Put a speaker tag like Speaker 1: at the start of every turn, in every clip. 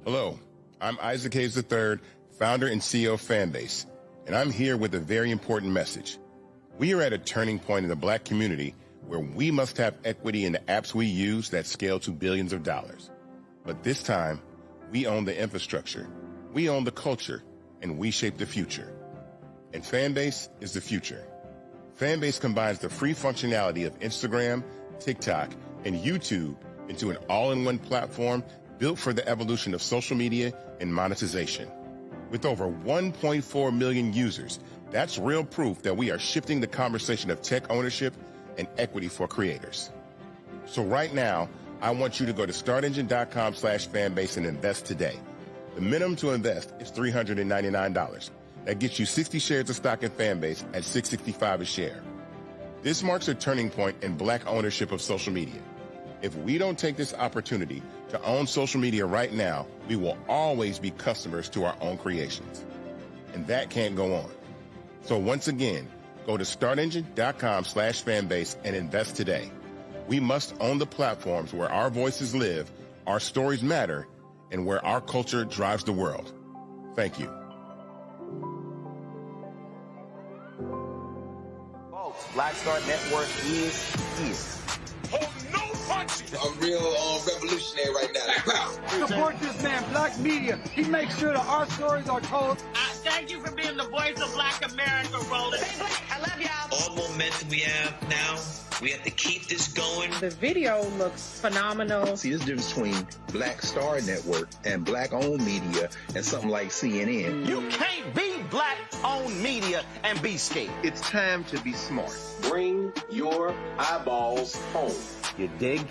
Speaker 1: Hello, I'm Isaac Hayes III, founder and CEO of Fanbase, and I'm here with a very important message. We are at a turning point in the Black community where we must have equity in the apps we use that scale to billions of dollars. But this time, we own the infrastructure, we own the culture, and we shape the future. And Fanbase is the future. Fanbase combines the free functionality of Instagram, TikTok, and YouTube into an all-in-one platform built for the evolution of social media and monetization. With over 1.4 million users, that's real proof that we are shifting the conversation of tech ownership and equity for creators. So right now, I want you to go to startengine.com/fanbase and invest today. The minimum to invest is $399. That gets you 60 shares of stock in Fanbase at $665 a share. This marks a turning point in Black ownership of social media. If we don't take this opportunity to own social media right now, we will always be customers to our own creations. And that can't go on. So once again, go to startengine.com/fanbase and invest today. We must own the platforms where our voices live, our stories matter, and where our culture drives the world. Thank you.
Speaker 2: Folks, Black Star Network is here.
Speaker 3: Oh, no punches!
Speaker 4: I'm real revolutionary right now.
Speaker 5: Support this man, Black Media. He makes sure that our stories are told.
Speaker 6: Thank you for being the voice of Black America, Roland.
Speaker 7: I love y'all.
Speaker 8: All momentum we have now, we have to keep this going.
Speaker 9: The video looks phenomenal.
Speaker 10: See, there's a difference between Black Star Network and Black-owned media and something like CNN.
Speaker 2: You can't be Black-owned media and be scared.
Speaker 10: It's time to be smart.
Speaker 11: Bring your eyeballs home.
Speaker 2: You dig?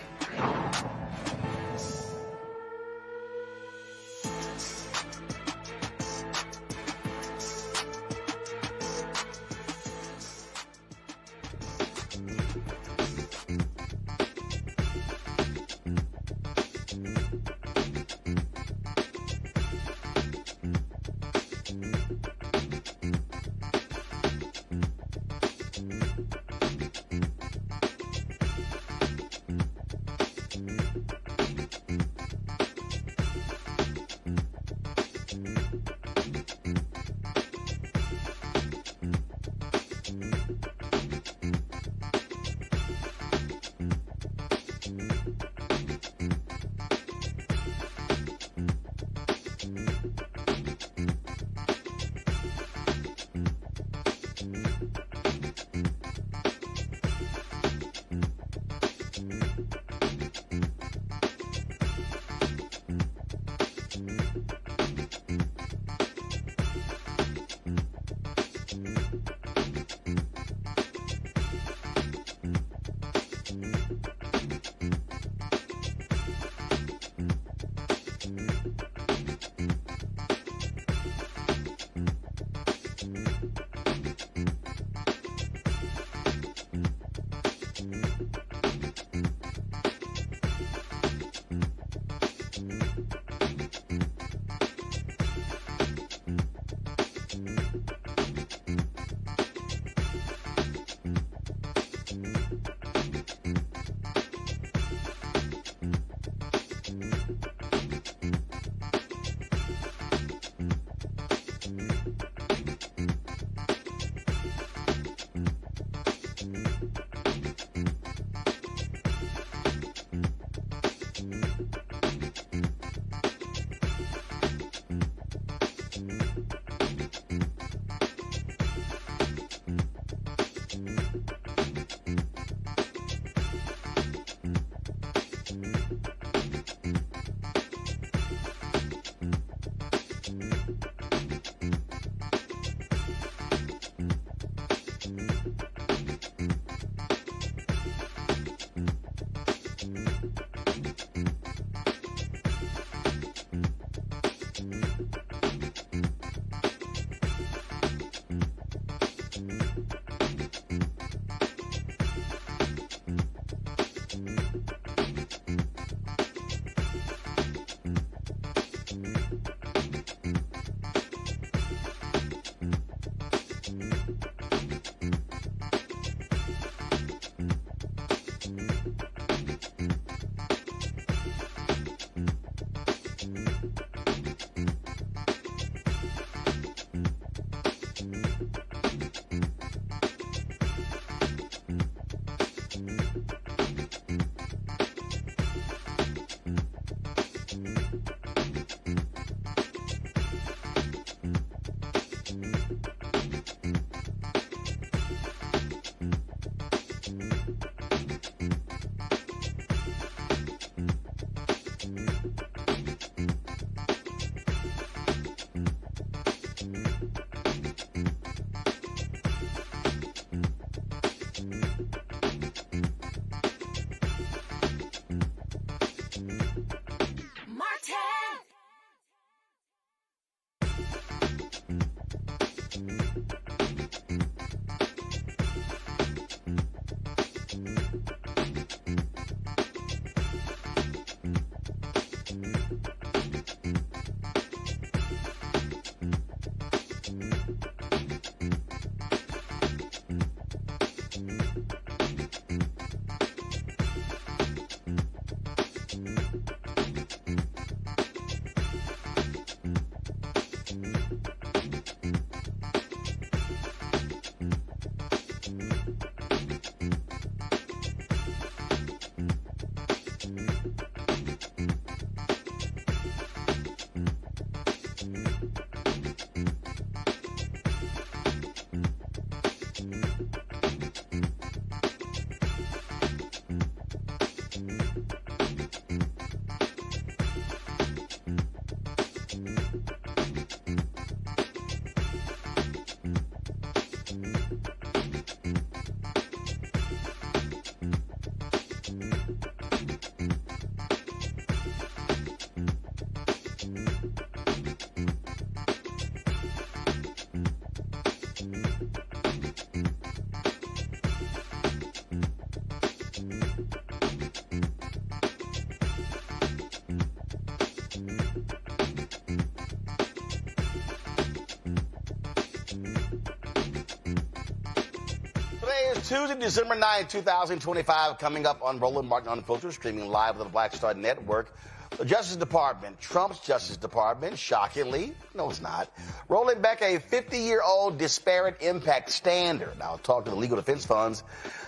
Speaker 2: it's Tuesday, December 9, 2025, coming up on Roland Martin Unfiltered, streaming live on the Black Star Network. The Justice Department, Trump's Justice Department, shockingly, no it's not, rolling back a 50-year-old disparate impact standard. I'll talk to the legal defense funds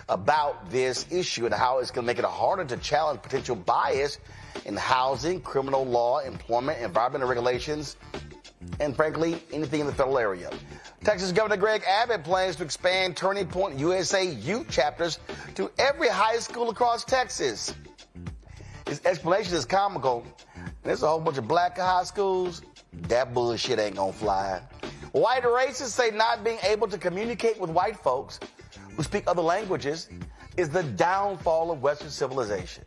Speaker 2: about this issue and how it's going to make it harder to challenge potential bias in housing, criminal law, employment, environmental regulations, and frankly, anything in the federal area. Texas Governor Greg Abbott plans to expand Turning Point USA youth chapters to every high school across Texas. His explanation is comical. There's a whole bunch of black high schools. That bullshit ain't gonna fly. White racists say not being able to communicate with white folks who speak other languages is the downfall of Western civilization.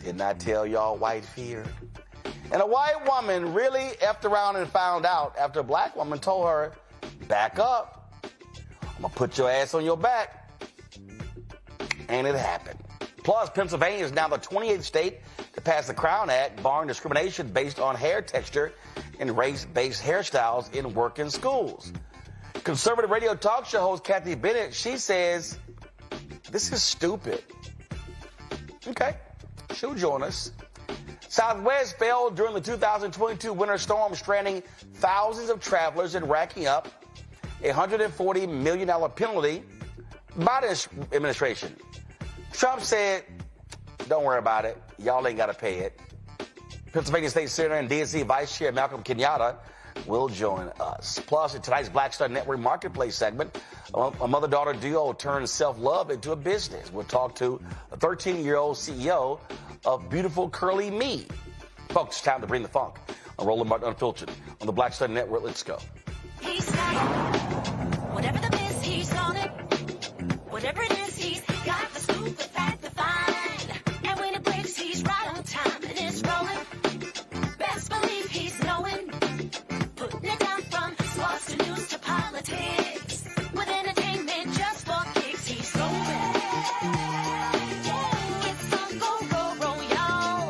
Speaker 2: Didn't I tell y'all white fear? And a white woman really effed around and found out after a black woman told her, back up. I'm gonna put your ass on your back. And it happened. Plus, Pennsylvania is now the 28th state to pass the Crown Act barring discrimination based on hair texture and race-based hairstyles in work and schools. Conservative radio talk show host Kathy Bennett, she says, this is stupid. Okay, she'll join us. Southwest fell during the 2022 winter storm, stranding thousands of travelers and racking up a $140 million penalty by the administration. Trump said, don't worry about it. Y'all ain't got to pay it. Pennsylvania State Senator and DNC Vice Chair Malcolm Kenyatta will join us. Plus, in tonight's Black Star Network Marketplace segment, a mother-daughter duo turns self-love into a business. We'll talk to a 13-year-old CEO of Beautiful Curly Me. Folks, it's time to bring the funk on Roland Martin Unfiltered on the Black Star Network. Let's go.
Speaker 7: He's got it. Whatever the biz, he's on it. Whatever it is, he's got the scoop, the fact, the fine. And when it breaks, he's right on time and it's rolling. Best believe he's knowing. Putting it down from sports to news to politics. With entertainment just for kicks, he's rolling. It's on go, y'all.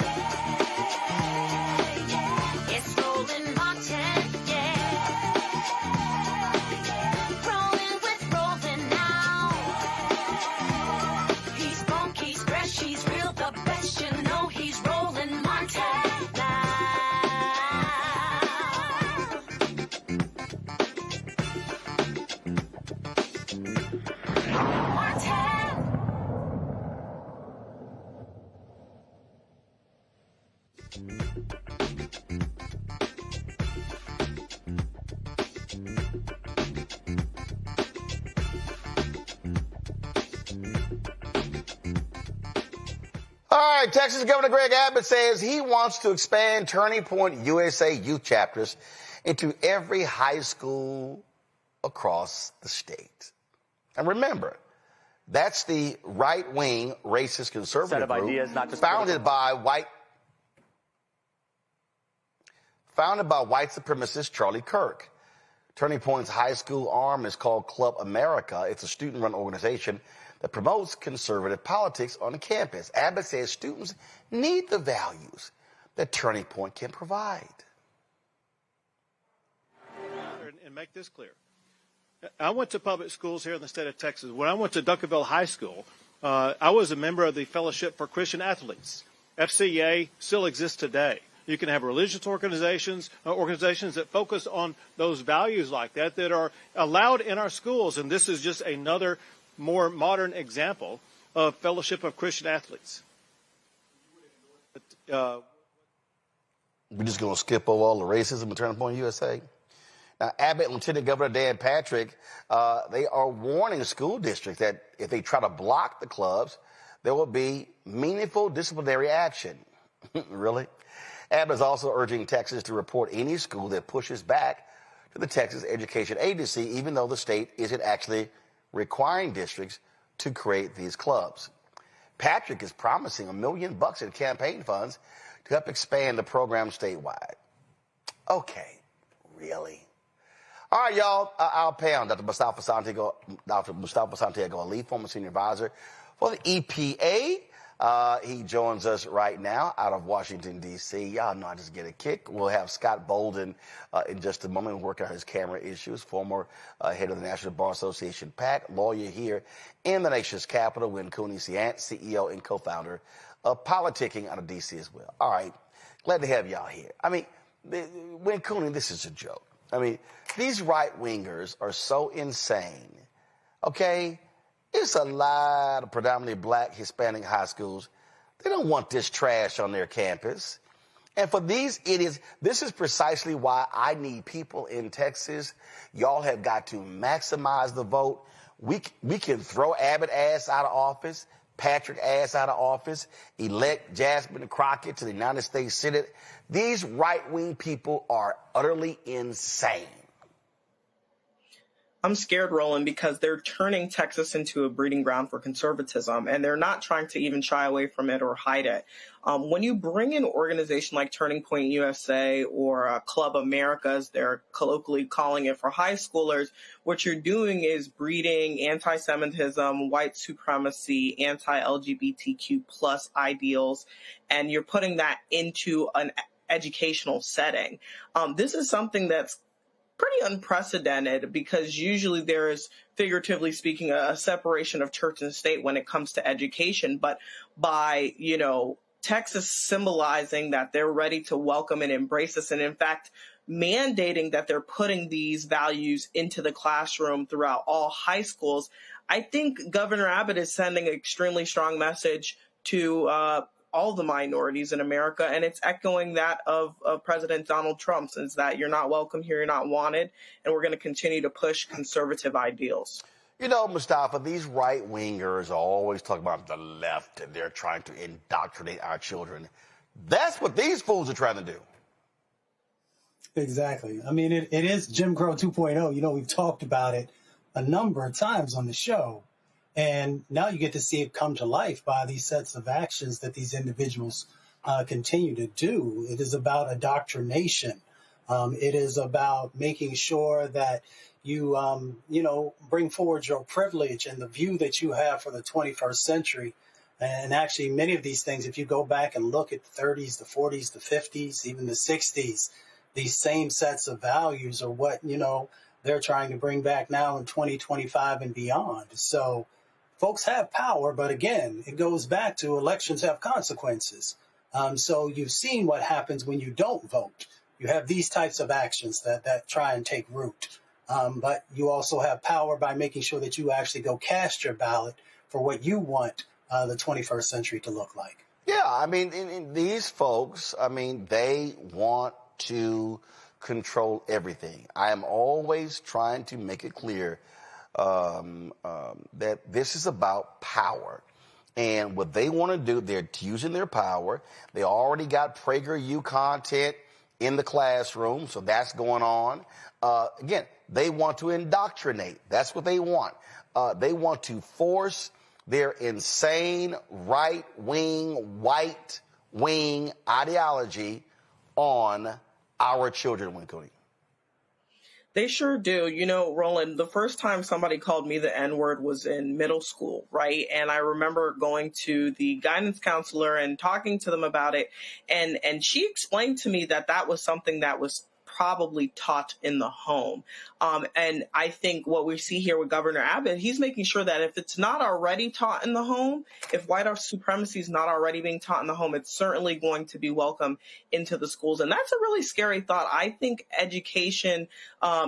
Speaker 7: It's Roland Martin, rolling with Roland now. He's funky, he's fresh, he's real, the best, you know he's Roland Martin now.
Speaker 2: All right, Texas Governor Greg Abbott says he wants to expand Turning Point USA youth chapters into every high school across the state. And remember, that's the right-wing racist conservative
Speaker 12: set of
Speaker 2: group
Speaker 12: ideas, not just
Speaker 2: founded by white supremacist Charlie Kirk. Turning Point's high school arm is called Club America. It's a student-run organization that promotes conservative politics on the campus. Abbott says students need the values that Turning Point can provide.
Speaker 13: And make this clear. I went to public schools here in the state of Texas. When I went to Duncanville High School, I was a member of the Fellowship for Christian Athletes. FCA still exists today. You can have religious organizations that focus on those values like that are allowed in our schools. And this is just another more modern example of Fellowship of Christian Athletes.
Speaker 2: We're just going to skip over all the racism in Turning Point USA. Now, Abbott and Lieutenant Governor Dan Patrick, they are warning school districts that if they try to block the clubs, there will be meaningful disciplinary action. Really? Abbott is also urging Texas to report any school that pushes back to the Texas Education Agency, even though the state isn't actually requiring districts to create these clubs. Patrick is promising $1 million in campaign funds to help expand the program statewide. Okay, really? All right, y'all, I'll pay on Dr. Mustafa Santiago, lead former senior advisor for the EPA. He joins us right now out of Washington, D.C. Y'all know I just get a kick. We'll have Scott Bolden in just a moment working on his camera issues, former head of the National Bar Association, PAC, lawyer here in the nation's capital, Win Cooney, CEO and co-founder of Politicking out of D.C. as well. All right, glad to have y'all here. I mean, Win Cooney, this is a joke. I mean, these right-wingers are so insane, okay? It's a lot of predominantly black, Hispanic high schools. They don't want this trash on their campus. And for these idiots, this is precisely why I need people in Texas. Y'all have got to maximize the vote. We can throw Abbott ass out of office, Patrick ass out of office, elect Jasmine Crockett to the United States Senate. These right-wing people are utterly insane.
Speaker 9: I'm scared, Roland, because they're turning Texas into a breeding ground for conservatism, and they're not trying to even shy away from it or hide it. When you bring in an organization like Turning Point USA or Club America, as they're colloquially calling it for high schoolers, what you're doing is breeding anti-Semitism, white supremacy, anti-LGBTQ plus ideals, and you're putting that into an educational setting. This is something that's pretty unprecedented because usually there is, figuratively speaking, a separation of church and state when it comes to education. But by, Texas symbolizing that they're ready to welcome and embrace this, and in fact, mandating that they're putting these values into the classroom throughout all high schools, I think Governor Abbott is sending an extremely strong message to all the minorities in America, and it's echoing that of President Donald Trump's, is that you're not welcome here, you're not wanted, and we're going to continue to push conservative ideals.
Speaker 2: Mustafa, these right-wingers are always talking about the left, and they're trying to indoctrinate our children. That's what these fools are trying to do.
Speaker 12: Exactly. I mean, it is Jim Crow 2.0. We've talked about it a number of times on the show. And now you get to see it come to life by these sets of actions that these individuals continue to do. It is about indoctrination. It is about making sure that you, bring forward your privilege and the view that you have for the 21st century. And actually, many of these things, if you go back and look at the 30s, the 40s, the 50s, even the 60s, these same sets of values are what, they're trying to bring back now in 2025 and beyond. So folks have power, but again, it goes back to elections have consequences. So you've seen what happens when you don't vote. You have these types of actions that try and take root. But you also have power by making sure that you actually go cast your ballot for what you want the 21st century to look like.
Speaker 2: Yeah, I mean, these folks, they want to control everything. I am always trying to make it clear that this is about power. And what they want to do, they're using their power. They already got PragerU content in the classroom, so that's going on. Again, they want to indoctrinate. That's what they want. They want to force their insane right-wing, white-wing ideology on our children, Win Cooney.
Speaker 9: They sure do. Roland, the first time somebody called me the N-word was in middle school, right? And I remember going to the guidance counselor and talking to them about it. And she explained to me that was something that was probably taught in the home. And I think what we see here with Governor Abbott, he's making sure that if it's not already taught in the home, if white supremacy is not already being taught in the home, it's certainly going to be welcome into the schools. And that's a really scary thought. I think education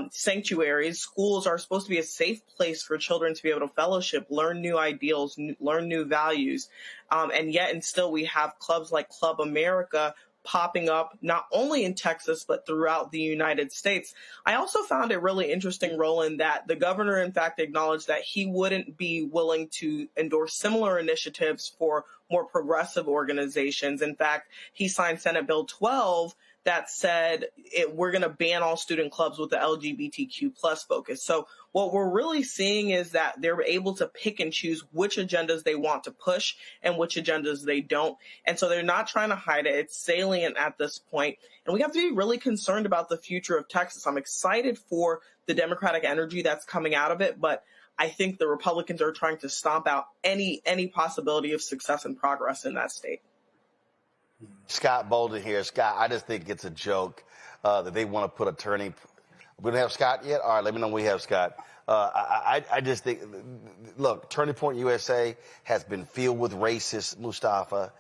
Speaker 9: sanctuaries, schools are supposed to be a safe place for children to be able to fellowship, learn new ideals, learn new values. And yet and still we have clubs like Club America popping up not only in Texas, but throughout the United States. I also found it really interesting, Roland, that the governor, in fact, acknowledged that he wouldn't be willing to endorse similar initiatives for more progressive organizations. In fact, he signed Senate Bill 12 that said we're going to ban all student clubs with the LGBTQ plus focus. So what we're really seeing is that they're able to pick and choose which agendas they want to push and which agendas they don't. And so they're not trying to hide it. It's salient at this point. And we have to be really concerned about the future of Texas. I'm excited for the Democratic energy that's coming out of it, but I think the Republicans are trying to stomp out any possibility of success and progress in that state.
Speaker 2: Scott Bolden here. Scott, I just think it's a joke that they want to put a turning. We don't have Scott yet? All right, let me know when we have Scott. I just think, look, Turning Point USA has been filled with racists, Mustafa.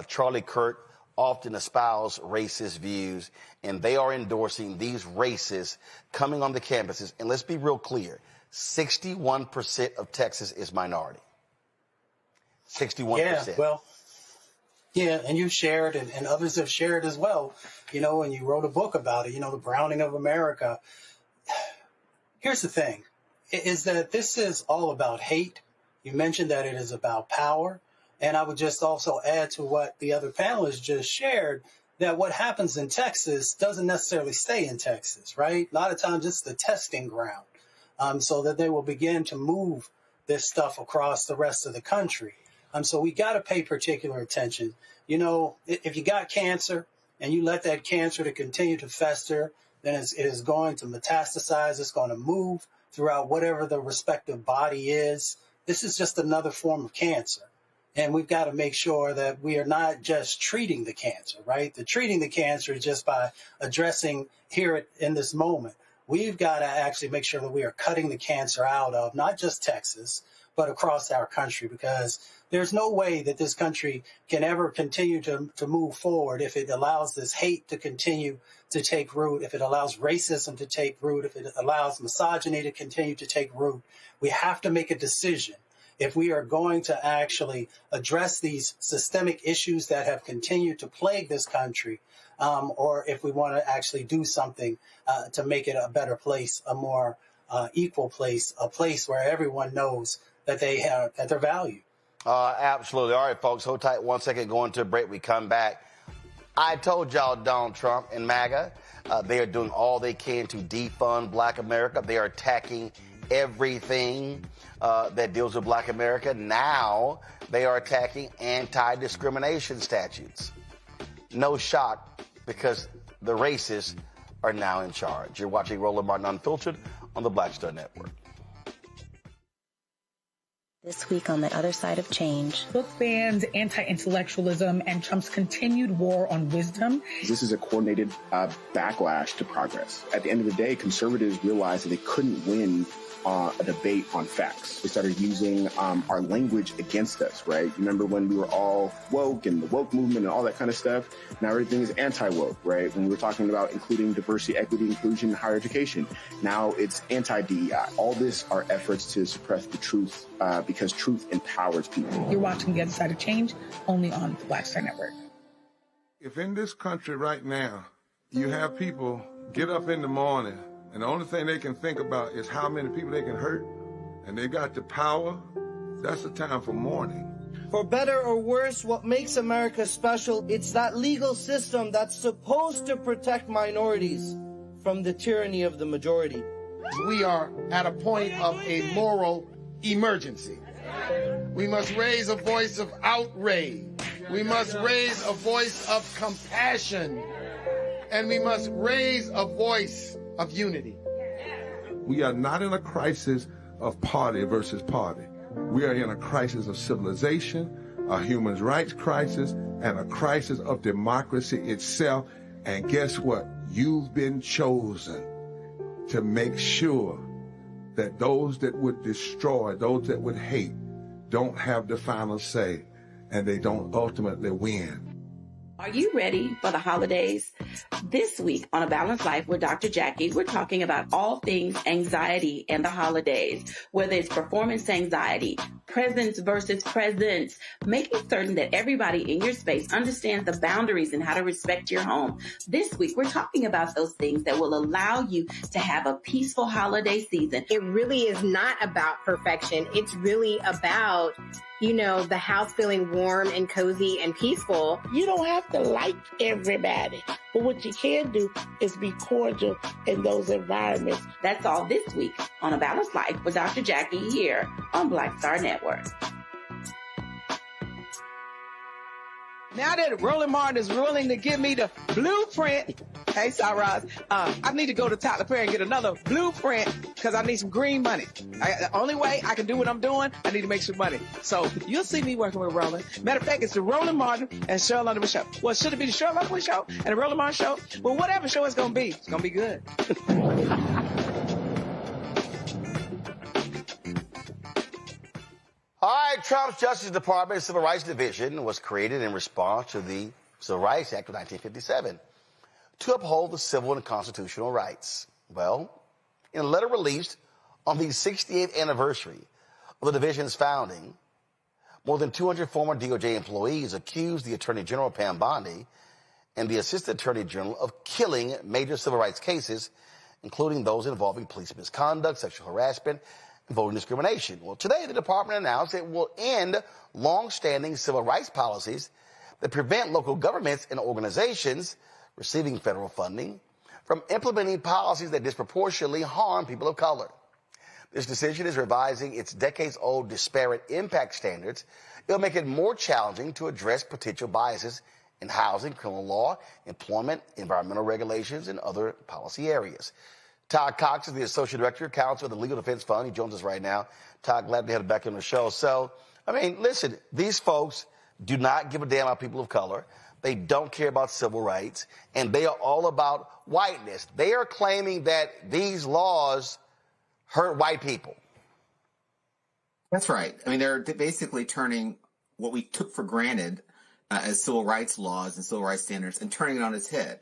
Speaker 2: Charlie Kirk often espouse racist views, and they are endorsing these racists coming on the campuses. And let's be real clear, 61% of Texas is minority. 61%.
Speaker 12: Yeah, well, yeah, and you shared, and others have shared as well, and you wrote a book about it, the Browning of America. Here's the thing, is that this is all about hate. You mentioned that it is about power. And I would just also add to what the other panelists just shared, that what happens in Texas doesn't necessarily stay in Texas, right? A lot of times it's the testing ground, so that they will begin to move this stuff across the rest of the country. So we got to pay particular attention. If you got cancer and you let that cancer to continue to fester, then it is going to metastasize. It's going to move throughout whatever the respective body is. This is just another form of cancer. And we've got to make sure that we are not just treating the cancer, right? The treating the cancer is just by addressing here in this moment. We've got to actually make sure that we are cutting the cancer out of not just Texas, but across our country, because there's no way that this country can ever continue to move forward if it allows this hate to continue to take root, if it allows racism to take root, if it allows misogyny to continue to take root. We have to make a decision if we are going to actually address these systemic issues that have continued to plague this country, or if we want to actually do something to make it a better place, a more equal place, a place where everyone knows that that they're valued.
Speaker 2: Absolutely. All right, folks, hold tight 1 second. Going to a break. We come back. I told y'all Donald Trump and MAGA, they are doing all they can to defund Black America. They are attacking everything that deals with Black America. Now they are attacking anti-discrimination statutes. No shock, because the racists are now in charge. You're watching Roland Martin Unfiltered on the Black Star Network.
Speaker 14: This week on The Other Side of Change.
Speaker 15: Book bans, anti-intellectualism, and Trump's continued war on wisdom.
Speaker 16: This is a coordinated backlash to progress. At the end of the day, conservatives realized that they couldn't win a debate on facts. They started using our language against us, right? Remember when we were all woke and the woke movement and all that kind of stuff? Now everything is anti-woke, right? When we were talking about including diversity, equity, inclusion in higher education, now it's anti-DEI. All this are efforts to suppress the truth because truth empowers people.
Speaker 15: You're watching The Other Side of Change only on the Black Star Network.
Speaker 17: If in this country right now, you have people get up in the morning and the only thing they can think about is how many people they can hurt, and they got the power, that's the time for mourning.
Speaker 18: For better or worse, what makes America special, it's that legal system that's supposed to protect minorities from the tyranny of the majority.
Speaker 19: We are at a point of a moral emergency. We must raise a voice of outrage. We must raise a voice of compassion. And we must raise a voice of unity.
Speaker 17: We are not in a crisis of party versus party. We are in a crisis of civilization, a human rights crisis, and a crisis of democracy itself. And guess what? You've been chosen to make sure that those that would destroy, those that would hate, don't have the final say, and they don't ultimately win.
Speaker 20: Are you ready for the holidays? This week on A Balanced Life with Dr. Jackie, we're talking about all things anxiety and the holidays, whether it's performance anxiety, presence versus presence, making certain that everybody in your space understands the boundaries and how to respect your home. This week, we're talking about those things that will allow you to have a peaceful holiday season.
Speaker 21: It really is not about perfection. It's really about the house feeling warm and cozy and peaceful.
Speaker 22: You don't have to like everybody, but what you can do is be cordial in those environments.
Speaker 20: That's all this week on A Balanced Life with Dr. Jackie here on Black Star Network.
Speaker 23: Now that Roland Martin is willing to give me the blueprint, hey, Cyrus, I need to go to Tyler Perry and get another blueprint because I need some green money. The only way I can do what I'm doing, I need to make some money. So you'll see me working with Roland. Matter of fact, it's the Roland Martin and Cheryl Underwood show. Well, should it be the Cheryl Underwood show and the Roland Martin show? Well, whatever show it's going to be good.
Speaker 2: All right, Trump's Justice Department Civil Rights Division was created in response to the Civil Rights Act of 1957 to uphold the civil and constitutional rights. Well, in a letter released on the 68th anniversary of the division's founding, more than 200 former DOJ employees accused the Attorney General Pam Bondi and the Assistant Attorney General of killing major civil rights cases, including those involving police misconduct, sexual harassment, and voting discrimination. Well, today the department announced it will end long-standing civil rights policies that prevent local governments and organizations receiving federal funding from implementing policies that disproportionately harm people of color. This decision is revising its decades-old disparate impact standards. It'll make it more challenging to address potential biases in housing, criminal law, employment, environmental regulations, and other policy areas. Todd Cox is the Associate Director-Counsel of the Legal Defense Fund. He joins us right now. Todd, glad to have you back on the show. So, listen, these folks do not give a damn about people of color. They don't care about civil rights, and they are all about whiteness. They are claiming that these laws hurt white people.
Speaker 24: That's right. They're basically turning what we took for granted as civil rights laws and civil rights standards and turning it on its head.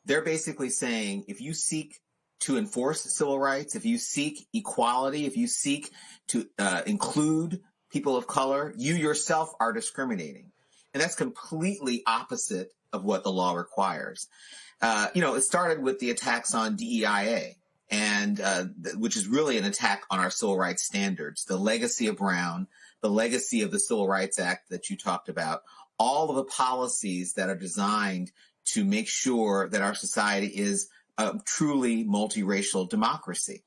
Speaker 24: They're basically saying if you seek to enforce civil rights, if you seek equality, if you seek to include people of color, you yourself are discriminating. And that's completely opposite of what the law requires. It started with the attacks on DEIA, and which is really an attack on our civil rights standards, the legacy of Brown, the legacy of the Civil Rights Act that you talked about, all of the policies that are designed to make sure that our society is a truly multiracial democracy.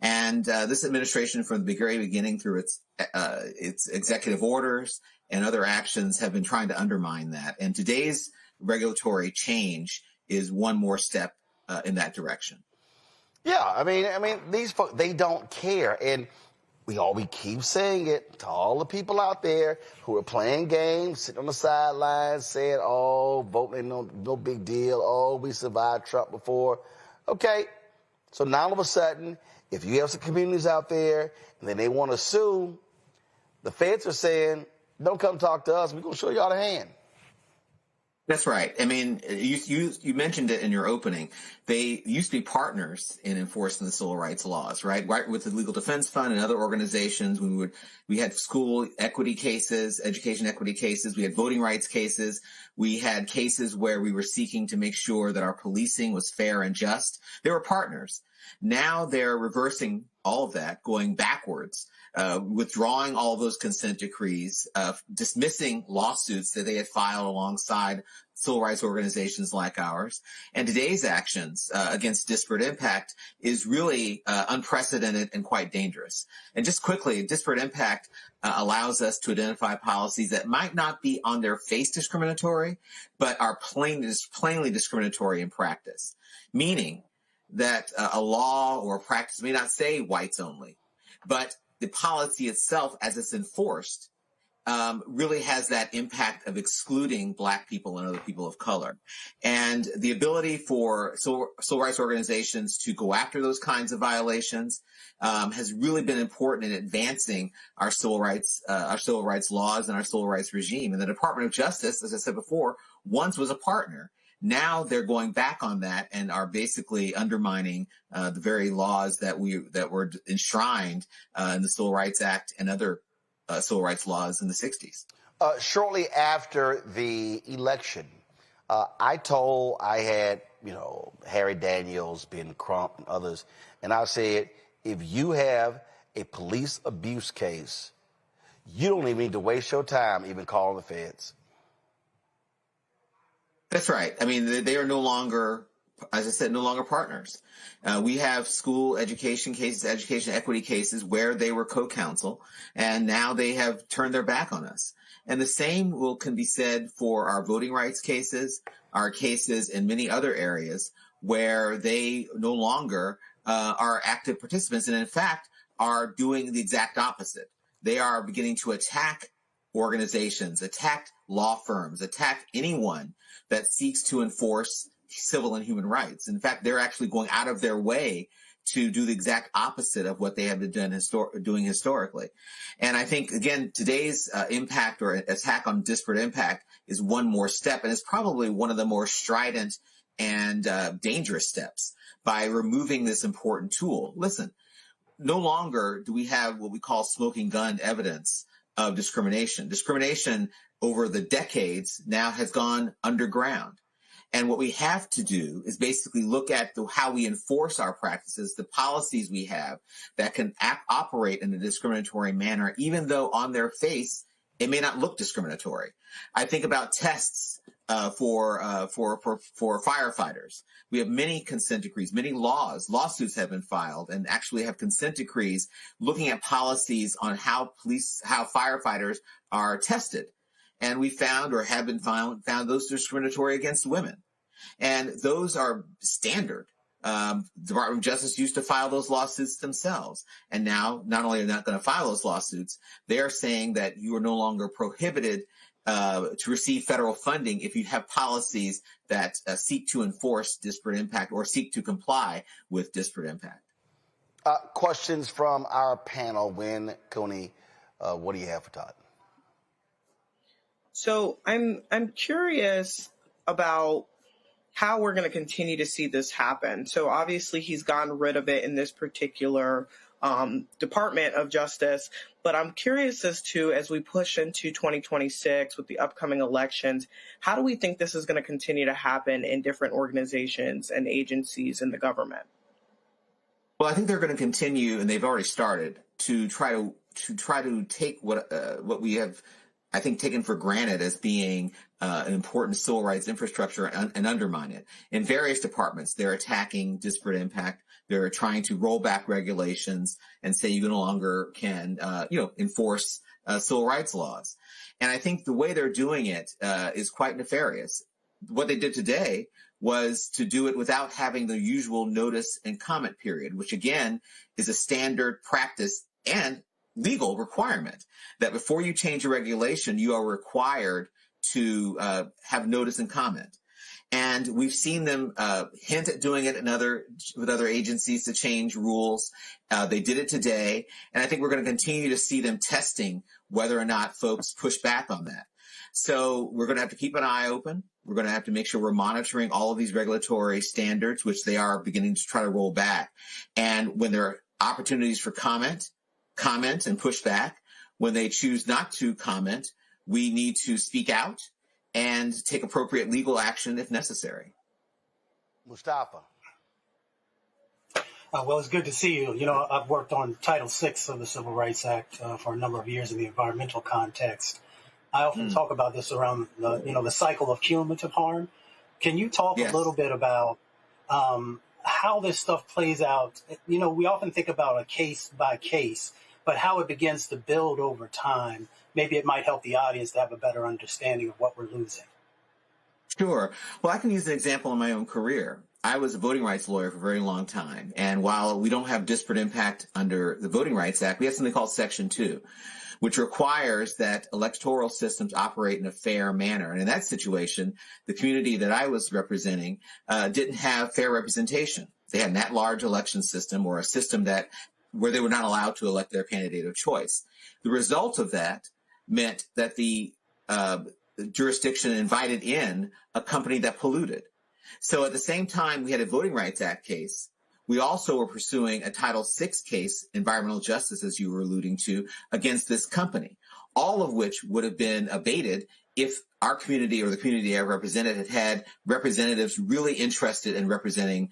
Speaker 24: And this administration, from the very beginning through its executive orders and other actions, have been trying to undermine that. And today's regulatory change is one more step in that direction.
Speaker 2: Yeah, these folks, they don't care. And we keep saying it to all the people out there who are playing games, sitting on the sidelines, saying, oh, voting ain't no big deal. Oh, we survived Trump before. Okay, so now all of a sudden, if you have some communities out there and then they want to sue, the feds are saying, don't come talk to us. We're going to show y'all the hand.
Speaker 24: That's right. You mentioned it in your opening. They used to be partners in enforcing the civil rights laws, right? Right, with the Legal Defense Fund and other organizations. We had school equity cases, education equity cases. We had voting rights cases. We had cases where we were seeking to make sure that our policing was fair and just. They were partners. Now they're reversing all of that, going backwards, withdrawing all of those consent decrees, dismissing lawsuits that they had filed alongside civil rights organizations like ours. And today's actions against disparate impact is really unprecedented and quite dangerous. And just quickly, disparate impact allows us to identify policies that might not be on their face discriminatory, but are plainly discriminatory in practice, meaning that a law or a practice may not say whites only, but the policy itself, as it's enforced, really has that impact of excluding Black people and other people of color. And the ability for civil rights organizations to go after those kinds of violations has really been important in advancing our civil rights laws and our civil rights regime. And the Department of Justice, as I said before, once was a partner. Now they're going back on that and are basically undermining the very laws that were enshrined in the Civil Rights Act and other civil rights laws in the 60s.
Speaker 2: Shortly after the election, I had, Harry Daniels, Ben Crump, and others, and I said, if you have a police abuse case, you don't even need to waste your time even calling the feds.
Speaker 24: That's right. I mean, they are no longer, as I said, no longer partners. We have school education cases, education equity cases where they were co-counsel, and now they have turned their back on us. And the same can be said for our voting rights cases, our cases in many other areas where they no longer are active participants, and in fact are doing the exact opposite. They are beginning to attack organizations, attack law firms, attack anyone that seeks to enforce civil and human rights. In fact, they're actually going out of their way to do the exact opposite of what they have been doing historically. And I think, again, today's impact or attack on disparate impact is one more step, and it's probably one of the more strident and dangerous steps by removing this important tool. Listen, no longer do we have what we call smoking gun evidence of discrimination. Discrimination over the decades now has gone underground. And what we have to do is basically look at how we enforce our practices, the policies we have that can operate in a discriminatory manner, even though on their face it may not look discriminatory. I think about tests for firefighters. We have many consent decrees, many lawsuits have been filed and actually have consent decrees looking at policies on how firefighters are tested. And we found or have been found those discriminatory against women. And those are standard. The Department of Justice used to file those lawsuits themselves. And now not only are they not going to file those lawsuits, they are saying that you are no longer prohibited to receive federal funding if you have policies that seek to enforce disparate impact or seek to comply with disparate impact.
Speaker 2: Questions from our panel. Wynn, Cooney, what do you have for Todd?
Speaker 9: So I'm curious about how we're going to continue to see this happen. So obviously he's gotten rid of it in this particular Department of Justice, but I'm curious as we push into 2026 with the upcoming elections, how do we think this is going to continue to happen in different organizations and agencies in the government?
Speaker 24: Well, I think they're going to continue, and they've already started to try to take what we have, I think, taken for granted as being an important civil rights infrastructure and undermine it. In various departments, they're attacking disparate impact. They're trying to roll back regulations and say you no longer can, enforce civil rights laws. And I think the way they're doing it is quite nefarious. What they did today was to do it without having the usual notice and comment period, which again is a standard practice and legal requirement that before you change a regulation, you are required to have notice and comment. And we've seen them hint at doing it with other agencies to change rules. They did it today. And I think we're going to continue to see them testing whether or not folks push back on that. So we're going to have to keep an eye open. We're going to have to make sure we're monitoring all of these regulatory standards, which they are beginning to try to roll back. And when there are opportunities for comment and push back. When they choose not to comment, we need to speak out and take appropriate legal action if necessary.
Speaker 2: Mustafa.
Speaker 12: Well, it's good to see you. You know, I've worked on Title VI of the Civil Rights Act for a number of years in the environmental context. I often talk about this around the cycle of cumulative harm. Can you talk a little bit about how this stuff plays out? You know, we often think about a case by case, but how it begins to build over time. Maybe it might help the audience to have a better understanding of what we're losing.
Speaker 24: Sure. Well, I can use an example in my own career. I was a voting rights lawyer for a very long time. And while we don't have disparate impact under the Voting Rights Act, we have something called Section 2, which requires that electoral systems operate in a fair manner. And in that situation, the community that I was representing didn't have fair representation. They had an at-large election system or a system where they were not allowed to elect their candidate of choice. The result of that meant that the jurisdiction invited in a company that polluted. So at the same time we had a Voting Rights Act case, we also were pursuing a Title VI case, environmental justice, as you were alluding to, against this company, all of which would have been abated if our community or the community I represented had had representatives really interested in representing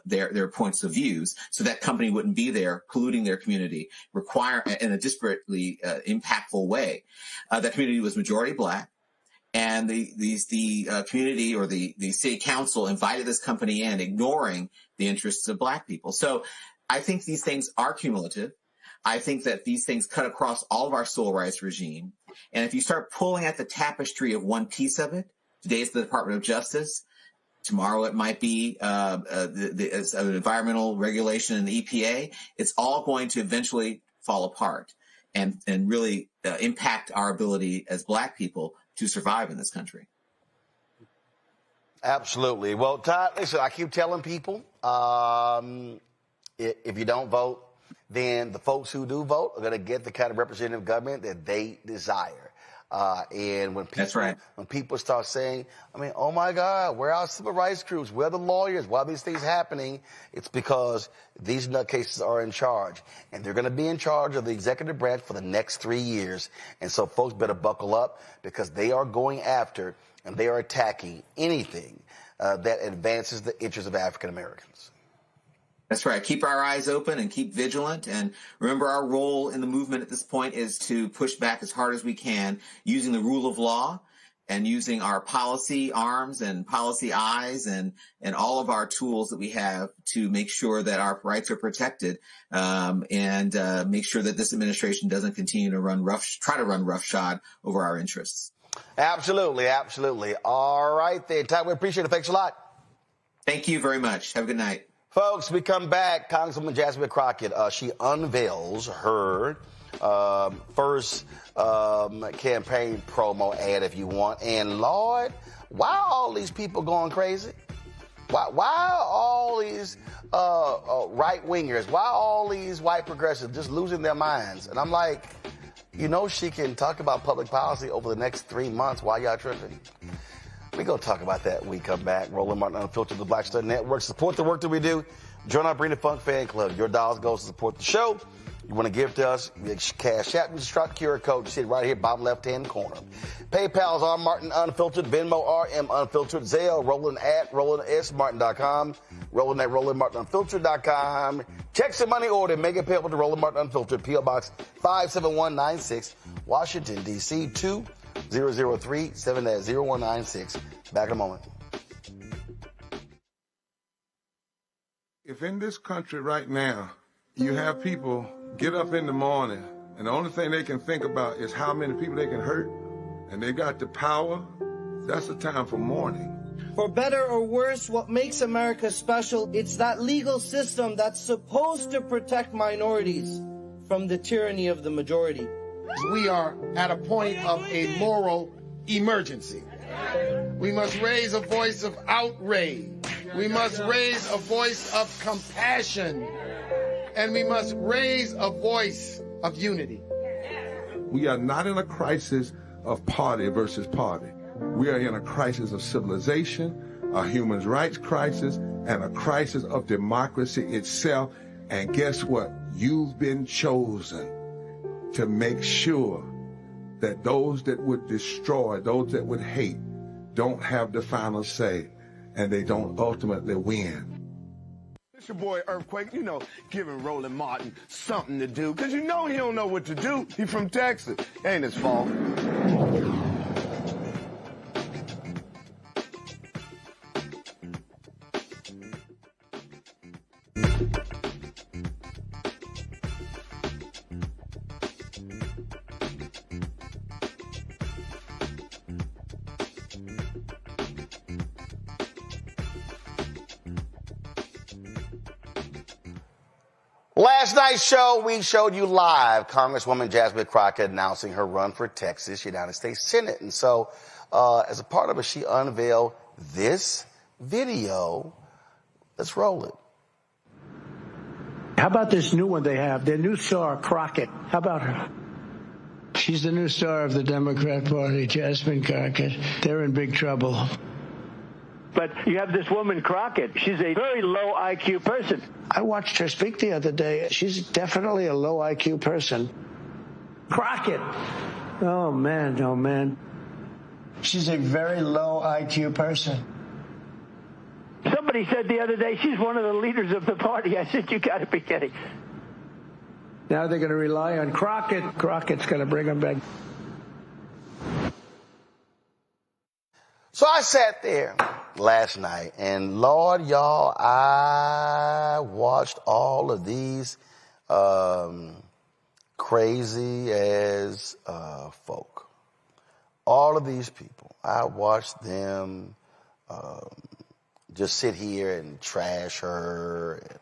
Speaker 24: their points of views, so that company wouldn't be there polluting their community, in a disparately impactful way. That community was majority Black, and the community or the city council invited this company in, ignoring the interests of Black people. So I think these things are cumulative. I think that these things cut across all of our civil rights regime. And if you start pulling at the tapestry of one piece of it, today it's the Department of Justice. Tomorrow it might be an environmental regulation in the EPA. It's all going to eventually fall apart and really impact our ability as Black people to survive in this country.
Speaker 2: Absolutely. Well, Todd, listen, I keep telling people, if you don't vote, then the folks who do vote are going to get the kind of representative government that they desire. And when people,
Speaker 24: that's right.
Speaker 2: When people start saying, oh my God, where are our civil rights groups? Where are the lawyers? Why are these things happening? It's because these nutcases are in charge, and they're going to be in charge of the executive branch for the next 3 years. And so folks better buckle up, because they are going after and they are attacking anything that advances the interests of African Americans.
Speaker 24: That's right. Keep our eyes open and keep vigilant. And remember, our role in the movement at this point is to push back as hard as we can, using the rule of law and using our policy arms and policy eyes and all of our tools that we have to make sure that our rights are protected, and make sure that this administration doesn't continue to try to run roughshod over our interests.
Speaker 2: Absolutely. Absolutely. All right, then. Todd, we appreciate it. Thanks a lot.
Speaker 24: Thank you very much. Have a good night.
Speaker 2: Folks, we come back. Congresswoman Jasmine Crockett, she unveils her first campaign promo ad, if you want. And Lord, why are all these people going crazy? Why are all these right-wingers, why are all these white progressives just losing their minds? And I'm like, she can talk about public policy over the next 3 months. Why y'all tripping? We're going to talk about that when we come back. Roland Martin Unfiltered, the Black Star Network. Support the work that we do. Join our Bring the Funk fan club. Your dollars goes to support the show. You want to give to us, Cash App, and Strut QR code. You see it right here, bottom left-hand corner. PayPal's R Martin Unfiltered, Venmo RM Unfiltered, Zelle, Roland at RolandSMartin.com, Roland at RolandMartinUnfiltered.com. Check some money order, make it payable to Roland Martin Unfiltered, P.O. Box 57196, Washington, D.C. 2003, 7-0196. Back in a moment.
Speaker 17: If in this country right now, you have people get up in the morning and the only thing they can think about is how many people they can hurt, and they got the power, that's the time for mourning.
Speaker 18: For better or worse, what makes America special, it's that legal system that's supposed to protect minorities from the tyranny of the majority.
Speaker 19: We are at a point of a moral emergency. We must raise a voice of outrage. We must raise a voice of compassion. And we must raise a voice of unity.
Speaker 17: We are not in a crisis of party versus party. We are in a crisis of civilization, a human rights crisis, and a crisis of democracy itself. And guess what? You've been chosen to make sure that those that would destroy, those that would hate, don't have the final say, and they don't ultimately win.
Speaker 1: It's your boy Earthquake, giving Roland Martin something to do, because he don't know what to do. He from Texas. Ain't his fault.
Speaker 2: Last night's show, we showed you live Congresswoman Jasmine Crockett announcing her run for Texas United States Senate. And so, as a part of it, she unveiled this video. Let's roll it.
Speaker 3: How about this new one they have? Their new star, Crockett. How about her? She's the new star of the Democrat Party, Jasmine Crockett. They're in big trouble. But you have this woman, Crockett. She's a very low IQ person. I watched her speak the other day. She's definitely a low IQ person. Crockett. Oh, man. She's a very low IQ person. Somebody said the other day she's one of the leaders of the party. I said, you got to be kidding. Now they're going to rely on Crockett. Crockett's going to bring them back.
Speaker 2: So I sat there last night, and Lord, y'all, I watched all of these crazy as folk. All of these people. I watched them just sit here and trash her. And,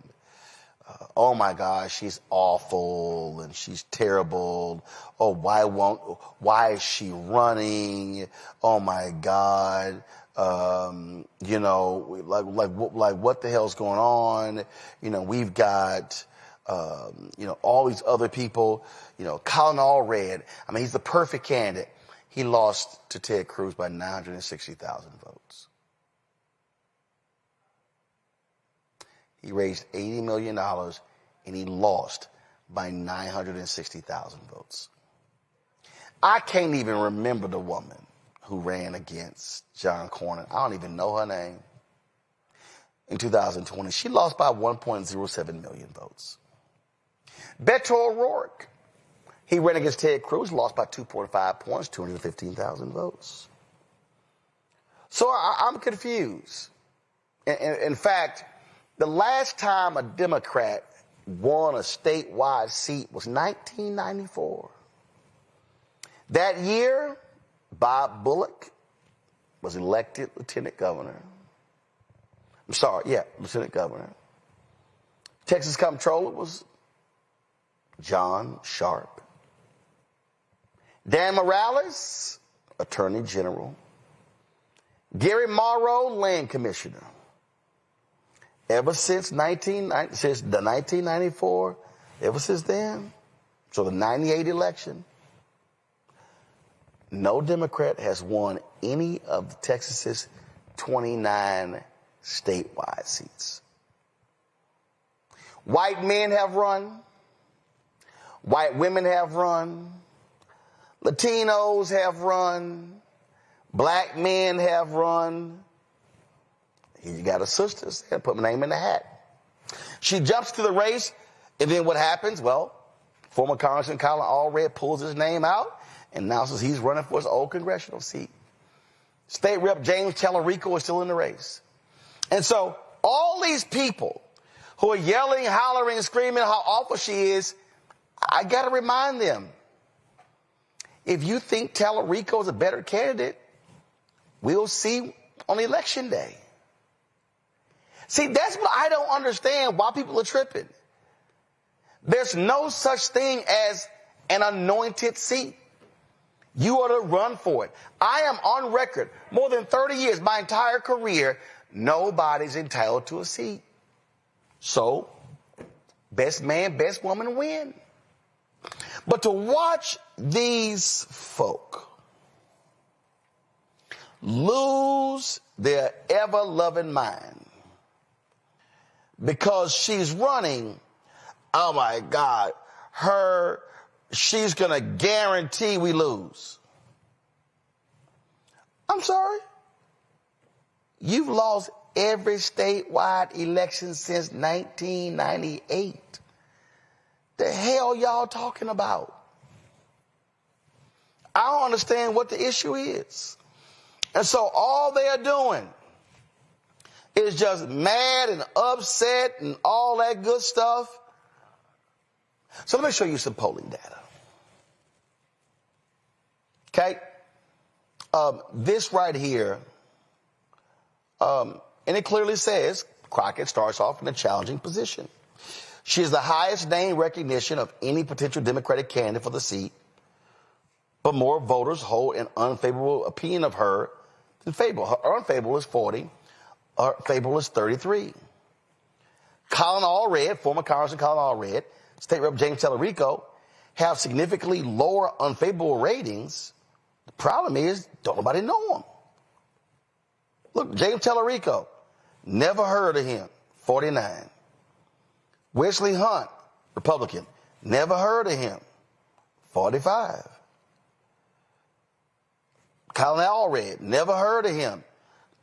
Speaker 2: oh my gosh, she's awful and she's terrible. Oh, why is she running? Oh my God. You know, like what the hell's going on? You know, we've got, you know, all these other people, you know, Colin Allred. I mean, he's the perfect candidate. He lost to Ted Cruz by 960,000 votes. He raised $80 million and he lost by 960,000 votes. I can't even remember the woman who ran against John Cornyn. I don't even know her name. In 2020, she lost by 1.07 million votes. Beto O'Rourke, he ran against Ted Cruz, lost by 2.5 points, 215,000 votes. So I'm confused. In fact, the last time a Democrat won a statewide seat was 1994. That year, Bob Bullock was elected lieutenant governor. Lieutenant governor. Texas comptroller was John Sharp. Dan Morales, attorney general. Gary Morrow, land commissioner. Ever since the 1994, ever since then, so the 98 election, no Democrat has won any of Texas's 29 statewide seats. White men have run. White women have run. Latinos have run. Black men have run. You got a sister, I put my name in the hat. She jumps to the race, and then what happens? Well, former Congressman Colin Allred pulls his name out and announces he's running for his old congressional seat. State Rep James Tallarico is still in the race. And so all these people who are yelling, hollering, screaming how awful she is, I got to remind them, if you think Tallarico is a better candidate, we'll see on election day. See, that's what I don't understand, why people are tripping. There's no such thing as an anointed seat. You ought to run for it. I am on record, more than 30 years, my entire career, nobody's entitled to a seat. So, best man, best woman win. But to watch these folk lose their ever-loving mind because she's running, oh my God, she's going to guarantee we lose. I'm sorry. You've lost every statewide election since 1998. The hell y'all talking about? I don't understand what the issue is. And so all they're doing is just mad and upset and all that good stuff. So let me show you some polling data. Okay? This right here, and it clearly says Crockett starts off in a challenging position. She has the highest name recognition of any potential Democratic candidate for the seat, but more voters hold an unfavorable opinion of her than favorable. Her unfavorable is 40. Her favorable is 33. Colin Allred, former Congressman Colin Allred, State Rep James Tallarico, have significantly lower unfavorable ratings. The problem is, don't nobody know him. Look, James Tallarico, never heard of him, 49. Wesley Hunt, Republican, never heard of him, 45. Colin Allred, never heard of him.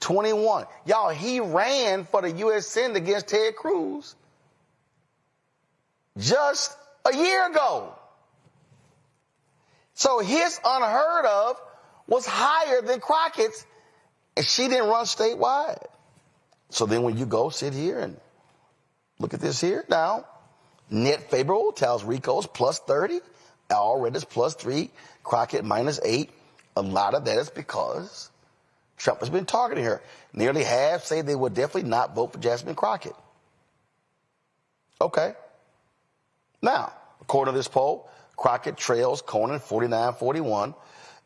Speaker 2: 21. Y'all, he ran for the U.S. Senate against Ted Cruz just a year ago. So his unheard of was higher than Crockett's, and she didn't run statewide. So then when you go sit here and look at this here now, net favorable, Talarico's plus 30, Allred is plus 3, Crockett minus 8. A lot of that is because Trump has been targeting her. Nearly half say they would definitely not vote for Jasmine Crockett. Okay. Now, according to this poll, Crockett trails Cornyn 49-41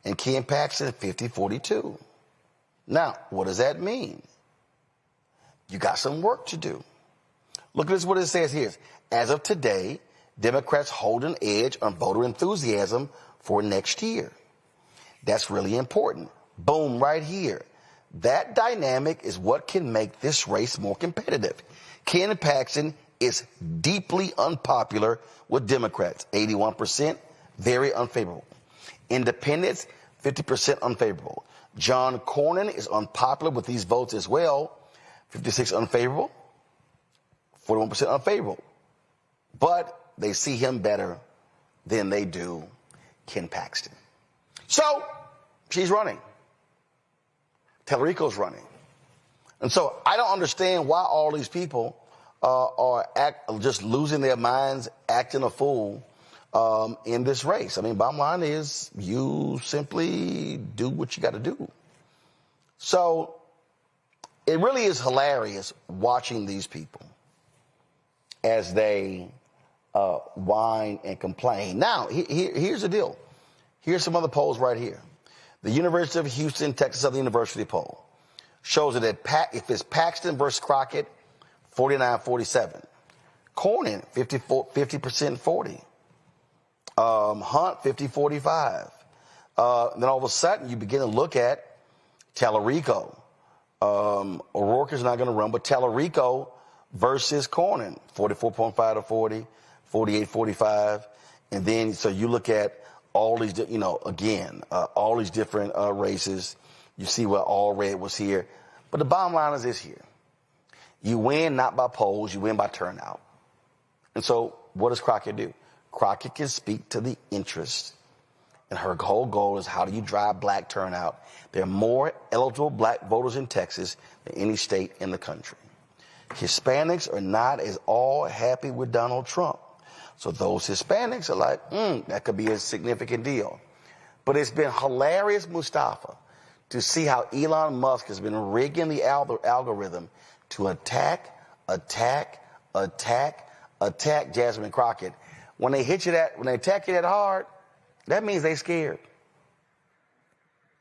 Speaker 2: and Ken Paxton 50-42. Now, what does that mean? You got some work to do. Look at this, what it says here. As of today, Democrats hold an edge on voter enthusiasm for next year. That's really important. Boom, right here. That dynamic is what can make this race more competitive. Ken Paxton is deeply unpopular with Democrats, 81%, very unfavorable. Independents, 50% unfavorable. John Cornyn is unpopular with these votes as well, 56 unfavorable, 41% unfavorable. But they see him better than they do Ken Paxton. So, she's running. Talarico's running. And so I don't understand why all these people are just losing their minds, acting a fool in this race. I mean, bottom line is you simply do what you got to do. So it really is hilarious watching these people as they whine and complain. Now, here's the deal. Here's some other polls right here. The University of Houston, Texas Southern University poll shows that if it's Paxton versus Crockett, 49-47. Cornyn, 50% 40. Hunt, 50-45. Then all of a sudden, you begin to look at Talarico. O'Rourke is not going to run, but Talarico versus Cornyn, 44.5-40, 48-45. And then, so you look at all these, all these different races. You see where Allred was here. But the bottom line is this here. You win not by polls, you win by turnout. And so what does Crockett do? Crockett can speak to the interest. And her whole goal is how do you drive black turnout? There are more eligible black voters in Texas than any state in the country. Hispanics are not as all happy with Donald Trump. So those Hispanics are like, that could be a significant deal. But it's been hilarious, Mustafa, to see how Elon Musk has been rigging the algorithm to attack Jasmine Crockett. When they attack you that hard, that means they scared.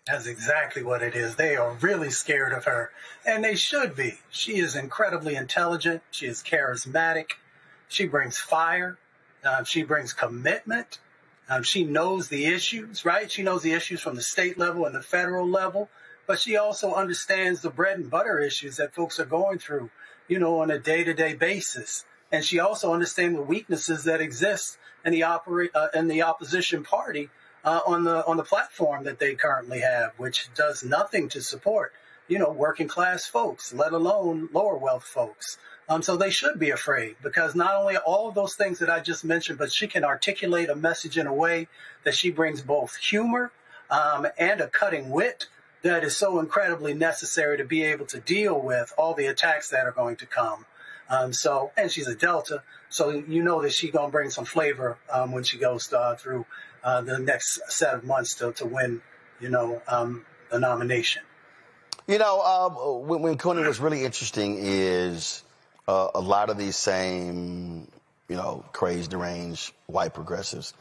Speaker 12: That's exactly what it is. They are really scared of her, and they should be. She is incredibly intelligent. She is charismatic. She brings fire. She brings commitment. She knows the issues, right? She knows the issues from the state level and the federal level, but she also understands the bread and butter issues that folks are going through, on a day-to-day basis. And she also understands the weaknesses that exist in the opposition party on the platform that they currently have, which does nothing to support, working class folks, let alone lower wealth folks. So they should be afraid because not only all of those things that I just mentioned, but she can articulate a message in a way that she brings both humor and a cutting wit that is so incredibly necessary to be able to deal with all the attacks that are going to come. And she's a Delta, so that she's going to bring some flavor when she goes through the next set of months to win, the nomination.
Speaker 2: When Cornyn was really interesting is a lot of these same, crazed, deranged white progressives,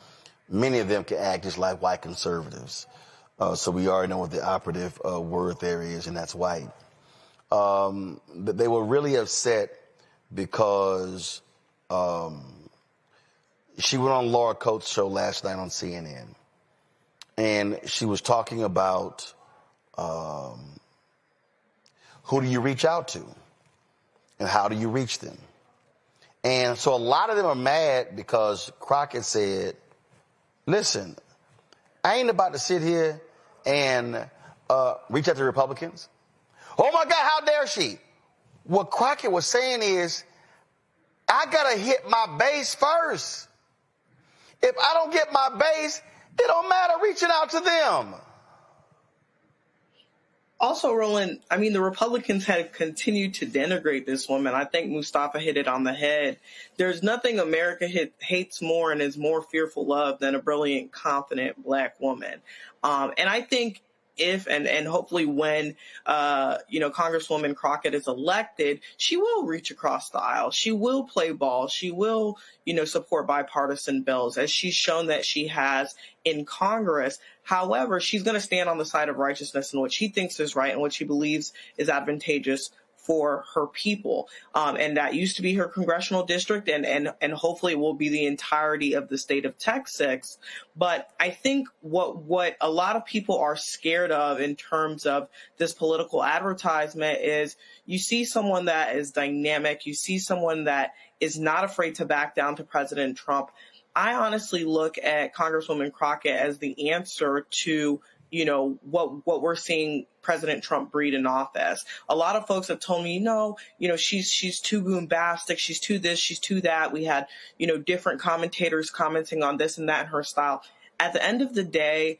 Speaker 2: many of them can act just like white conservatives. So we already know what the operative word there is, and that's white. They were really upset because she went on Laura Coates' show last night on CNN, and she was talking about who do you reach out to and how do you reach them. And so a lot of them are mad because Crockett said, listen, I ain't about to sit here and reach out to Republicans. Oh my God, how dare she? What Crockett was saying is, I gotta hit my base first. If I don't get my base, it don't matter reaching out to them.
Speaker 9: Also, Roland, I mean, the Republicans had continued to denigrate this woman. I think Mustafa hit it on the head. There's nothing America hates more and is more fearful of than a brilliant, confident Black woman. And I think if and hopefully when Congresswoman Crockett is elected, she will reach across the aisle. She will play ball. She will support bipartisan bills, as she's shown that she has in Congress. However, she's going to stand on the side of righteousness and what she thinks is right and what she believes is advantageous for her people. And that used to be her congressional district, and hopefully it will be the entirety of the state of Texas. But I think what a lot of people are scared of in terms of this political advertisement is you see someone that is dynamic, you see someone that is not afraid to back down to President Trump. I honestly look at Congresswoman Crockett as the answer to what we're seeing President Trump breed in office. A lot of folks have told me, she's too bombastic, she's too this, she's too that. We had, different commentators commenting on this and that in her style. At the end of the day,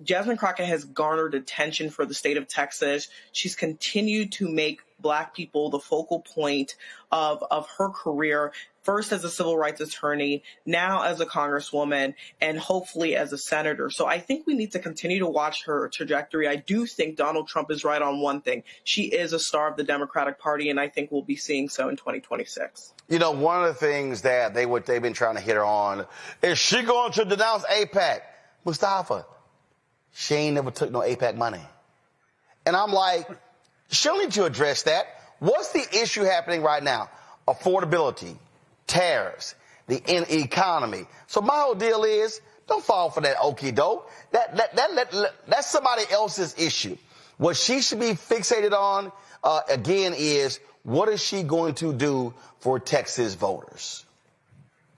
Speaker 9: Jasmine Crockett has garnered attention for the state of Texas. She's continued to make Black people the focal point of her career, first as a civil rights attorney, now as a congresswoman, and hopefully as a senator. So I think we need to continue to watch her trajectory. I do think Donald Trump is right on one thing. She is a star of the Democratic Party, and I think we'll be seeing so in 2026.
Speaker 2: One of the things that they've been trying to hit her on is she going to denounce AIPAC? Mustafa, she ain't never took no AIPAC money. And I'm like, she'll need to address that. What's the issue happening right now? Affordability, tariffs, the economy. So my whole deal is, don't fall for that okie doke. That's somebody else's issue. What she should be fixated on, again, is what is she going to do for Texas voters?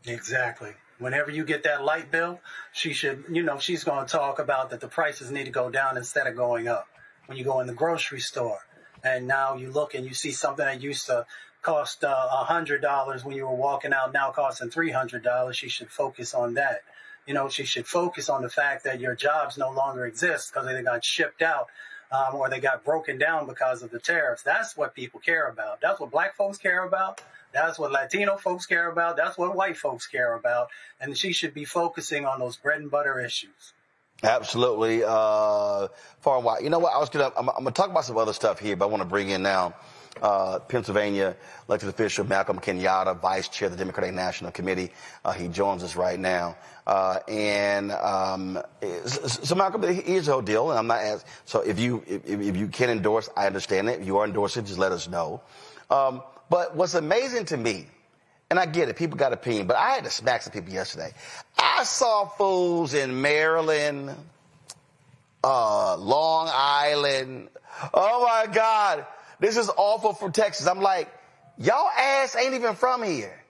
Speaker 12: Exactly. Whenever you get that light bill, she should, she's going to talk about that the prices need to go down instead of going up. When you go in the grocery store and now you look and you see something that used to cost $100 when you were walking out, now costing $300, she should focus on that. She should focus on the fact that your jobs no longer exist because they got shipped out or they got broken down because of the tariffs. That's what people care about. That's what Black folks care about. That's what Latino folks care about. That's what white folks care about. And she should be focusing on those bread and butter issues.
Speaker 2: Absolutely. Far and wide. You know what? I'm going to talk about some other stuff here, but I want to bring in now Pennsylvania elected official Malcolm Kenyatta, vice chair of the Democratic National Committee. He joins us right now. So Malcolm, here's the whole deal, and I'm not asking. So if you can endorse, I understand it. If you are endorsing, just let us know. But what's amazing to me, and I get it, people got opinion, but I had to smack some people yesterday. I saw fools in Maryland, Long Island. Oh my God, this is awful for Texas. I'm like, y'all ass ain't even from here.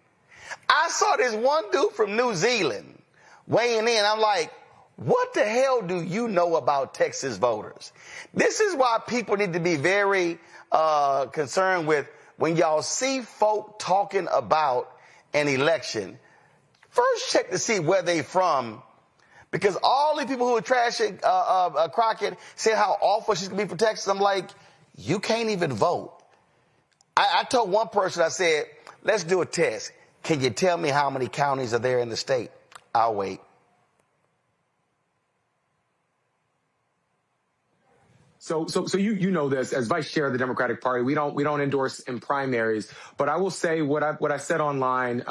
Speaker 2: I saw this one dude from New Zealand weighing in. I'm like, what the hell do you know about Texas voters? This is why people need to be very concerned with when y'all see folk talking about an election. First check to see where they from, because all the people who are trashing Crockett said how awful she's going to be for Texas. I'm like, you can't even vote. I told one person, I said, let's do a test. Can you tell me how many counties are there in the state? I'll wait.
Speaker 4: So you know this, as vice chair of the Democratic Party, we don't endorse in primaries, but I will say what I said online,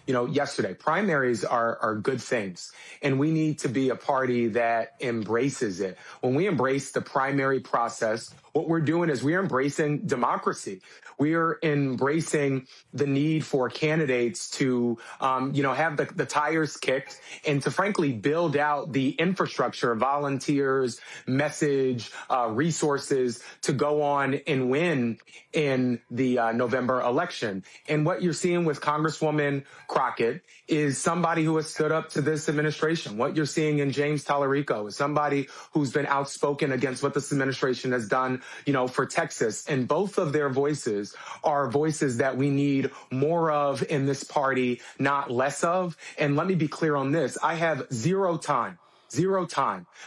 Speaker 4: yesterday. Primaries are good things, and we need to be a party that embraces it. When we embrace the primary process, what we're doing is we're embracing democracy. We are embracing the need for candidates to, have the tires kicked and to frankly build out the infrastructure, volunteers, message, resources to go on and win in the November election. And what you're seeing with Congresswoman Crockett is somebody who has stood up to this administration. What you're seeing in James Tallarico is somebody who's been outspoken against what this administration has done, for Texas. And both of their voices are voices that we need more of in this party, not less of. And let me be clear on this. I have zero time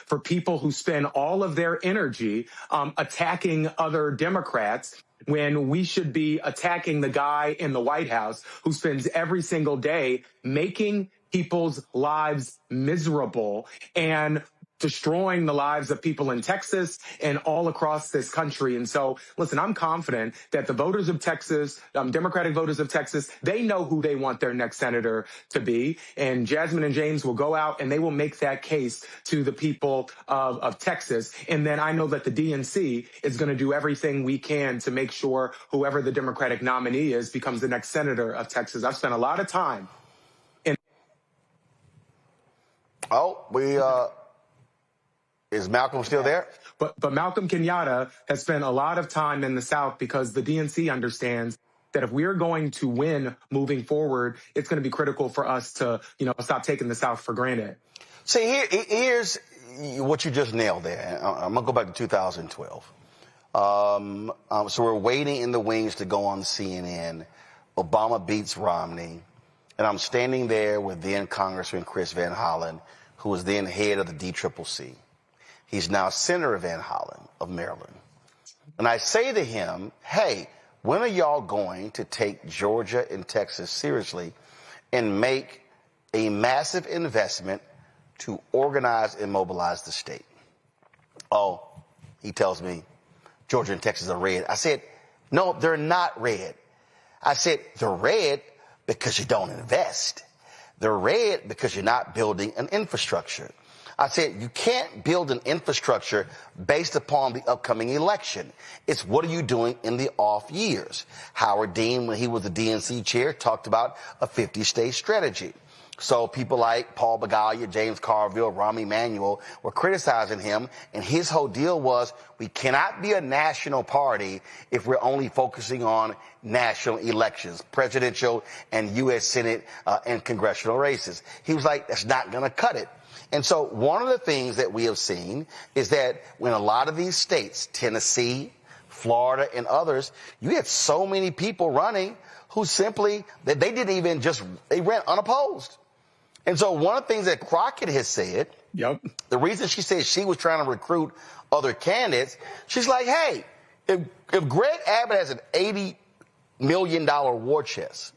Speaker 4: for people who spend all of their energy attacking other Democrats when we should be attacking the guy in the White House who spends every single day making people's lives miserable and destroying the lives of people in Texas and all across this country. And so, listen, I'm confident that the voters of Texas, Democratic voters of Texas, they know who they want their next senator to be. And Jasmine and James will go out and they will make that case to the people of Texas. And then I know that the DNC is going to do everything we can to make sure whoever the Democratic nominee is becomes the next senator of Texas. I've spent a lot of time in.
Speaker 2: Is Malcolm still there?
Speaker 4: But Malcolm Kenyatta has spent a lot of time in the South because the DNC understands that if we're going to win moving forward, it's going to be critical for us to, stop taking the South for granted.
Speaker 2: See, here's what you just nailed there. I'm going to go back to 2012. So we're waiting in the wings to go on CNN. Obama beats Romney. And I'm standing there with then Congressman Chris Van Hollen, who was then head of the DCCC. He's now Senator Van Hollen of Maryland. And I say to him, hey, when are y'all going to take Georgia and Texas seriously and make a massive investment to organize and mobilize the state? Oh, he tells me, Georgia and Texas are red. I said, no, they're not red. I said, they're red because you don't invest. They're red because you're not building an infrastructure. I said, you can't build an infrastructure based upon the upcoming election. It's what are you doing in the off years? Howard Dean, when he was the DNC chair, talked about a 50-state strategy. So people like Paul Begalia, James Carville, Rahm Emanuel were criticizing him, and his whole deal was we cannot be a national party if we're only focusing on national elections, presidential and U.S. Senate and congressional races. He was like, that's not going to cut it. And so one of the things that we have seen is that when a lot of these states, Tennessee, Florida, and others, you had so many people running who simply, that they didn't even they ran unopposed. And so one of the things that Crockett has said, the reason she said she was trying to recruit other candidates, she's like, hey, if Greg Abbott has an $80 million war chest,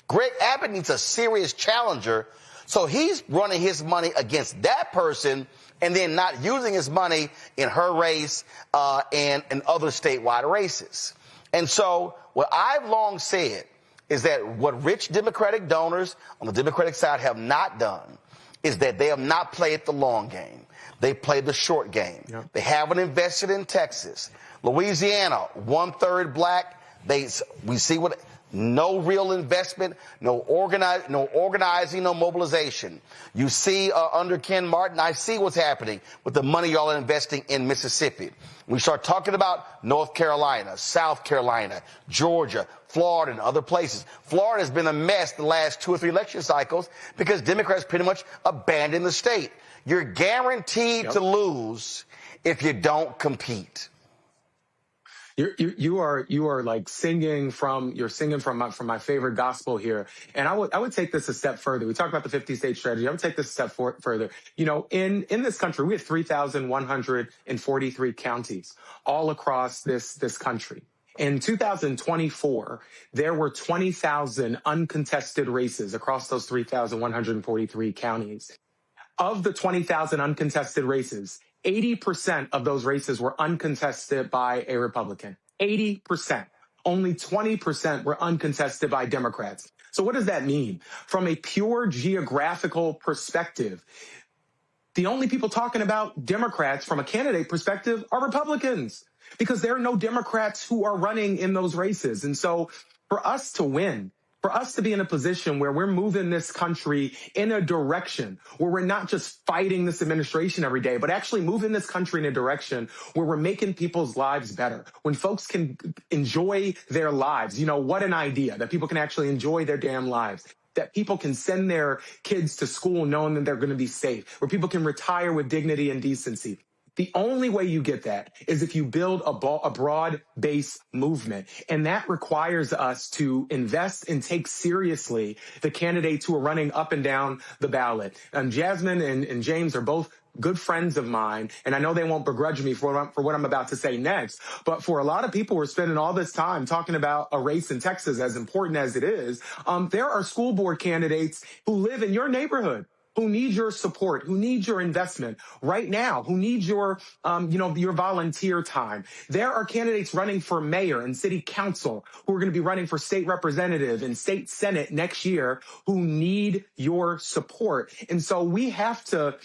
Speaker 2: Greg Abbott needs a serious challenger. So he's running his money against that person and then not using his money in her race and in other statewide races. And so what I've long said is that what rich Democratic donors on the Democratic side have not done is that they have not played the long game. They played the short game. They haven't invested in Texas. Louisiana, 1/3 black. We see what... No real investment, no organizing, no mobilization. You see under Ken Martin, I see what's happening with the money y'all are investing in Mississippi. We start talking about North Carolina, South Carolina, Georgia, Florida, and other places. Florida has been a mess the last 2 or 3 election cycles because Democrats pretty much abandoned the state. You're guaranteed to lose if you don't compete.
Speaker 4: You are like singing from my favorite gospel here. And I would take this a step further. We talked about the 50-state strategy. I would take this a step further. In this country, we have 3,143 counties all across this country. In 2024, there were 20,000 uncontested races across those 3,143 counties. Of the 20,000 uncontested races, 80% of those races were uncontested by a Republican. 80%. Only 20% were uncontested by Democrats. So what does that mean? From a pure geographical perspective, the only people talking about Democrats from a candidate perspective are Republicans because there are no Democrats who are running in those races. And so for us to win, for us to be in a position where we're moving this country in a direction where we're not just fighting this administration every day, but actually moving this country in a direction where we're making people's lives better, when folks can enjoy their lives. You know, what an idea that people can actually enjoy their damn lives, that people can send their kids to school knowing that they're going to be safe, where people can retire with dignity and decency. The only way you get that is if you build a broad-based movement. And that requires us to invest and take seriously the candidates who are running up and down the ballot. Jasmine and James are both good friends of mine, and I know they won't begrudge me for what I'm about to say next. But for a lot of people who are spending all this time talking about a race in Texas, as important as it is, there are school board candidates who live in your neighborhood, who need your support, who need your investment right now, who need your, your volunteer time. There are candidates running for mayor and city council who are going to be running for state representative and state senate next year who need your support. And so we have to,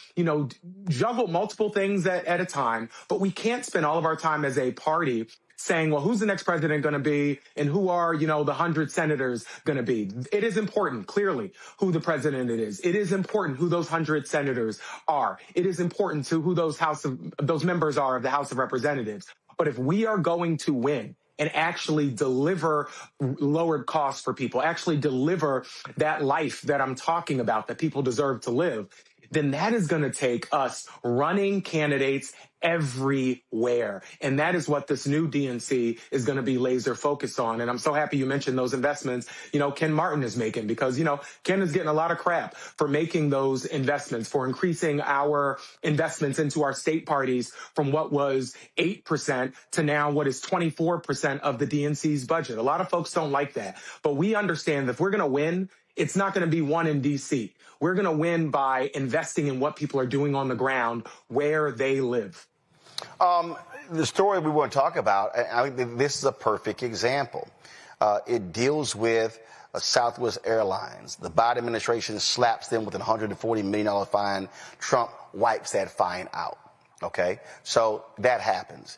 Speaker 4: juggle multiple things at a time, but we can't spend all of our time as a party saying, well, who's the next president going to be and who are, the 100 senators going to be? It is important, clearly, who the president is. It is important who those 100 senators are. It is important to who those members are of the House of Representatives. But if we are going to win and actually deliver lowered costs for people, actually deliver that life that I'm talking about that people deserve to live, then that is going to take us running candidates everywhere. And that is what this new DNC is going to be laser focused on. And I'm so happy you mentioned those investments, Ken Martin is making, because, Ken is getting a lot of crap for making those investments, for increasing our investments into our state parties from what was 8% to now what is 24% of the DNC's budget. A lot of folks don't like that, but we understand that if we're going to win, it's not going to be one in D.C. We're going to win by investing in what people are doing on the ground where they live.
Speaker 2: The story we want to talk about, I think this is a perfect example. It deals with Southwest Airlines. The Biden administration slaps them with a $140 million fine. Trump wipes that fine out. Okay, so that happens.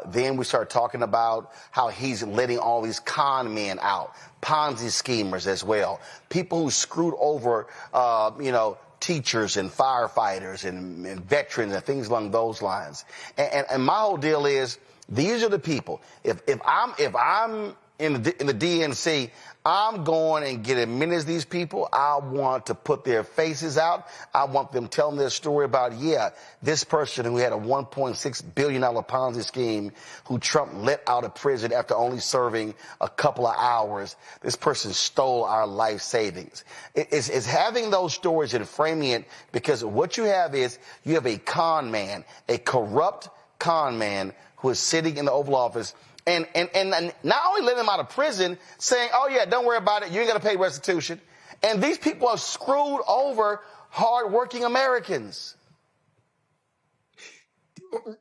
Speaker 2: Then we start talking about how he's letting all these con men out, Ponzi schemers as well, people who screwed over, teachers and firefighters and veterans and things along those lines. And my whole deal is, these are the people. If I'm in the DNC, I'm going and get as many as these people. I want to put their faces out. I want them telling their story about, this person who had a $1.6 billion Ponzi scheme who Trump let out of prison after only serving a couple of hours. This person stole our life savings. It's having those stories and framing it, because what you have is you have a con man, a corrupt con man who is sitting in the Oval Office and not only letting him out of prison, saying, oh, yeah, don't worry about it, you ain't going to pay restitution. And these people have screwed over hardworking Americans.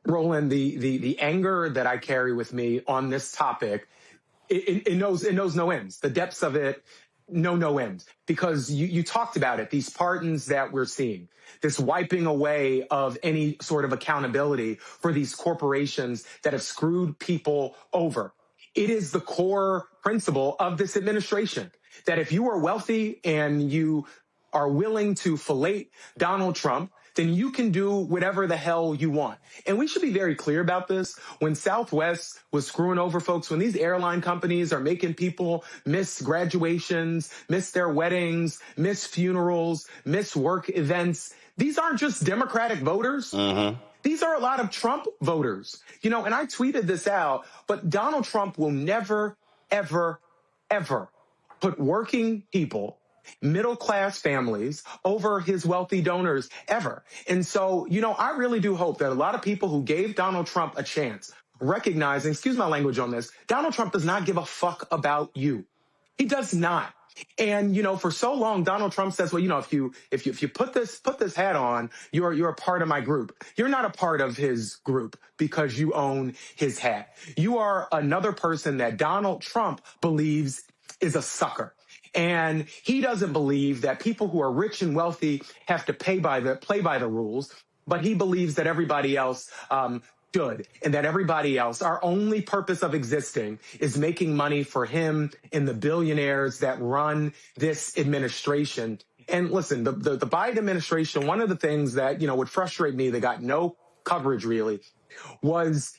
Speaker 4: Roland, the anger that I carry with me on this topic, it knows no ends. The depths of it know no end. Because you talked about it, these pardons that we're seeing, this wiping away of any sort of accountability for these corporations that have screwed people over. It is the core principle of this administration that if you are wealthy and you are willing to fillet Donald Trump, then you can do whatever the hell you want. And we should be very clear about this. When Southwest was screwing over folks, when these airline companies are making people miss graduations, miss their weddings, miss funerals, miss work events, these aren't just Democratic voters. Mm-hmm. These are a lot of Trump voters. And I tweeted this out, but Donald Trump will never, ever, ever put working people, middle-class families over his wealthy donors ever. And so, I really do hope that a lot of people who gave Donald Trump a chance, recognizing, excuse my language on this, Donald Trump does not give a fuck about you. He does not. And, for so long, Donald Trump says, well, if you put this hat on, you're a part of my group. You're not a part of his group because you own his hat. You are another person that Donald Trump believes is a sucker. And he doesn't believe that people who are rich and wealthy have to play by the rules, but he believes that everybody else should, and that everybody else, our only purpose of existing is making money for him and the billionaires that run this administration. And listen, the Biden administration, one of the things that, would frustrate me that got no coverage really was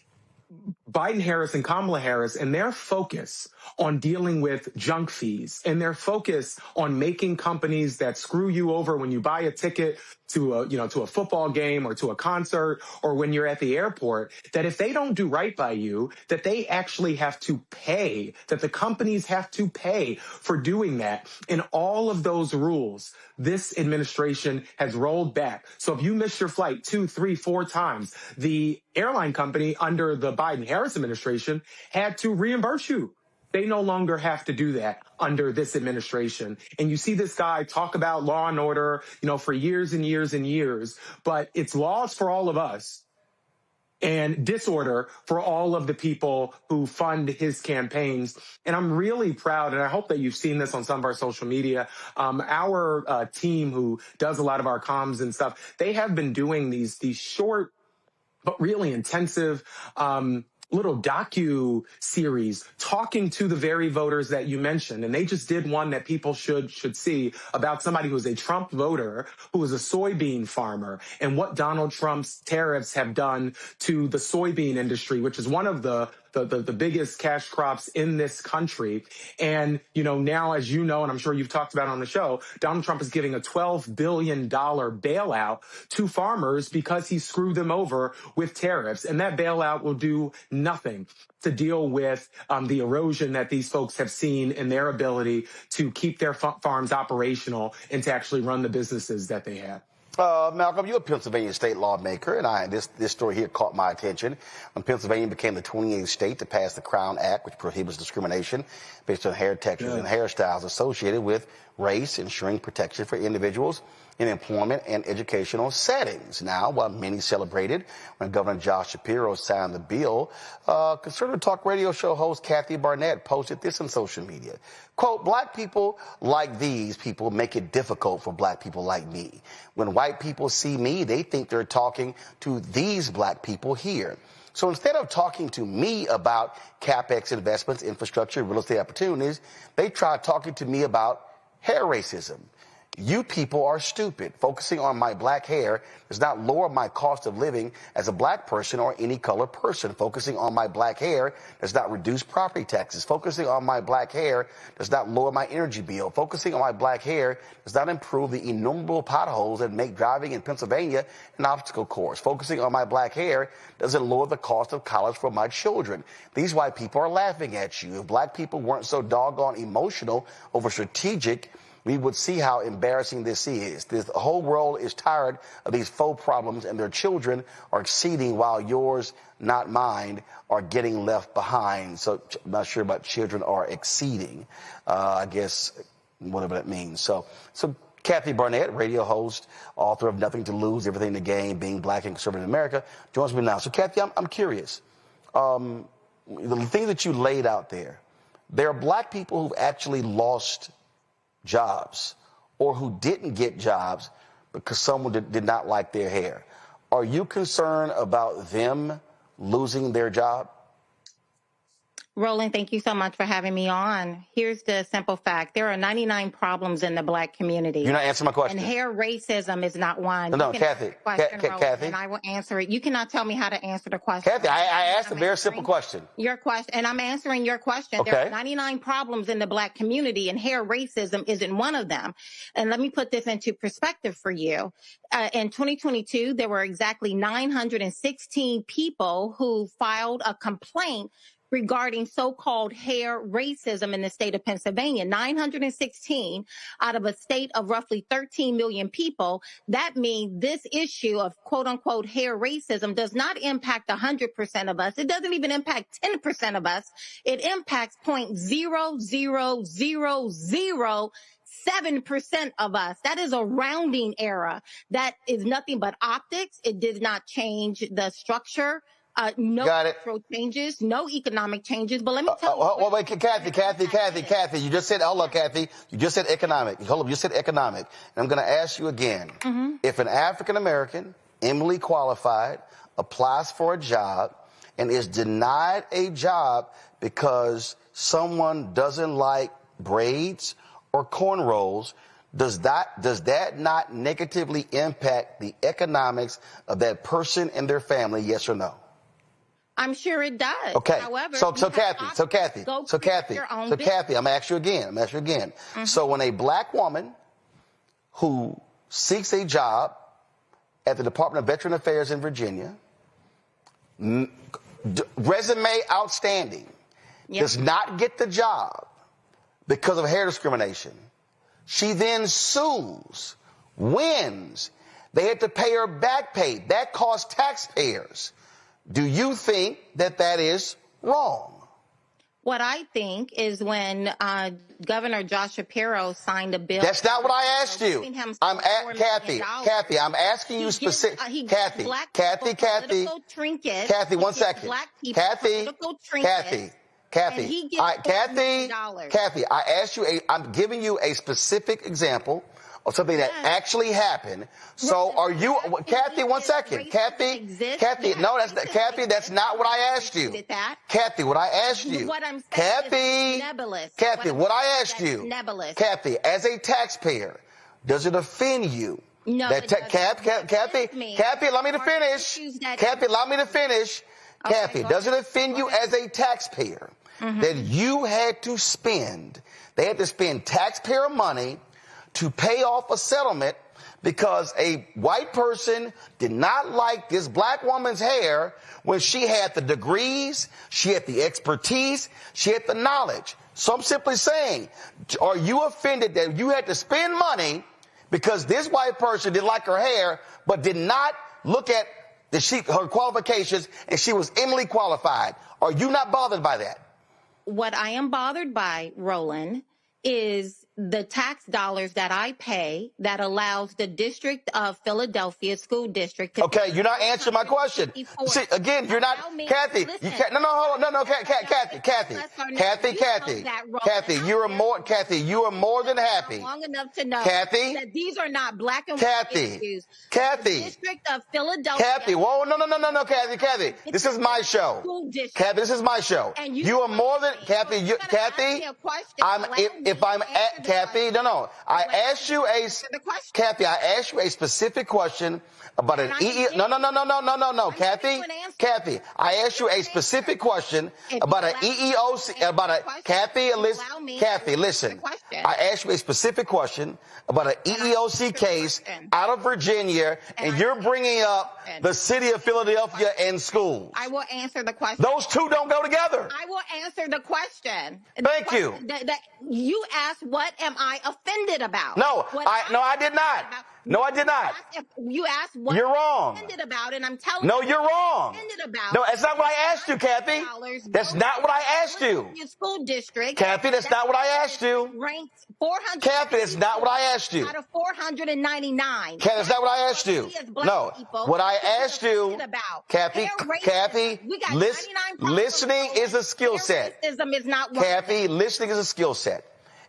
Speaker 4: Biden Harris and Kamala Harris and their focus on dealing with junk fees and their focus on making companies that screw you over when you buy a ticket to a football game or to a concert or when you're at the airport, that if they don't do right by you, that they actually have to pay, that the companies have to pay for doing that. And all of those rules, this administration has rolled back. So if you miss your flight 2, 3, 4 times, the airline company under the Biden-Harris administration had to reimburse you. They no longer have to do that under this administration. And you see this guy talk about law and order, for years and years and years, but it's laws for all of us and disorder for all of the people who fund his campaigns. And I'm really proud, and I hope that you've seen this on some of our social media. Our team who does a lot of our comms and stuff, they have been doing these short but really intensive little docu-series talking to the very voters that you mentioned. And they just did one that people should see about somebody who's a Trump voter, who is a soybean farmer, and what Donald Trump's tariffs have done to the soybean industry, which is one of the biggest cash crops in this country. And, now, as you know, and I'm sure you've talked about on the show, Donald Trump is giving a $12 billion bailout to farmers because he screwed them over with tariffs. And that bailout will do nothing to deal with the erosion that these folks have seen in their ability to keep their farms operational and to actually run the businesses that they have.
Speaker 2: Malcolm, you're a Pennsylvania state lawmaker, and this story here caught my attention. When Pennsylvania became the 28th state to pass the Crown Act, which prohibits discrimination based on hair textures and hairstyles associated with race, ensuring protection for individuals in employment and educational settings. Now, while many celebrated when Governor Josh Shapiro signed the bill, conservative talk radio show host Kathy Barnett posted this on social media. Quote, "Black people like these people make it difficult for black people like me. When white people see me, they think they're talking to these black people here. So instead of talking to me about CapEx investments, infrastructure, real estate opportunities, they try talking to me about hair racism. You people are stupid. Focusing on my black hair does not lower my cost of living as a black person or any colored person. Focusing on my black hair does not reduce property taxes. Focusing on my black hair does not lower my energy bill. Focusing on my black hair does not improve the innumerable potholes that make driving in Pennsylvania an obstacle course. Focusing on my black hair doesn't lower the cost of college for my children. These white people are laughing at you. If black people weren't so doggone emotional over strategic, we would see how embarrassing this is. The whole world is tired of these faux problems, and their children are exceeding while yours, not mine, are getting left behind." So I'm not sure about children are exceeding. I guess whatever that means. So Kathy Barnett, radio host, author of Nothing to Lose, Everything to Gain, Being Black and Conservative in America, joins me now. So Kathy, I'm curious. The thing that you laid out there are black people who've actually lost jobs or who didn't get jobs because someone did not like their hair. Are you concerned about them losing their job?
Speaker 5: Roland, thank you so much for having me on. Here's the simple fact. There are 99 problems in the black community.
Speaker 2: You're not answering my question.
Speaker 5: And hair racism is not one.
Speaker 2: No, Kathy. Kathy.
Speaker 5: And I will answer it. You cannot tell me how to answer the question.
Speaker 2: Kathy, I asked a very simple question.
Speaker 5: Your question, and I'm answering your question.
Speaker 2: Okay.
Speaker 5: There are 99 problems in the black community, and hair racism isn't one of them. And let me put this into perspective for you. In 2022, there were exactly 916 people who filed a complaint regarding so-called hair racism in the state of Pennsylvania. 916 out of a state of roughly 13 million people. That means this issue of quote-unquote hair racism does not impact 100% of us. It doesn't even impact 10% of us. It impacts 0.00007% of us. That is a rounding error. That is nothing but optics. It did not change the structure. No structural changes, no economic changes. But let me tell you.
Speaker 2: Wait, Kathy, you just said, hold on, Kathy. You just said economic. Hold on, you said economic. And I'm going to ask you again. If an African-American, eminently qualified, applies for a job and is denied a job because someone doesn't like braids or cornrows, does that not negatively impact the economics of that person and their family, yes or no?
Speaker 5: I'm sure it does.
Speaker 2: Okay.
Speaker 5: However,
Speaker 2: So Kathy, I'm gonna ask you again.
Speaker 5: Mm-hmm.
Speaker 2: So when a black woman who seeks a job at the Department of Veteran Affairs in Virginia, resume outstanding, does not get the job because of hair discrimination, she then sues, wins. They had to pay her back pay. That costs taxpayers. Do you think that is wrong?
Speaker 5: What I think is when Governor Josh Shapiro signed a bill.
Speaker 2: That's not what I asked you. Kathy, I'm asking you specific. Kathy, one second. Kathy, I asked you. I'm giving you a specific example of something that actually happened. So are you, Kathy, one second. Kathy, no, that's not what I asked you. Kathy, what I asked you. Kathy, what I asked you. Kathy, as a taxpayer, does it offend you?
Speaker 5: No,
Speaker 2: Kathy, allow me to finish. Kathy, allow me to finish. Kathy, does it offend you as a taxpayer that you had to spend, they had to spend taxpayer money to pay off a settlement because a white person did not like this black woman's hair when she had the degrees, she had the expertise, she had the knowledge? So I'm simply saying, are you offended that you had to spend money because this white person didn't like her hair but did not look at her qualifications and she was eminently qualified? Are you not bothered by that?
Speaker 5: What I am bothered by, Roland, is the tax dollars that I pay that allows the District of Philadelphia School District to.
Speaker 2: Okay, you're not answering my question. See, again, you're not, Kathy. Hold on, Kathy, you are more than happy.
Speaker 5: Long enough to know
Speaker 2: Kathy,
Speaker 5: that these are not black and white issues.
Speaker 2: Kathy,
Speaker 5: the District of Philadelphia.
Speaker 2: Kathy, whoa, no, Kathy. This is my show. Kathy, this is my show.
Speaker 5: And
Speaker 2: you are more than Kathy. Kathy, no. I asked you Kathy, I asked you a specific question about an No, Kathy. Kathy, I asked you a specific question about an EEOC, Kathy, listen. I asked you a specific question about an EEOC case out of Virginia, and you're bringing up the city of Philadelphia and schools.
Speaker 5: I will answer the question.
Speaker 2: Those two don't go together.
Speaker 5: I will answer the question.
Speaker 2: Thank you.
Speaker 5: You asked, what am I offended about?
Speaker 2: No, I did not. No, I did not.
Speaker 5: You asked what
Speaker 2: you're wrong.
Speaker 5: I'm offended about, and I'm telling
Speaker 2: you.
Speaker 5: No,
Speaker 2: you're wrong.
Speaker 5: About
Speaker 2: no, that's not what I asked you, Kathy. That's not what I asked you.
Speaker 5: School district.
Speaker 2: Kathy, that's not what I asked you.
Speaker 5: Ranked 400.
Speaker 2: Kathy, that's not what I asked you.
Speaker 5: Out of 499.
Speaker 2: Kathy, that's not what I asked you. No, what I asked you, Kathy, listening is a skill set.
Speaker 5: Racism is not one.
Speaker 2: Kathy, listening is a skill set.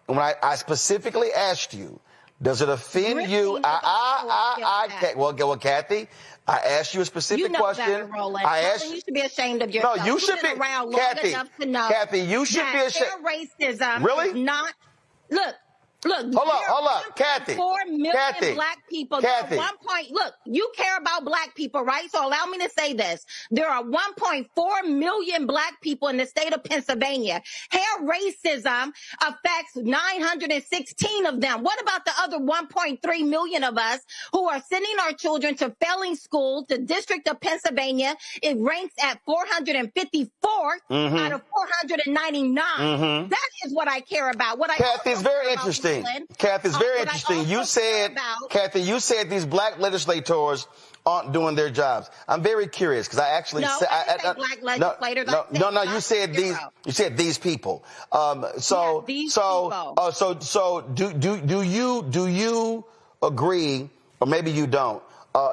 Speaker 2: And when I specifically asked you, does it offend you? Well, Kathy, I asked you a specific question.
Speaker 5: Better, I asked you should be ashamed of yourself.
Speaker 2: No, you should be.
Speaker 5: Around
Speaker 2: Kathy,
Speaker 5: long enough to know
Speaker 2: Kathy, you should be ashamed.
Speaker 5: Racism
Speaker 2: really?
Speaker 5: Is not. Look.
Speaker 2: Hold up, Kathy.
Speaker 5: 4 million black people.
Speaker 2: Kathy.
Speaker 5: Look, you care about black people, right? So allow me to say this. There are 1.4 million black people in the state of Pennsylvania. Hair racism affects 916 of them. What about the other 1.3 million of us who are sending our children to failing schools? The District of Pennsylvania, it ranks at 454th out of 499. That is what I care about.
Speaker 2: Kathy's very interesting. Kathy, it's very interesting. You said these black legislators aren't doing their jobs. I'm very curious because I actually said
Speaker 5: black legislators.
Speaker 2: You said these. You said these people. So do you agree, or maybe you don't?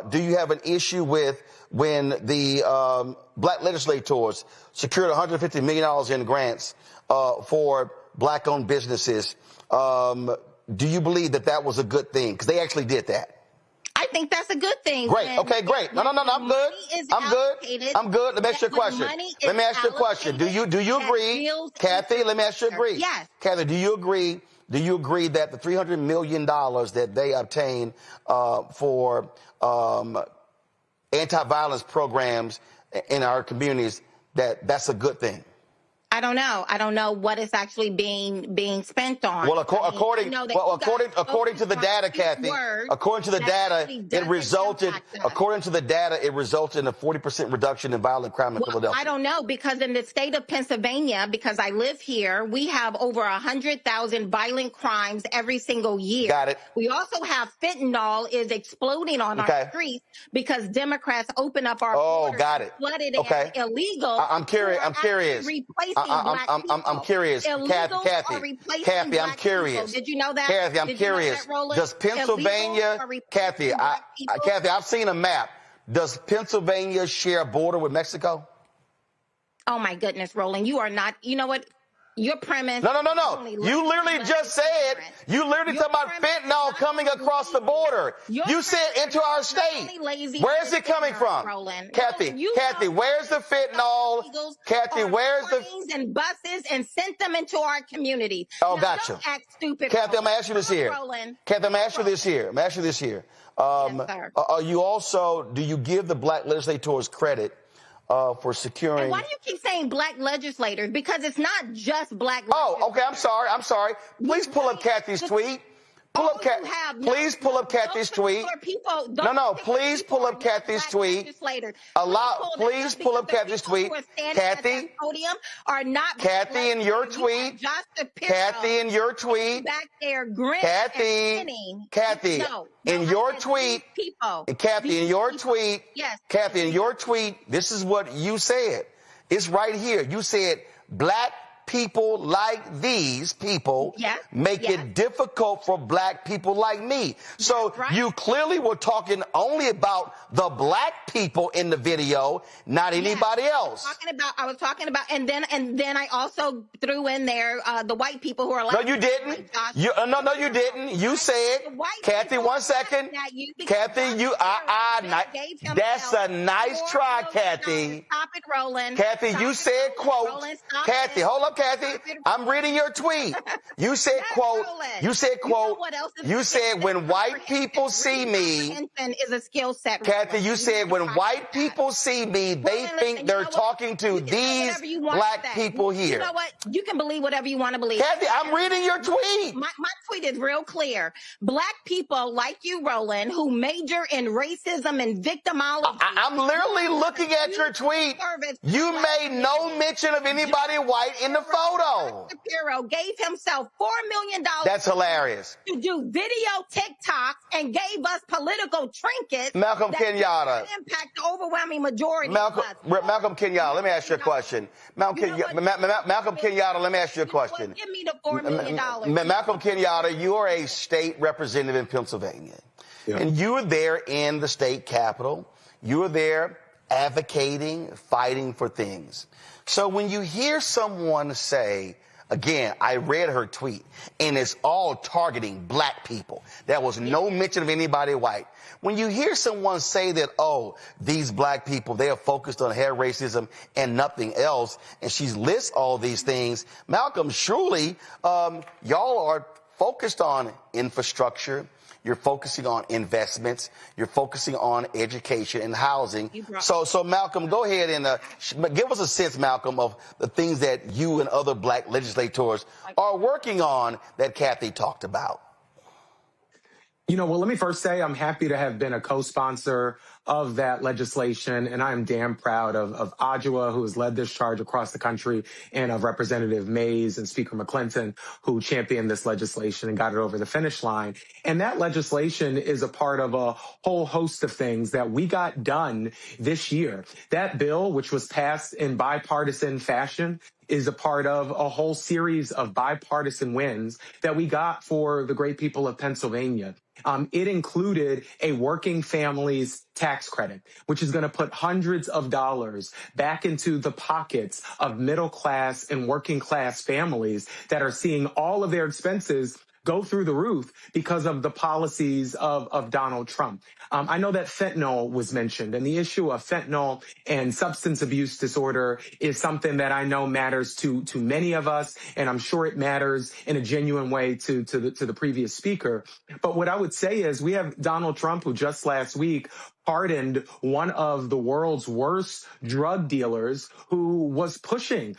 Speaker 2: Do you have an issue with when the black legislators secured $150 million in grants for black-owned businesses? Do you believe that was a good thing? Because they actually did that.
Speaker 5: I think that's a good thing.
Speaker 2: Great. Okay, great. No, I'm good. I'm good. Let me ask you a question. Let me ask you a question. Do you agree, Kathy? Let me ask you agree.
Speaker 5: Yes.
Speaker 2: Kathy, do you agree? Do you agree that the $300 million that they obtained for anti-violence programs in our communities, that's a good thing?
Speaker 5: I don't know. I don't know what is actually being spent on.
Speaker 2: Well, according to the data, Kathy, according to the data, it resulted in a 40% reduction in violent crime in Philadelphia.
Speaker 5: I don't know, because in the state of Pennsylvania, because I live here, we have over 100,000 violent crimes every single year.
Speaker 2: Got it.
Speaker 5: We also have fentanyl is exploding on our streets because Democrats open up our borders,
Speaker 2: got it.
Speaker 5: flooded and illegal.
Speaker 2: I'm curious. I'm curious, Kathy, I'm curious.
Speaker 5: Did you know that?
Speaker 2: Kathy, I'm curious. Does Pennsylvania, Kathy, I've seen a map. Does Pennsylvania share a border with Mexico?
Speaker 5: Oh my goodness, Roland, you are not, you know what? Your premise.
Speaker 2: No. You literally just said, you literally talking about fentanyl coming across the border. You said into our state. Where is it coming from? Kathy, where's the fentanyl? Kathy, where's the
Speaker 5: and buses and sent them into our community?
Speaker 2: Oh, gotcha.
Speaker 5: Don't act stupid.
Speaker 2: Kathy, I'm gonna ask you this here. Kathy, I'm gonna ask you this here. Do you give the black legislators credit for securing?
Speaker 5: And why do you keep saying black legislators? Because it's not just black legislators.
Speaker 2: Oh, okay. I'm sorry. Please pull up Kathy's tweet. Please pull up Kathy's tweet. Please pull up Kathy's tweet. Please pull up Kathy's tweet. Kathy, in your tweet. Kathy, in your tweet. Kathy, in your tweet. Kathy, in your tweet. Kathy, in your tweet. This is what you said. It's right here. You said black people like these people make it difficult for black people like me. So you clearly were talking only about the black people in the video, not anybody else.
Speaker 5: I was talking about, and then I also threw in there the white people who are like.
Speaker 2: No, you didn't. No, you didn't. You said, Kathy, 1 second. Kathy, that's a nice try, Kathy.
Speaker 5: Stop it, Roland.
Speaker 2: Kathy, you said, quote, Kathy, hold up, Kathy, I'm reading your tweet. You said, quote, you said, when white people see me,
Speaker 5: is a skill set.
Speaker 2: Kathy, you said, when white people see me, they think they're talking to these black people here.
Speaker 5: You know what? You can believe whatever you want to believe.
Speaker 2: Kathy, I'm reading your tweet.
Speaker 5: My tweet is real clear. Black people like you, Roland, who major in racism and victimology.
Speaker 2: I'm literally looking at your tweet. You made no mention of anybody white in the photo.
Speaker 5: Shapiro gave himself $4 million.
Speaker 2: That's hilarious.
Speaker 5: To do video TikToks and gave us political trinkets.
Speaker 2: Malcolm Kenyatta.
Speaker 5: Impact the overwhelming majority.
Speaker 2: Malcolm Kenyatta, let me ask you a question. Malcolm Kenyatta, let me ask you a question.
Speaker 5: Give me the $4 million.
Speaker 2: Malcolm Kenyatta, you are a state representative in Pennsylvania. Yeah. And you were there in the state capitol. You were there advocating, fighting for things. So when you hear someone say, again, I read her tweet, and it's all targeting black people. There was no mention of anybody white. When you hear someone say that, oh, these black people, they are focused on hair racism and nothing else, and she lists all these things, Malcolm, surely y'all are focused on infrastructure. You're focusing on investments. You're focusing on education and housing. So Malcolm, go ahead and give us a sense, Malcolm, of the things that you and other black legislators are working on that Kathy talked about.
Speaker 4: Well, let me first say I'm happy to have been a co-sponsor of that legislation, and I am damn proud of Adjoa, who has led this charge across the country, and of Representative Mays and Speaker McClinton, who championed this legislation and got it over the finish line. And that legislation is a part of a whole host of things that we got done this year. That bill, which was passed in bipartisan fashion, is a part of a whole series of bipartisan wins that we got for the great people of Pennsylvania. It included a working families tax credit, which is going to put hundreds of dollars back into the pockets of middle class and working class families that are seeing all of their expenses go through the roof because of the policies of Donald Trump. I know that fentanyl was mentioned, and the issue of fentanyl and substance abuse disorder is something that I know matters to many of us, and I'm sure it matters in a genuine way to the previous speaker. But what I would say is we have Donald Trump, who just last week pardoned one of the world's worst drug dealers who was pushing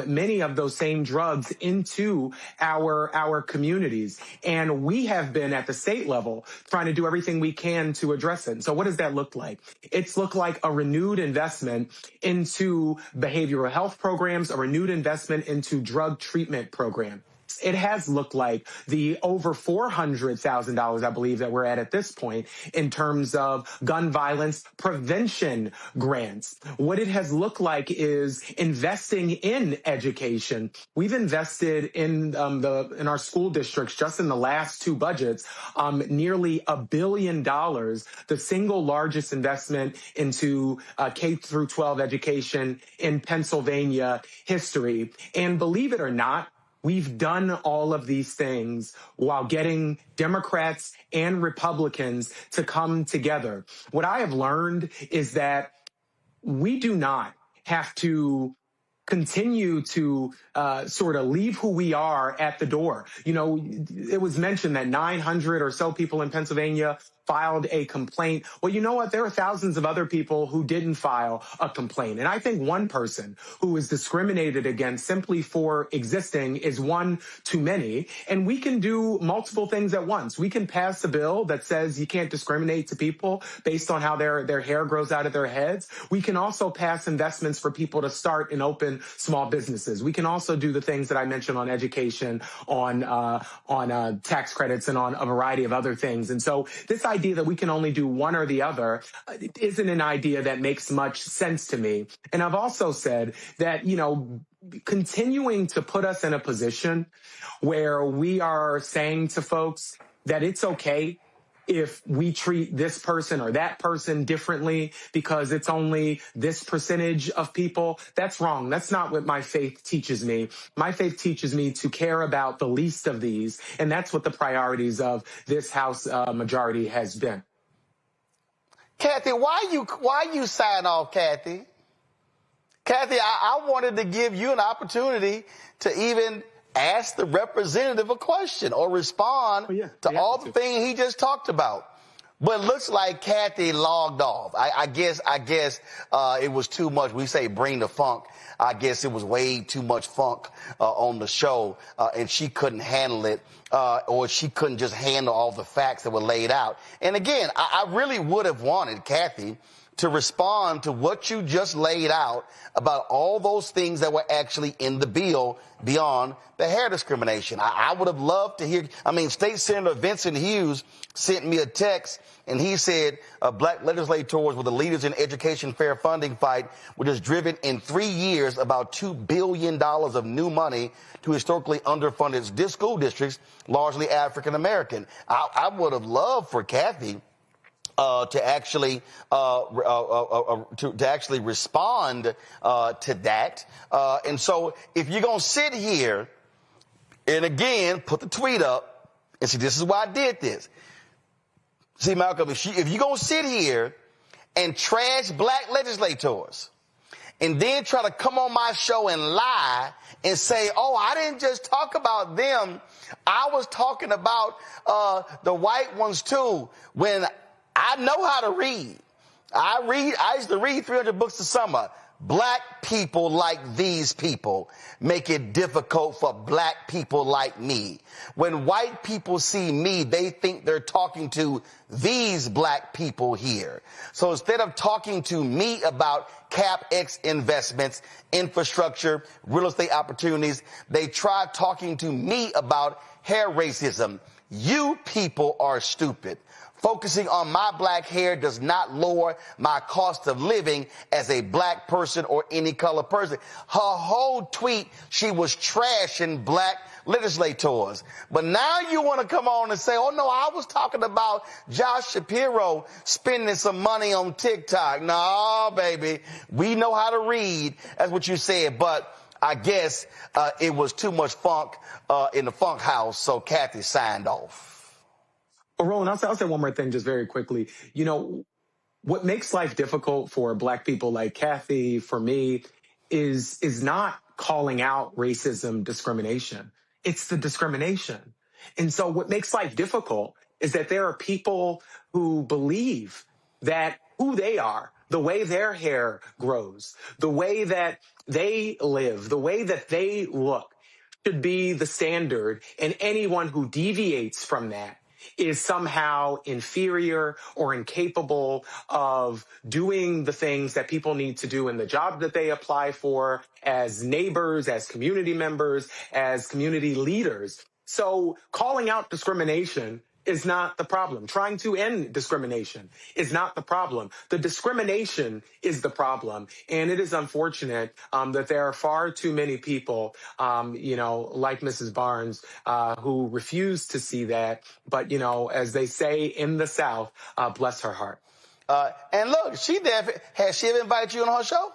Speaker 4: many of those same drugs into our communities. And we have been at the state level trying to do everything we can to address it. And so what does that look like? It's looked like a renewed investment into behavioral health programs, a renewed investment into drug treatment programs. It has looked like the over $400,000, I believe, that we're at this point in terms of gun violence prevention grants. What it has looked like is investing in education. We've invested in our school districts just in the last two budgets, nearly $1 billion, the single largest investment into K through 12 education in Pennsylvania history. And believe it or not, we've done all of these things while getting Democrats and Republicans to come together. What I have learned is that we do not have to continue to sort of leave who we are at the door. You know, it was mentioned that 900 or so people in Pennsylvania filed a complaint. Well, you know what? There are thousands of other people who didn't file a complaint. And I think one person who is discriminated against simply for existing is one too many. And we can do multiple things at once. We can pass a bill that says you can't discriminate to people based on how their hair grows out of their heads. We can also pass investments for people to start and open small businesses. We can also do the things that I mentioned on education, on tax credits, and on a variety of other things. And so this idea that we can only do one or the other isn't an idea that makes much sense to me. And I've also said that, you know, continuing to put us in a position where we are saying to folks that it's okay if we treat this person or that person differently because it's only this percentage of people, that's wrong. That's not what my faith teaches me. My faith teaches me to care about the least of these, and that's what the priorities of this House majority has been.
Speaker 2: Kathy, why you sign off, Kathy? Kathy, I wanted to give you an opportunity to even ask the representative a question or respond to all the things he just talked about. But it looks like Kathy logged off. I guess it was too much. We say bring the funk. I guess it was way too much funk on the show, and she couldn't handle it, or she couldn't just handle all the facts that were laid out. And again, I really would have wanted Kathy to respond to what you just laid out about all those things that were actually in the bill beyond the hair discrimination. I would have loved to hear. I mean, State Senator Vincent Hughes sent me a text, and he said black legislators were the leaders in education fair funding fight, which has driven in 3 years about $2 billion of new money to historically underfunded school districts, largely African American. I would have loved for Kathy to actually respond to that. And so if you're going to sit here and again put the tweet up and see, this is why I did this. See, Malcolm, if you're going to sit here and trash black legislators and then try to come on my show and lie and say, oh, I didn't just talk about them, I was talking about the white ones too, when I know how to read. I used to read 300 books a summer. Black people like these people make it difficult for black people like me. When white people see me, they think they're talking to these black people here. So instead of talking to me about CapEx investments, infrastructure, real estate opportunities, they try talking to me about hair racism. You people are stupid. Focusing on my black hair does not lower my cost of living as a black person or any color person. Her whole tweet, she was trashing black legislators. But now you want to come on and say, oh, no, I was talking about Josh Shapiro spending some money on TikTok. No, baby, we know how to read. That's what you said. But I guess it was too much funk in the funk house, so Kathy signed off.
Speaker 4: Well, Roland, I'll say one more thing just very quickly. You know, what makes life difficult for Black people like Kathy, for me, is not calling out racism, discrimination. It's the discrimination. And so what makes life difficult is that there are people who believe that who they are, the way their hair grows, the way that they live, the way that they look should be the standard, and anyone who deviates from that is somehow inferior or incapable of doing the things that people need to do in the job that they apply for as neighbors, as community members, as community leaders. So calling out discrimination is not the problem. Trying to end discrimination is not the problem. The discrimination is the problem. And it is unfortunate that there are far too many people, like Mrs. Barnes, who refuse to see that. But, as they say in the South, bless her heart.
Speaker 2: And look, has she ever invited you on her show?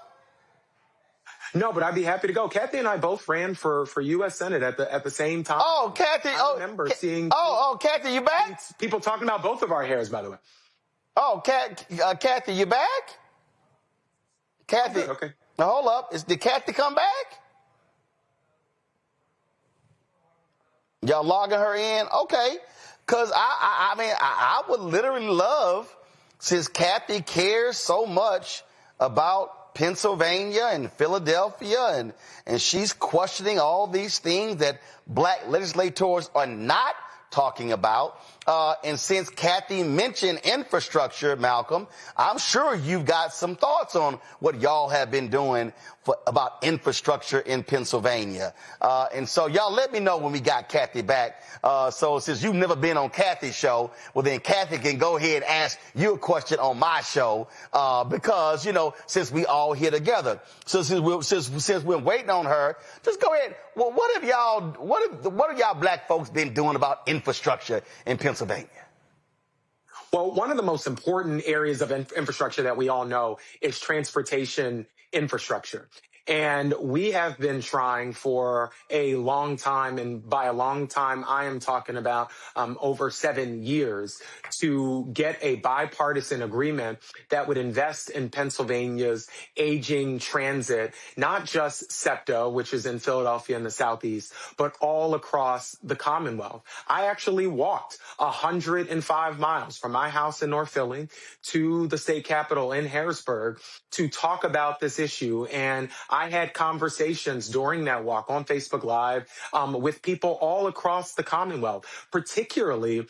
Speaker 4: No, but I'd be happy to go. Kathy and I both ran for U.S. Senate at the same time.
Speaker 2: Oh, Kathy!
Speaker 4: I remember seeing.
Speaker 2: Kathy, you back?
Speaker 4: People talking about both of our hairs, by the way.
Speaker 2: Oh, Kathy, you back? Kathy,
Speaker 4: okay.
Speaker 2: Now hold up. Did Kathy come back? Y'all logging her in? Okay, because I would literally love, since Kathy cares so much about Pennsylvania and Philadelphia, and she's questioning all these things that Black legislators are not talking about. And since Kathy mentioned infrastructure, Malcolm, I'm sure you've got some thoughts on what y'all have been doing about infrastructure in Pennsylvania. And so y'all let me know when we got Kathy back. So since you've never been on Kathy's show, well then Kathy can go ahead and ask you a question on my show, because, since we all here together. So since we're waiting on her, just go ahead. Well, what have y'all Black folks been doing about infrastructure in Pennsylvania?
Speaker 4: Well, one of the most important areas of infrastructure that we all know is transportation infrastructure. And we have been trying for a long time, and by a long time, I am talking about over 7 years, to get a bipartisan agreement that would invest in Pennsylvania's aging transit, not just SEPTA, which is in Philadelphia in the Southeast, but all across the Commonwealth. I actually walked 105 miles from my house in North Philly to the state capitol in Harrisburg to talk about this issue. And I had conversations during that walk on Facebook Live with people all across the Commonwealth, particularly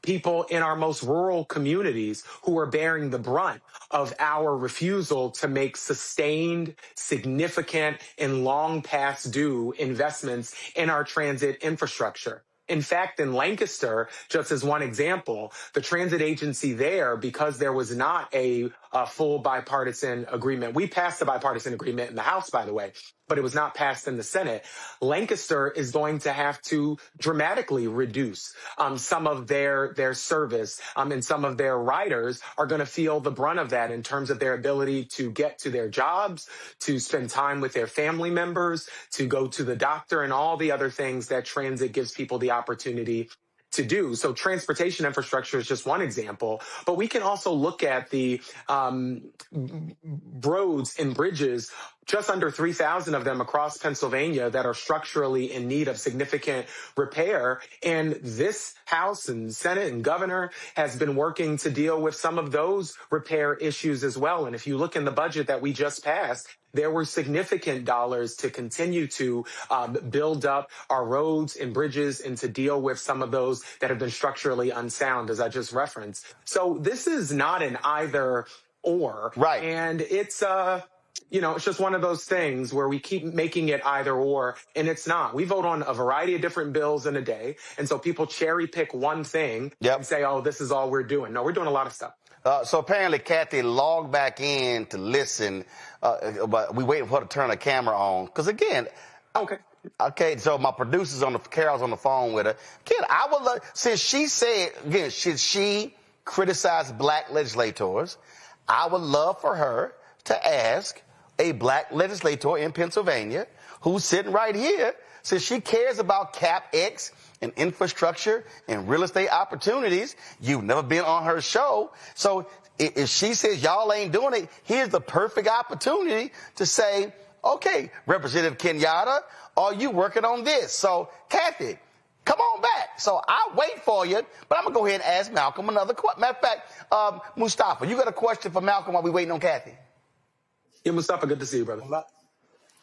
Speaker 4: people in our most rural communities who are bearing the brunt of our refusal to make sustained, significant, and long past due investments in our transit infrastructure. In fact, in Lancaster, just as one example, the transit agency there, because there was not a full bipartisan agreement. We passed the bipartisan agreement in the House, by the way, but it was not passed in the Senate. Lancaster is going to have to dramatically reduce some of their service, and some of their riders are going to feel the brunt of that in terms of their ability to get to their jobs, to spend time with their family members, to go to the doctor, and all the other things that transit gives people the opportunity to do. So transportation infrastructure is just one example, but we can also look at the roads and bridges, just under 3,000 of them across Pennsylvania, that are structurally in need of significant repair. And this House and Senate and Governor has been working to deal with some of those repair issues as well. And if you look in the budget that we just passed, there were significant dollars to continue to build up our roads and bridges and to deal with some of those that have been structurally unsound, as I just referenced. So this is not an either or.
Speaker 2: Right.
Speaker 4: And it's it's just one of those things where we keep making it either or, and it's not. We vote on a variety of different bills in a day, and so people cherry pick one thing and say, oh, this is all we're doing. No, we're doing a lot of stuff.
Speaker 2: So apparently Kathy logged back in to listen, but we waited for her to turn the camera on. Because again, okay, so my producer's Carol's on the phone with her. Again, I would love, since she said, again, should she criticize Black legislators, I would love for her to ask, a black legislator in Pennsylvania who's sitting right here, says she cares about CapEx and infrastructure and real estate opportunities. You've never been on her show. So if she says y'all ain't doing it, here's the perfect opportunity to say, okay, Representative Kenyatta, are you working on this? So, Kathy, come on back. So I'll wait for you, but I'm going to go ahead and ask Malcolm another question. Matter of fact, Mustafa, you got a question for Malcolm while we're waiting on Kathy?
Speaker 4: Yeah, Mustafa, good to see you, brother.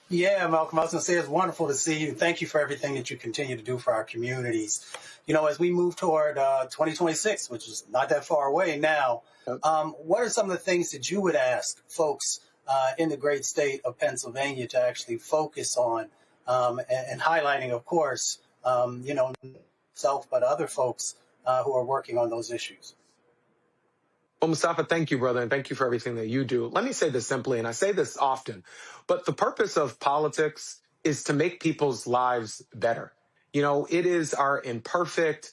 Speaker 12: Yeah, Malcolm, I was going to say it's wonderful to see you. Thank you for everything that you continue to do for our communities. You know, as we move toward 2026, which is not that far away now, what are some of the things that you would ask folks in the great state of Pennsylvania to actually focus on and highlighting, of course, you know, self, but other folks who are working on those issues?
Speaker 4: Well, Mustafa, thank you, brother, and thank you for everything that you do. Let me say this simply, and I say this often, but the purpose of politics is to make people's lives better. You know, it is our imperfect,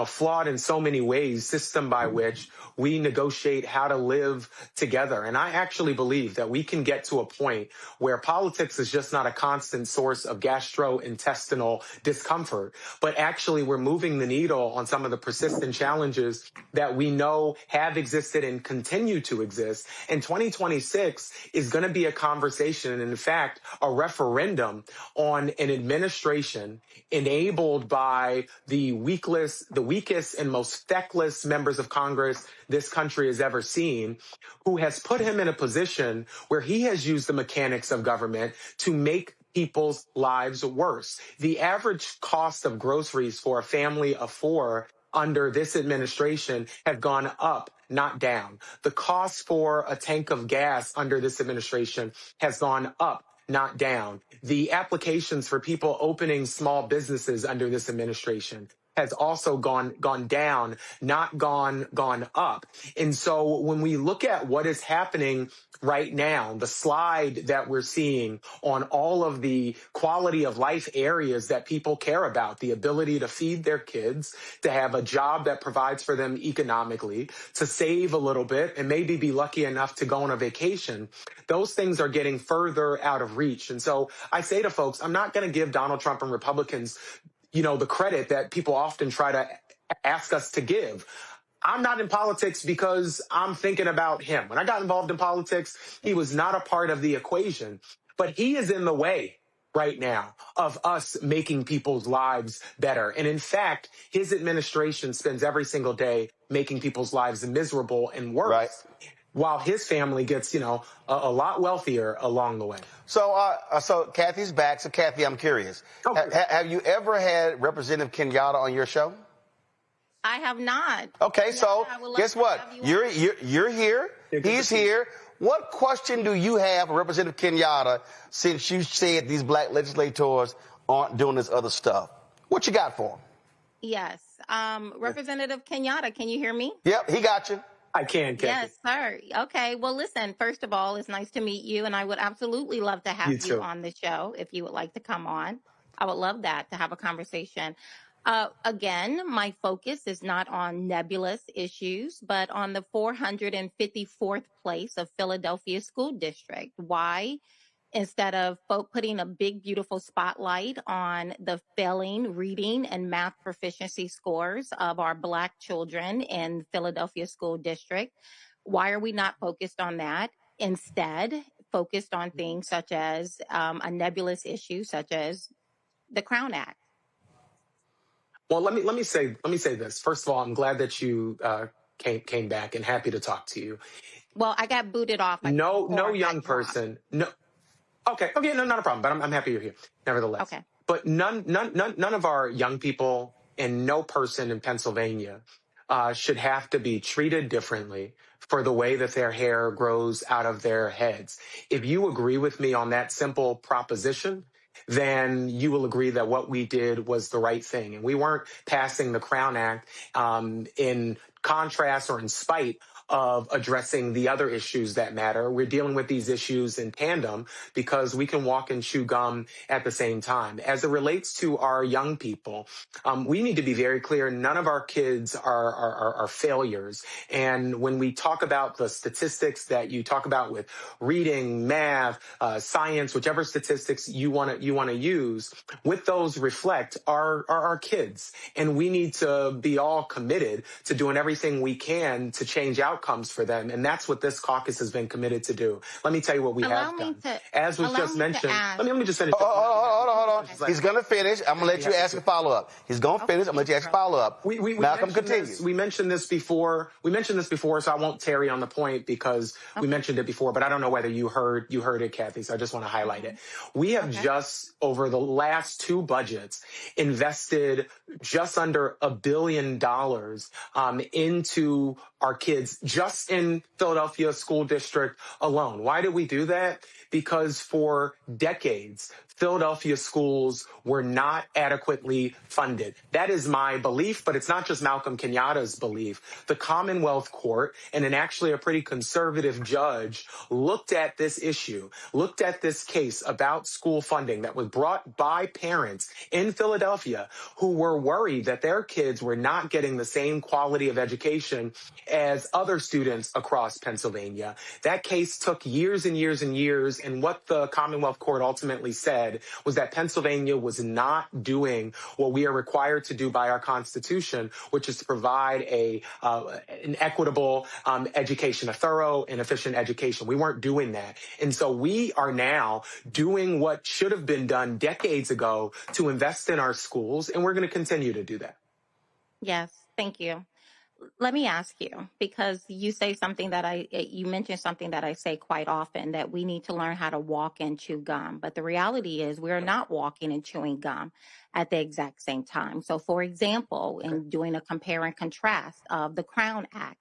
Speaker 4: flawed in so many ways, system by which we negotiate how to live together. And I actually believe that we can get to a point where politics is just not a constant source of gastrointestinal discomfort, but actually we're moving the needle on some of the persistent challenges that we know have existed and continue to exist. And 2026 is going to be a conversation, and in fact, a referendum on an administration enabled by the weakest and most feckless members of Congress this country has ever seen, who has put him in a position where he has used the mechanics of government to make people's lives worse. The average cost of groceries for a family of four under this administration have gone up, not down. The cost for a tank of gas under this administration has gone up, not down. The applications for people opening small businesses under this administration has also gone down, not gone up. And so when we look at what is happening right now, the slide that we're seeing on all of the quality of life areas that people care about, the ability to feed their kids, to have a job that provides for them economically, to save a little bit and maybe be lucky enough to go on a vacation, those things are getting further out of reach. And so I say to folks, I'm not going to give Donald Trump and Republicans the credit that people often try to ask us to give. I'm not in politics because I'm thinking about him. When I got involved in politics, he was not a part of the equation, but he is in the way right now of us making people's lives better. And in fact, his administration spends every single day making people's lives miserable and worse. Right. While his family gets, a lot wealthier along the way.
Speaker 2: So Kathy's back. So Kathy, I'm curious. Have you ever had Representative Kenyatta on your show?
Speaker 5: I have not.
Speaker 2: Okay, so guess what? You're here. He's here. What question do you have for Representative Kenyatta since you said these black legislators aren't doing this other stuff? What you got for him?
Speaker 5: Yes. Representative Kenyatta, can you hear me?
Speaker 2: Yep, he got you.
Speaker 4: I can, Kathy.
Speaker 5: Yes, sir. Okay. Well, listen, first of all, it's nice to meet you, and I would absolutely love to have you on the show if you would like to come on. I would love that, to have a conversation. Again, my focus is not on nebulous issues, but on the 454th place of Philadelphia School District. Why? Instead of putting a big, beautiful spotlight on the failing reading and math proficiency scores of our Black children in Philadelphia School District, why are we not focused on that? Instead, focused on things such as a nebulous issue, such as the Crown Act.
Speaker 4: Well, let me say this. First of all, I'm glad that you came back and happy to talk to you.
Speaker 5: Well, I got booted off.
Speaker 4: No young person. No. Okay, no, not a problem. But I'm happy you're here, nevertheless.
Speaker 5: Okay.
Speaker 4: But none of our young people and no person in Pennsylvania should have to be treated differently for the way that their hair grows out of their heads. If you agree with me on that simple proposition, then you will agree that what we did was the right thing. And we weren't passing the Crown Act in contrast or in spite of addressing the other issues that matter. We're dealing with these issues in tandem because we can walk and chew gum at the same time. As it relates to our young people, we need to be very clear. None of our kids are failures. And when we talk about the statistics that you talk about with reading, math, science, whichever statistics you want to use, with those reflect our kids. And we need to be all committed to doing everything we can to change outcomes for them. And that's what this caucus has been committed to do. Let me tell you what we have done. As was just mentioned, let me just finish.
Speaker 2: Hold on. He's going to finish. I'm going to let you ask a follow-up. He's going to finish. I'm going to let you ask a follow-up. Malcolm, continue.
Speaker 4: We mentioned this before. So I won't tarry on the point because we mentioned it before, but I don't know whether you heard it, Kathy, so I just want to highlight it. We have just, over the last 2 budgets, invested just under $1 billion into our kids, just in Philadelphia School District alone. Why did we do that? Because for decades, Philadelphia schools were not adequately funded. That is my belief, but it's not just Malcolm Kenyatta's belief. The Commonwealth Court, and actually a pretty conservative judge, looked at this issue, looked at this case about school funding that was brought by parents in Philadelphia who were worried that their kids were not getting the same quality of education as other students across Pennsylvania. That case took years and years and years, and what the Commonwealth Court ultimately said was that Pennsylvania was not doing what we are required to do by our Constitution, which is to provide an equitable education, a thorough and efficient education. We weren't doing that. And so we are now doing what should have been done decades ago to invest in our schools, and we're going to continue to do that.
Speaker 5: Yes, thank you. Let me ask you, because you mentioned something that I say quite often, that we need to learn how to walk and chew gum. But the reality is we're not walking and chewing gum at the exact same time. So, for example, in doing a compare and contrast of the Crown Act,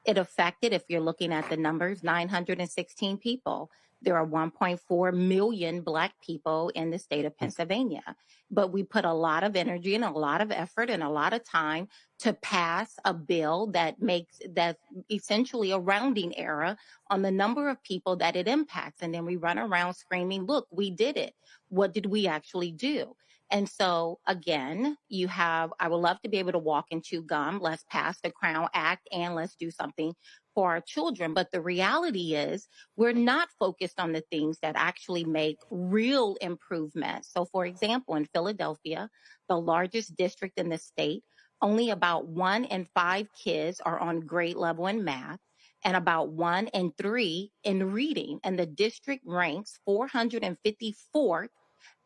Speaker 5: it affected, if you're looking at the numbers, 916 people. There are 1.4 million Black people in the state of Pennsylvania. But we put a lot of energy and a lot of effort and a lot of time to pass a bill that's essentially a rounding error on the number of people that it impacts. And then we run around screaming, look, we did it. What did we actually do? And so, again, I would love to be able to walk and chew gum. Let's pass the Crown Act and let's do something for our children. But the reality is we're not focused on the things that actually make real improvements. So, for example, in Philadelphia, the largest district in the state, only about 1 in 5 kids are on grade level in math, and about 1 in 3 in reading. And the district ranks 454th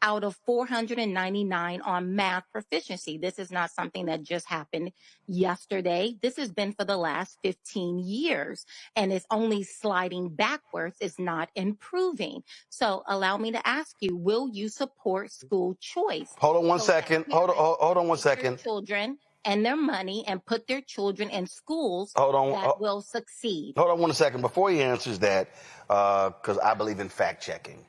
Speaker 5: out of 499 on math proficiency. This is not something that just happened yesterday. This has been for the last 15 years, and it's only sliding backwards. It's not improving. So allow me to ask you, will you support school choice?
Speaker 2: Hold on one second. Hold on one second.
Speaker 5: Children and their money and put their children in schools that will succeed.
Speaker 2: Hold on 1 second. Before he answers that, because I believe in fact-checking,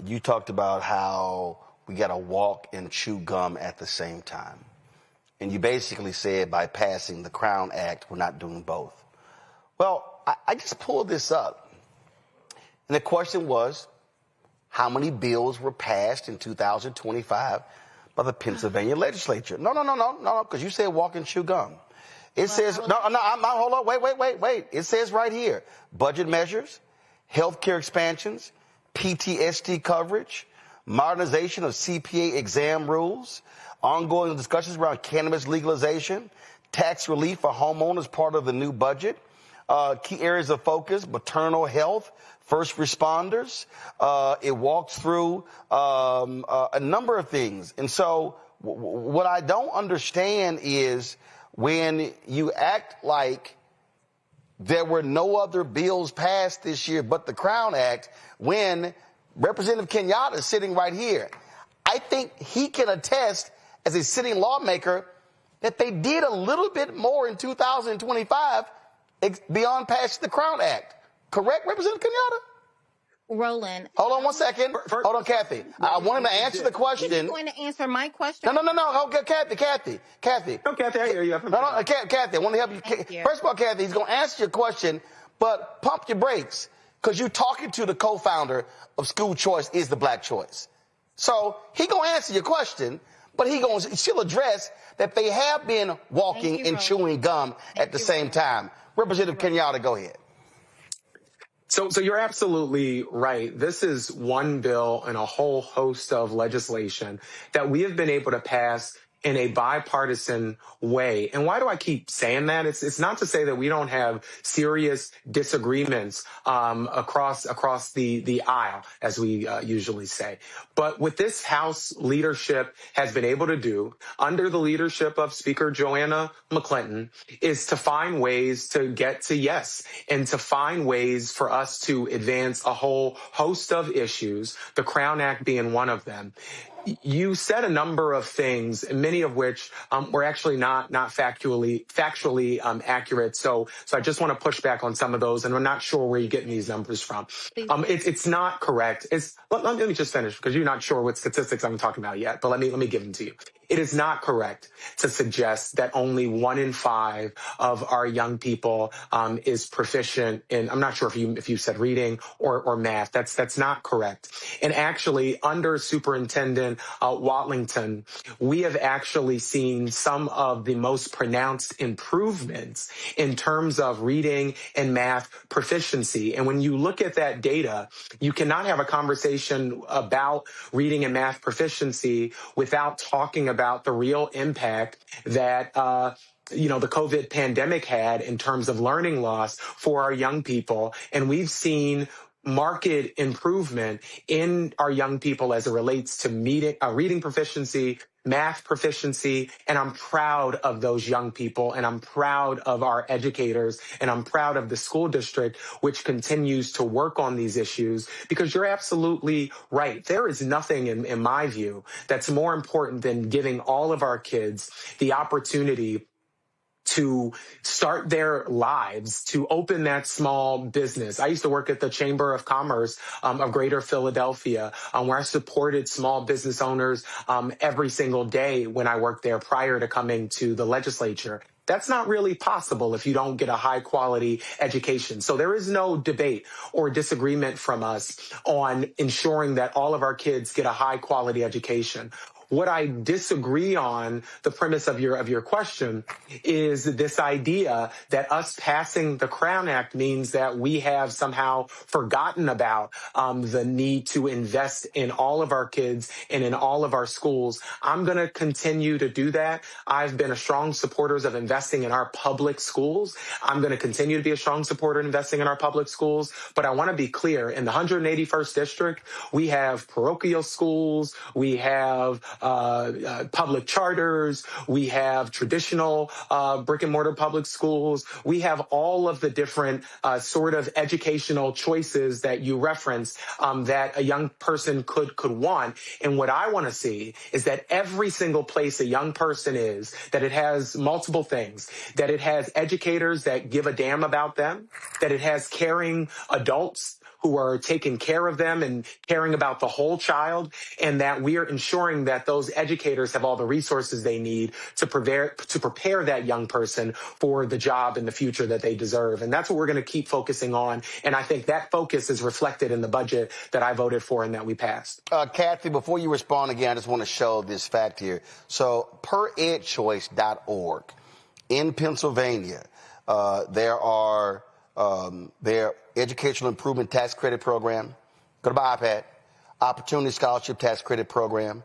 Speaker 2: you talked about how we got to walk and chew gum at the same time. And you basically said by passing the Crown Act, we're not doing both. Well, I just pulled this up. And the question was, how many bills were passed in 2025 by the Pennsylvania legislature? No, because you said walk and chew gum. It says, hold on, wait. It says right here, budget measures, healthcare expansions, PTSD coverage, modernization of CPA exam rules, ongoing discussions around cannabis legalization, tax relief for homeowners, part of the new budget, key areas of focus, maternal health, first responders. It walks through a number of things. And so what I don't understand is when you act like there were no other bills passed this year but the Crown Act, when Representative Kenyatta is sitting right here. I think he can attest as a sitting lawmaker that they did a little bit more in 2025 beyond passing the Crown Act. Correct, Representative Kenyatta?
Speaker 5: Roland.
Speaker 2: Hold on one second. Hold on, Kathy. I want him to answer the question.
Speaker 5: He's going to answer my question.
Speaker 2: No. Okay, Kathy.
Speaker 4: No, Kathy, I hear you.
Speaker 2: No, Kathy, I want to help you.
Speaker 5: Thank you.
Speaker 2: First of all, Kathy, he's going to answer your question, but pump your brakes because you're talking to the co-founder of School Choice is the Black Choice. So he going to answer your question, but he going to still address that they have been walking and chewing gum at the same time. Representative Kenyatta, go ahead.
Speaker 4: So you're absolutely right. This is one bill and a whole host of legislation that we have been able to pass in a bipartisan way. And why do I keep saying that? It's not to say that we don't have serious disagreements across the aisle, as we usually say. But what this House leadership has been able to do under the leadership of Speaker Joanna McClinton is to find ways to get to yes and to find ways for us to advance a whole host of issues, the Crown Act being one of them. You said a number of things, many of which were actually not factually accurate. So I just want to push back on some of those, and I'm not sure where you're getting these numbers from. It's not correct. Let me just finish because you're not sure what statistics I'm talking about yet. But let me give them to you. It is not correct to suggest that only 1 in 5 of our young people is proficient in. I'm not sure if you said reading or math. That's not correct. And actually, under Superintendent Watlington, we have actually seen some of the most pronounced improvements in terms of reading and math proficiency. And when you look at that data, you cannot have a conversation about reading and math proficiency without talking about the real impact that the COVID pandemic had in terms of learning loss for our young people. And we've seen marked improvement in our young people as it relates to reading proficiency, math proficiency, and I'm proud of those young people, and I'm proud of our educators, and I'm proud of the school district, which continues to work on these issues, because you're absolutely right. There is nothing, in my view, that's more important than giving all of our kids the opportunity to start their lives, to open that small business. I used to work at the Chamber of Commerce of Greater Philadelphia, where I supported small business owners every single day when I worked there prior to coming to the legislature. That's not really possible if you don't get a high quality education. So there is no debate or disagreement from us on ensuring that all of our kids get a high quality education. What I disagree on, the premise of your question, is this idea that us passing the Crown Act means that we have somehow forgotten about the need to invest in all of our kids and in all of our schools. I'm going to continue to do that. I've been a strong supporter of investing in our public schools. I'm going to continue to be a strong supporter of investing in our public schools. But I want to be clear, in the 181st District, we have parochial schools, we have public charters, we have traditional brick and mortar public schools, we have all of the different sort of educational choices that you referenced that a young person could want. And what I want to see is that every single place a young person is, that it has multiple things, that it has educators that give a damn about them, that it has caring adults who are taking care of them and caring about the whole child, and that we are ensuring that those educators have all the resources they need to prepare that young person for the job in the future that they deserve. And that's what we're going to keep focusing on. And I think that focus is reflected in the budget that I voted for and that we passed.
Speaker 2: Kathy, before you respond again, I just want to show this fact here. So per edchoice.org in Pennsylvania, there are their educational improvement tax credit program, go to my iPad, opportunity scholarship tax credit program,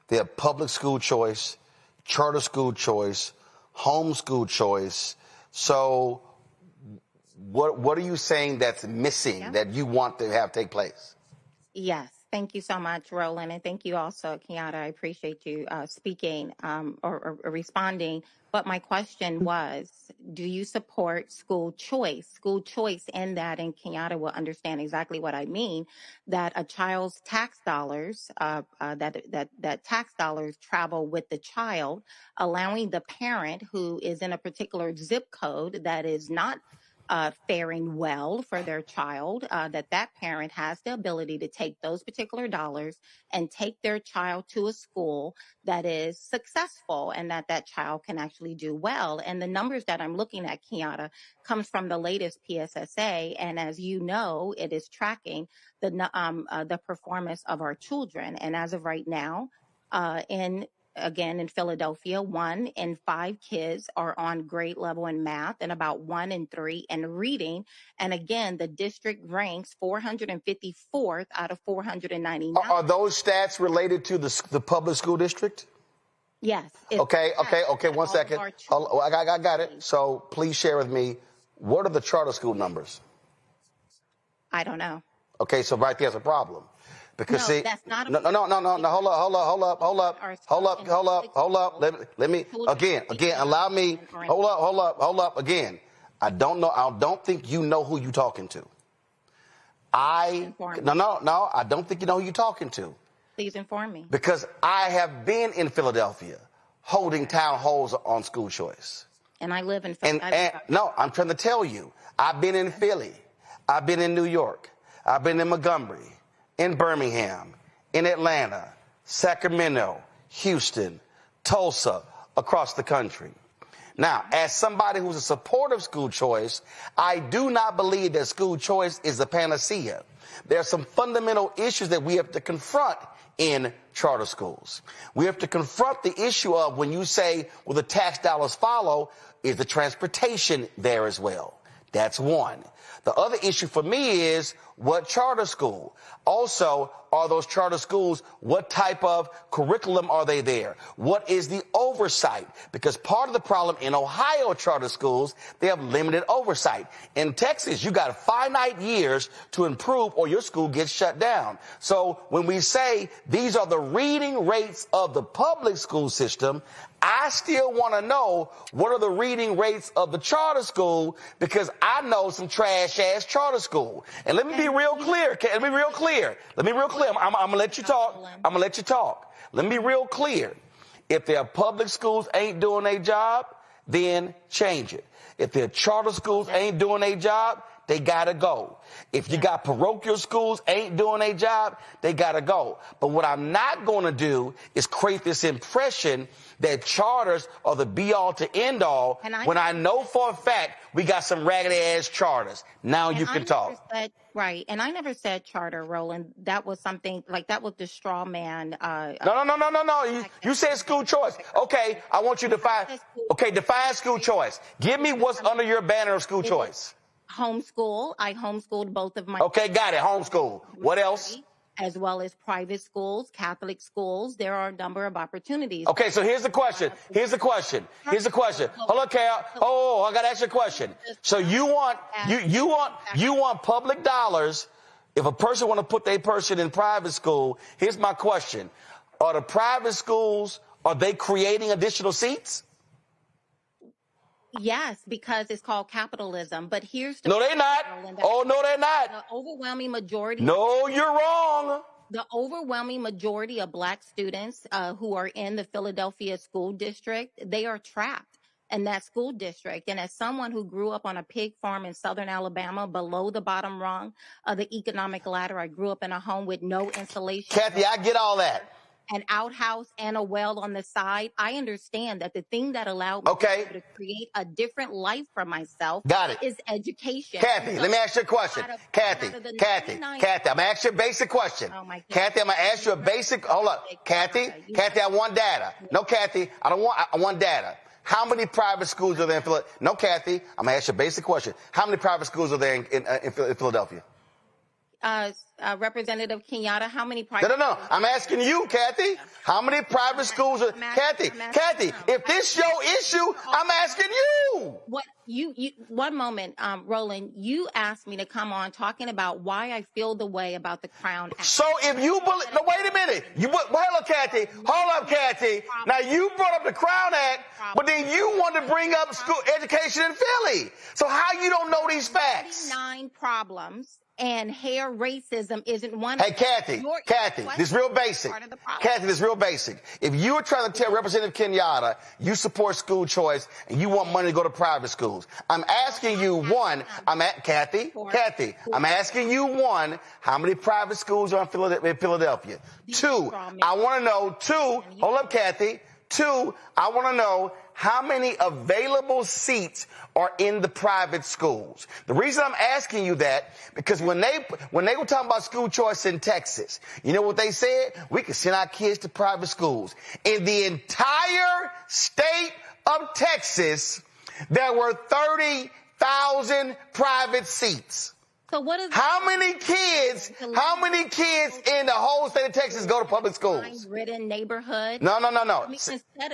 Speaker 2: they have public school choice, charter school choice, homeschool choice. So what are you saying that's missing that you want to have take place?
Speaker 5: Yes. Thank you so much, Roland, and thank you also, Kenyatta. I appreciate you speaking or responding. But my question was, do you support school choice? School choice in that, and Kenyatta will understand exactly what I mean, that a child's tax dollars, that tax dollars travel with the child, allowing the parent who is in a particular zip code that is not faring well for their child, that parent has the ability to take those particular dollars and take their child to a school that is successful and that child can actually do well. And the numbers that I'm looking at, Kiana, comes from the latest PSSA. And as you know, it is tracking the performance of our children. And as of right now, in Philadelphia, 1 in 5 kids are on grade level in math and about 1 in 3 in reading. And again, the district ranks 454th out of 499.
Speaker 2: Are those stats related to the public school district?
Speaker 5: Yes.
Speaker 2: Okay. 1 second. I got it. So please share with me, what are the charter school numbers?
Speaker 5: I don't know.
Speaker 2: Okay, so right there's a problem. Because
Speaker 5: no,
Speaker 2: see,
Speaker 5: that's not
Speaker 2: no, hold up. Let me again, allow me, hold up again. I don't think you know who you're talking to. I don't think you know who you're talking to.
Speaker 5: Please inform me.
Speaker 2: Because I have been in Philadelphia holding town halls on school choice.
Speaker 5: And I live in Philly.
Speaker 2: No, I'm trying to tell you, I've been in Philly. I've been in New York. I've been in Montgomery, in Birmingham, in Atlanta, Sacramento, Houston, Tulsa, across the country. Now, as somebody who's a supporter of school choice, I do not believe that school choice is a panacea. There are some fundamental issues that we have to confront in charter schools. We have to confront the issue of when you say, well, the tax dollars follow, is the transportation there as well? That's one. The other issue for me is what charter school? Also, are those charter schools, what type of curriculum are they there? What is the oversight? Because part of the problem in Ohio charter schools, they have limited oversight. In Texas, you got finite years to improve or your school gets shut down. So when we say these are the reading rates of the public school system, I still want to know what are the reading rates of the charter school, because I know some trash-ass charter school. And let me be real clear. Let me be real clear. I'm going to let you talk. Let me be real clear. If their public schools ain't doing their job, then change it. If their charter schools ain't doing their job, they got to go. If you got parochial schools ain't doing their job, they got to go. But what I'm not going to do is create this impression that charters are the be-all to end-all when I know for a fact we got some raggedy-ass charters. Now you can talk.
Speaker 5: Right. And I never said charter, Roland. That was something like that was the straw man.
Speaker 2: No. You said school choice. Okay, I want you to define school choice. Give me what's under your banner of school choice.
Speaker 5: Homeschool. I homeschooled both of my.
Speaker 2: Okay, got it. Homeschool. What else?
Speaker 5: As well as private schools, Catholic schools. There are a number of opportunities.
Speaker 2: Okay, so here's the question. Hold on, Cal. Oh, I got to ask you a question. So you want public dollars. If a person want to put their person in private school, here's my question. Are the private schools, are they creating additional seats?
Speaker 5: Yes, because it's called capitalism. But here's the
Speaker 2: No, they're not. Oh, no, they're not.
Speaker 5: The overwhelming majority.
Speaker 2: No, you're wrong.
Speaker 5: The overwhelming majority of Black students who are in the Philadelphia school district, they are trapped in that school district. And as someone who grew up on a pig farm in southern Alabama, below the bottom rung of the economic ladder, I grew up in a home with no insulation.
Speaker 2: Kathy, I get all that.
Speaker 5: An outhouse and a well on the side. I understand that the thing that allowed me to create a different life for myself is education.
Speaker 2: Kathy, let me ask you a question. Kathy, I'm going to ask you a basic question.
Speaker 5: Oh my God.
Speaker 2: Kathy, I'm going to ask you a basic, hold up. Kathy, I want data. No, Kathy, I want data. How many private schools are there in Philadelphia? No, Kathy, I'm going to ask you a basic question. How many private schools are there in Philadelphia?
Speaker 5: Representative Kenyatta, how many private?
Speaker 2: No. I'm asking you, Kathy. How many private schools are? Kathy, if this your issue, I'm asking you.
Speaker 5: What you 1 moment, Roland, you asked me to come on talking about why I feel the way about the Crown Act.
Speaker 2: So if you believe, no, wait a minute. Hold up, Kathy. Now you brought up the Crown Act, but then you want to bring up school education in Philly. So how you don't know these facts?
Speaker 5: 9 problems and hair racism racism isn't one
Speaker 2: Hey,
Speaker 5: of them.
Speaker 2: Kathy, this is real basic. Kathy, this is real basic. If you were trying to tell Representative Kenyatta you support school choice and you want money to go to private schools, I'm asking you, one, Kathy, I'm asking you, one, how many private schools are in Philadelphia? Two, I want to know, hold up, Kathy. Two, I want to know how many available seats are in the private schools. The reason I'm asking you that, because when they were talking about school choice in Texas, you know what they said? We can send our kids to private schools. In the entire state of Texas, there were 30,000 private seats.
Speaker 5: So what is
Speaker 2: how many kids in the whole state of Texas go to public schools?
Speaker 5: Ridden neighborhood.
Speaker 2: No.
Speaker 5: I mean,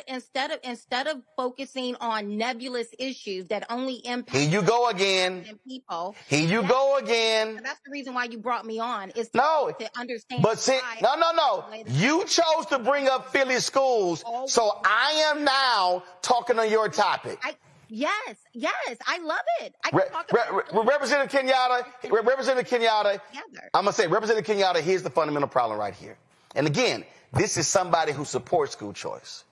Speaker 5: instead of focusing on nebulous issues that only impact
Speaker 2: Here you go again.
Speaker 5: People.
Speaker 2: Here you go again.
Speaker 5: That's the reason why you brought me on. Is
Speaker 2: to
Speaker 5: understand.
Speaker 2: But see, no. You chose to bring up Philly schools, so I am now talking on your topic.
Speaker 5: Yes, I love it. I can talk about
Speaker 2: Representative Kenyatta, I'm going to say, Representative Kenyatta, here's the fundamental problem right here. And again, this is somebody who supports school choice.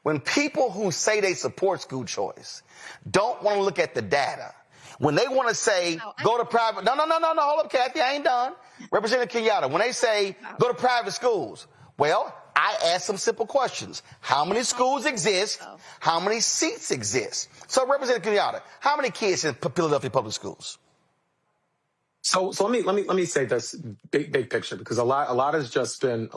Speaker 2: When people who say they support school choice don't want to look at the data, when they want to say, go to private, no, hold up, Kathy, I ain't done. Representative Kenyatta, when they say, go to private schools, well, I ask some simple questions. How many schools exist? How many seats exist? So, Representative Kenyatta, how many kids in Philadelphia public schools?
Speaker 4: So let me say this big picture, because a lot has just been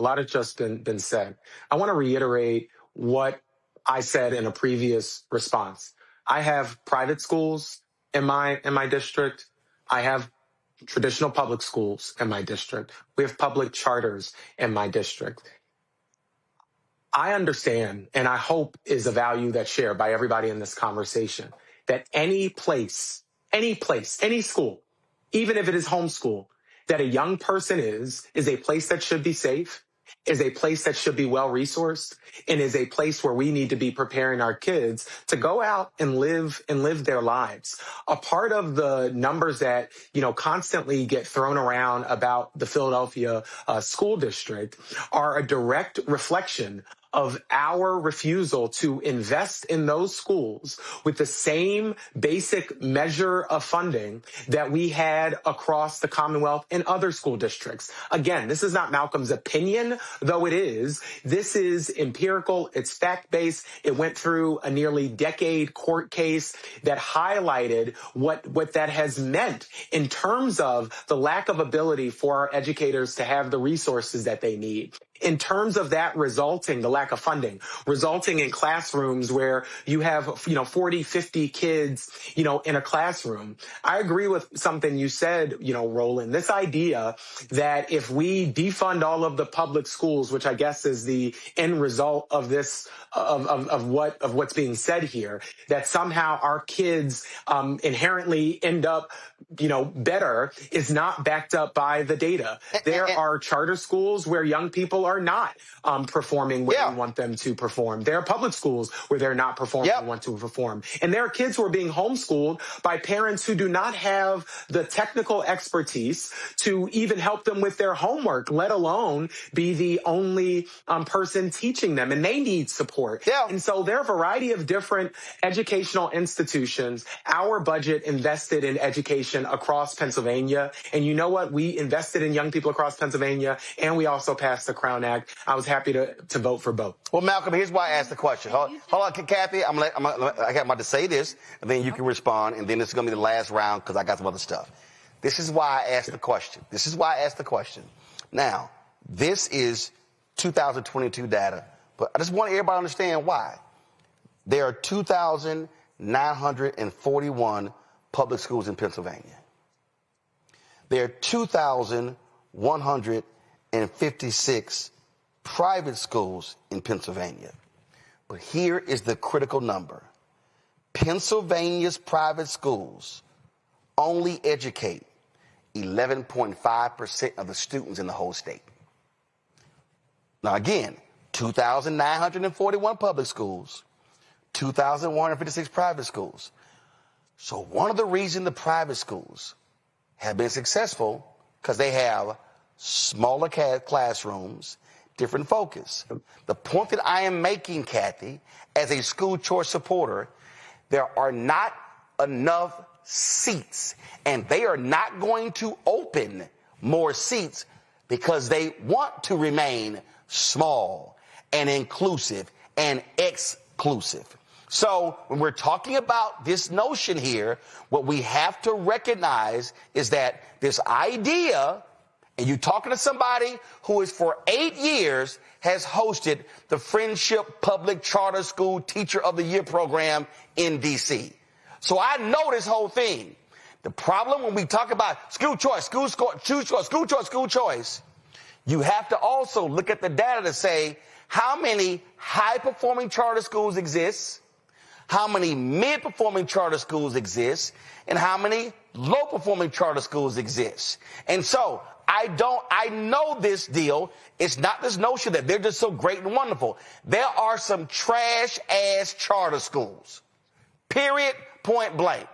Speaker 4: said. I want to reiterate what I said in a previous response. I have private schools in my district. I have traditional public schools in my district. We have public charters in my district. I understand, and I hope is a value that's shared by everybody in this conversation, that any place, any school, even if it is homeschool, that a young person is a place that should be safe, is a place that should be well-resourced, and is a place where we need to be preparing our kids to go out and live their lives. A part of the numbers that, constantly get thrown around about the Philadelphia school district are a direct reflection of our refusal to invest in those schools with the same basic measure of funding that we had across the Commonwealth and other school districts. Again, this is not Malcolm's opinion, though it is. This is empirical. It's fact-based. It went through a nearly decade court case that highlighted what that has meant in terms of the lack of ability for our educators to have the resources that they need. In terms of that the lack of funding, resulting in classrooms where you have, 40, 50 kids, in a classroom. I agree with something you said, Roland, this idea that if we defund all of the public schools, which I guess is the end result of this, of what's being said here, that somehow our kids, inherently end up, better, is not backed up by the data. There are charter schools where young people are not performing where we want them to perform. There are public schools where they're not performing where we want to perform. And there are kids who are being homeschooled by parents who do not have the technical expertise to even help them with their homework, let alone be the only person teaching them. And they need support. And so there are a variety of different educational institutions. Our budget invested in education across Pennsylvania. And you know what? We invested in young people across Pennsylvania, and we also passed the Crown Act. I was happy to vote for both.
Speaker 2: Well, Malcolm, here's why I asked the question. Hold on, Kathy. I got about to say this, and then you can respond, and then this is going to be the last round because I got some other stuff. This is why I asked the question. Now, this is 2022 data, but I just want everybody to understand why. There are 2,941 public schools in Pennsylvania. There are 2,156 private schools in Pennsylvania. But here is the critical number. Pennsylvania's private schools only educate 11.5% of the students in the whole state. Now again, 2,941 public schools, 2,156 private schools. So one of the reasons the private schools have been successful because they have smaller classrooms, different focus. The point that I am making, Kathy, as a school choice supporter, there are not enough seats, and they are not going to open more seats because they want to remain small and inclusive and exclusive. So when we're talking about this notion here, what we have to recognize is that this idea, and you're talking to somebody who is for 8 years has hosted the Friendship Public Charter School Teacher of the Year program in D.C. So I know this whole thing. The problem when we talk about school choice, you have to also look at the data to say how many high-performing charter schools exist, how many mid-performing charter schools exist, and how many low-performing charter schools exist. And so I know this deal. It's not this notion that they're just so great and wonderful. There are some trash-ass charter schools, period, point blank.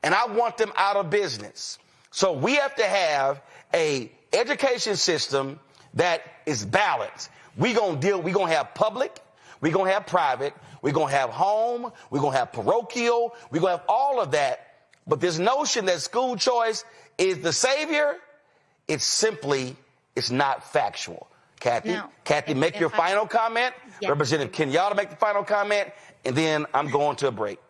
Speaker 2: And I want them out of business. So we have to have a education system that is balanced. We're going to have public, we're going to have private, we're going to have home, we're going to have parochial, we're going to have all of that. But this notion that school choice is the savior, it's not factual. Kathy, make your final comment. Yes. Representative Kenyatta, make the final comment, and then I'm going to a break.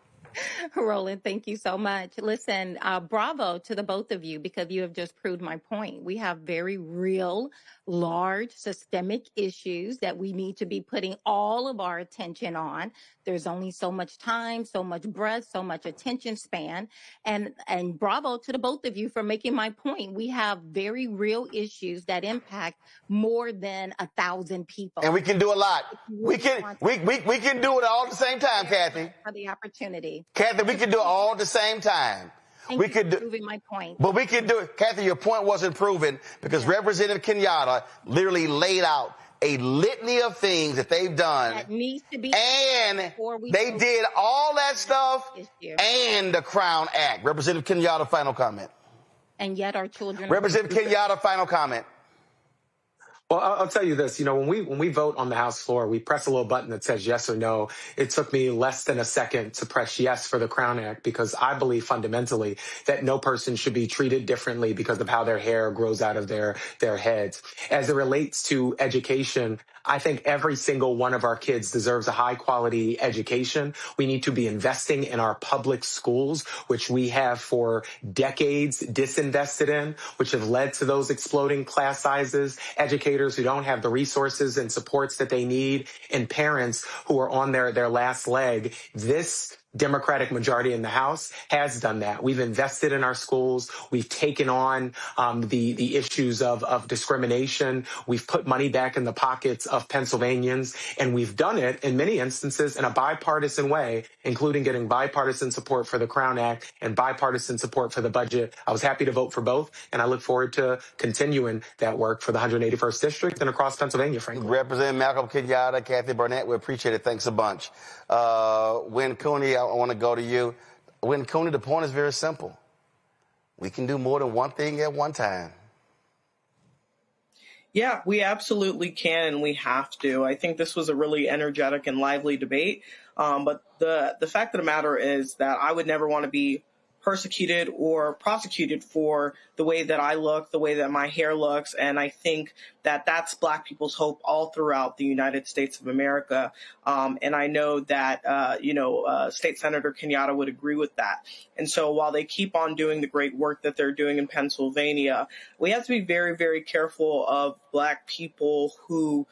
Speaker 5: Roland, thank you so much. Listen, bravo to the both of you, because you have just proved my point. We have very real, large, systemic issues that we need to be putting all of our attention on. There's only so much time, so much breath, so much attention span. And bravo to the both of you for making my point. We have very real issues that impact more than 1,000 people.
Speaker 2: And we can do a lot. We can do it all at the same time, Kathy.
Speaker 5: For the opportunity.
Speaker 2: Kathy, we can do it all at the same time.
Speaker 5: Thank you for proving my point.
Speaker 2: But we can do it. Kathy, your point wasn't proven because Representative Kenyatta literally laid out a litany of things that they've done.
Speaker 5: That needs to be.
Speaker 2: And they did all that stuff and the Crown Act. Representative Kenyatta, final comment.
Speaker 5: And yet our children.
Speaker 2: Representative Kenyatta, final comment.
Speaker 4: Well, I'll tell you this, when we vote on the House floor, we press a little button that says yes or no. It took me less than a second to press yes for the Crown Act because I believe fundamentally that no person should be treated differently because of how their hair grows out of their heads. As it relates to education, I think every single one of our kids deserves a high quality education. We need to be investing in our public schools, which we have for decades disinvested in, which have led to those exploding class sizes, educators who don't have the resources and supports that they need, and parents who are on their last leg. This Democratic majority in the House has done that. We've invested in our schools. We've taken on the issues of discrimination. We've put money back in the pockets of Pennsylvanians, and we've done it in many instances in a bipartisan way, including getting bipartisan support for the Crown Act and bipartisan support for the budget. I was happy to vote for both, and I look forward to continuing that work for the 181st District and across Pennsylvania, frankly.
Speaker 2: Representative Malcolm Kenyatta, Kathy Burnett, we appreciate it. Thanks a bunch. Win Cooney, I want to go to you. Win Cooney, the point is very simple. We can do more than one thing at one time.
Speaker 9: Yeah, we absolutely can, and we have to. I think this was a really energetic and lively debate. But the fact of the matter is that I would never want to be persecuted or prosecuted for the way that I look, the way that my hair looks. And I think that that's Black people's hope all throughout the United States of America. And I know that, State Senator Kenyatta would agree with that. And so while they keep on doing the great work that they're doing in Pennsylvania, we have to be very, very careful of Black people who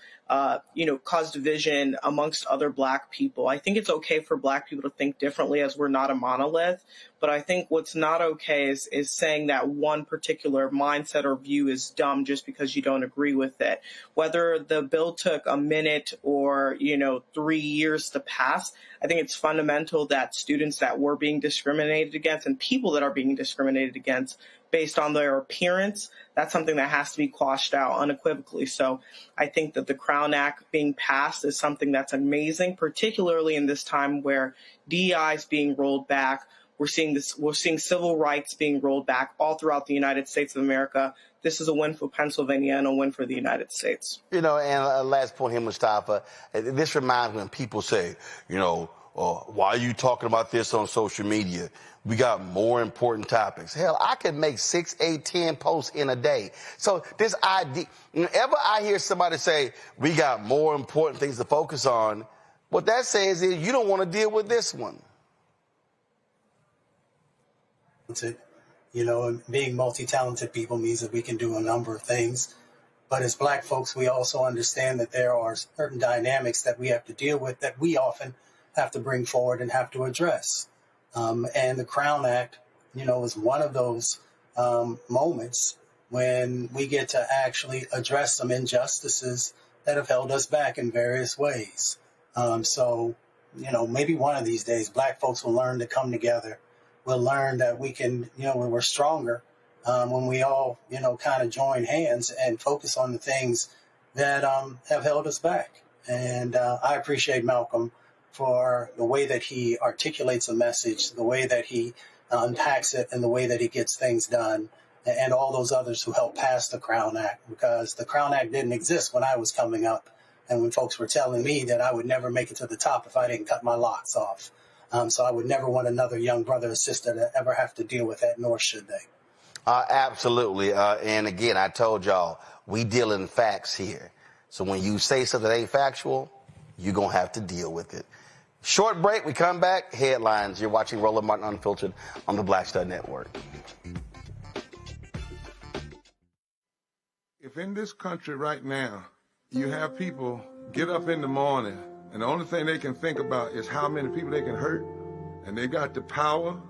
Speaker 9: cause division amongst other Black people. I think it's okay for Black people to think differently, as we're not a monolith. But I think what's not okay is saying that one particular mindset or view is dumb just because you don't agree with it. Whether the bill took a minute or, 3 years to pass, I think it's fundamental that students that were being discriminated against and people that are being discriminated against based on their appearance, that's something that has to be quashed out unequivocally. So I think that the Crown Act being passed is something that's amazing, particularly in this time where DEI is being rolled back, We're seeing civil rights being rolled back all throughout the United States of America. This is a win for Pennsylvania and a win for the United States.
Speaker 2: You know, and last point here, Mustafa, this reminds me when people say, you know, why are you talking about this on social media? We got more important topics. Hell, I could make 6, 8, 10 posts in a day. So this idea, whenever I hear somebody say, we got more important things to focus on, what that says is you don't want to deal with this one.
Speaker 12: You know, and being multi-talented people means that we can do a number of things. But as Black folks, we also understand that there are certain dynamics that we have to deal with that we often have to bring forward and have to address. And the Crown Act, you know, is one of those moments when we get to actually address some injustices that have held us back in various ways. So, you know, maybe one of these days, Black folks will learn to come together. We'll learn that we can, you know, we're stronger when we all, you know, kind of join hands and focus on the things that have held us back. And I appreciate Malcolm for the way that he articulates a message, the way that he unpacks it, and the way that he gets things done, and all those others who helped pass the Crown Act, because the Crown Act didn't exist when I was coming up and when folks were telling me that I would never make it to the top if I didn't cut my locks off. So I would never want another young brother or sister to ever have to deal with that, nor should they.
Speaker 2: Absolutely. And again, I told y'all, we deal in facts here. So when you say something that ain't factual, you're going to have to deal with it. Short break. We come back. Headlines. You're watching Roland Martin Unfiltered on the Black Stud Network.
Speaker 17: If in this country right now, you have people get up in the morning and the only thing they can think about is how many people they can hurt, and they got the power,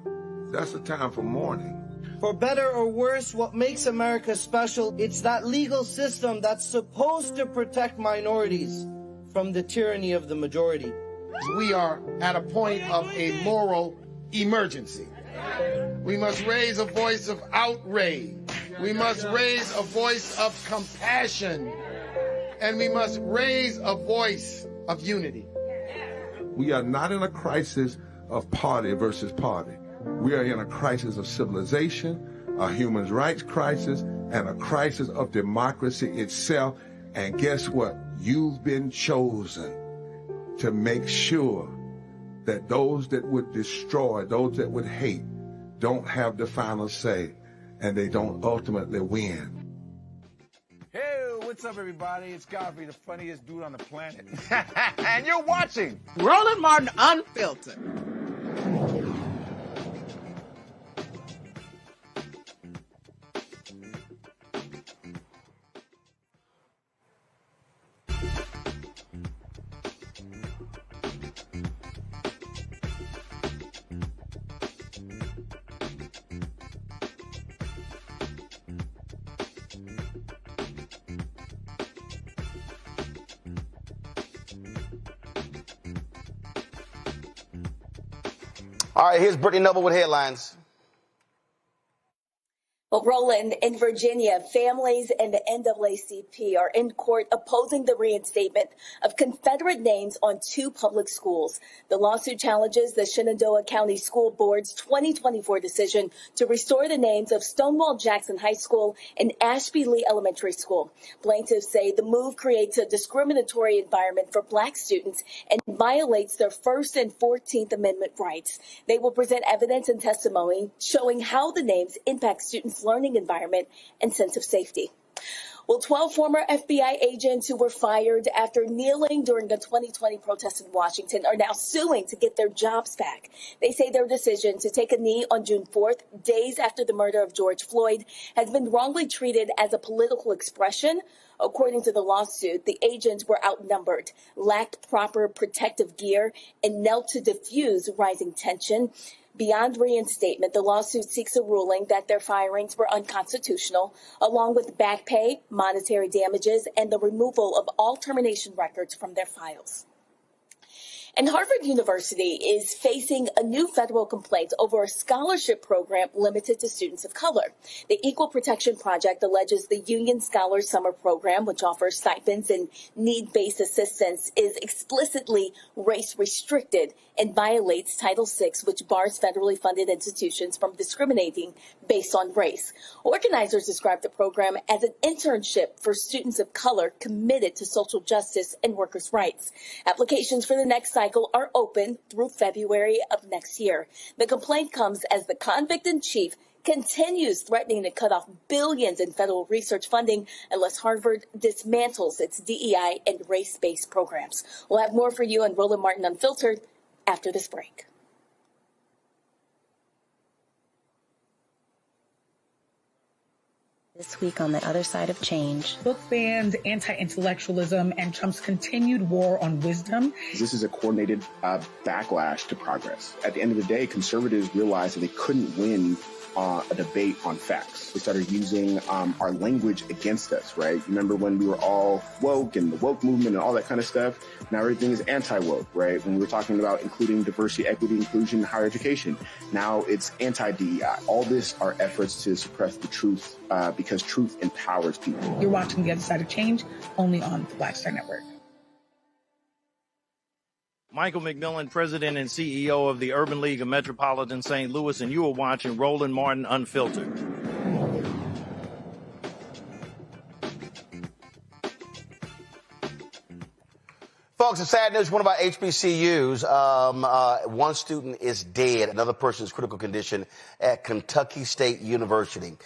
Speaker 17: that's the time for mourning.
Speaker 18: For better or worse, what makes America special, it's that legal system that's supposed to protect minorities from the tyranny of the majority.
Speaker 19: We are at a point of a moral emergency. We must raise a voice of outrage. We must raise a voice of compassion. And we must raise a voice of unity.
Speaker 17: We are not in a crisis of party versus party. We are in a crisis of civilization, a human rights crisis, and a crisis of democracy itself. And guess what? You've been chosen to make sure that those that would destroy, those that would hate, don't have the final say, and they don't ultimately win.
Speaker 6: Hey, what's up, everybody? It's Godfrey, the funniest dude on the planet. And you're watching
Speaker 23: Roland Martin Unfiltered.
Speaker 2: All right, here's Brittany Noble with headlines.
Speaker 8: Well, Roland, in Virginia, families and the NAACP are in court opposing the reinstatement of Confederate names on 2 public schools. The lawsuit challenges the Shenandoah County School Board's 2024 decision to restore the names of Stonewall Jackson High School and Ashby Lee Elementary School. Plaintiffs say the move creates a discriminatory environment for Black students and violates their First and 14th Amendment rights. They will present evidence and testimony showing how the names impact students' learning environment and sense of safety. Well, 12 former FBI agents who were fired after kneeling during the 2020 protests in Washington are now suing to get their jobs back. They say their decision to take a knee on June 4th, days after the murder of George Floyd, has been wrongly treated as a political expression. According to the lawsuit, the agents were outnumbered, lacked proper protective gear, and knelt to diffuse rising tension. Beyond reinstatement, the lawsuit seeks a ruling that their firings were unconstitutional, along with back pay, monetary damages, and the removal of all termination records from their files. And Harvard University is facing a new federal complaint over a scholarship program limited to students of color. The Equal Protection Project alleges the Union Scholar Summer Program, which offers stipends and need-based assistance, is explicitly race-restricted and violates Title VI, which bars federally funded institutions from discriminating based on race. Organizers describe the program as an internship for students of color committed to social justice and workers' rights. Applications for the next cycle are open through February of next year. The complaint comes as the convict-in-chief continues threatening to cut off billions in federal research funding unless Harvard dismantles its DEI and race-based programs. We'll have more for you on Roland Martin Unfiltered after this break.
Speaker 14: This week on the other side of change.
Speaker 15: Book bans, anti-intellectualism, and Trump's continued war on wisdom.
Speaker 16: This is a coordinated backlash to progress. At the end of the day, conservatives realized that they couldn't win a debate on facts. They started using our language against us, right? Remember when we were all woke and the woke movement and all that kind of stuff? Now everything is anti-woke, right? When we were talking about including diversity, equity, inclusion, higher education, now it's anti-DEI. All this are efforts to suppress the truth because truth empowers people.
Speaker 15: You're watching The Other Side of Change only on the Black Star Network.
Speaker 7: Michael McMillan, President and CEO of the Urban League of Metropolitan St. Louis, and you are watching Roland Martin Unfiltered.
Speaker 2: Folks, it's sad news. One of our HBCUs, one student is dead. Another person is critical condition at Kentucky State University.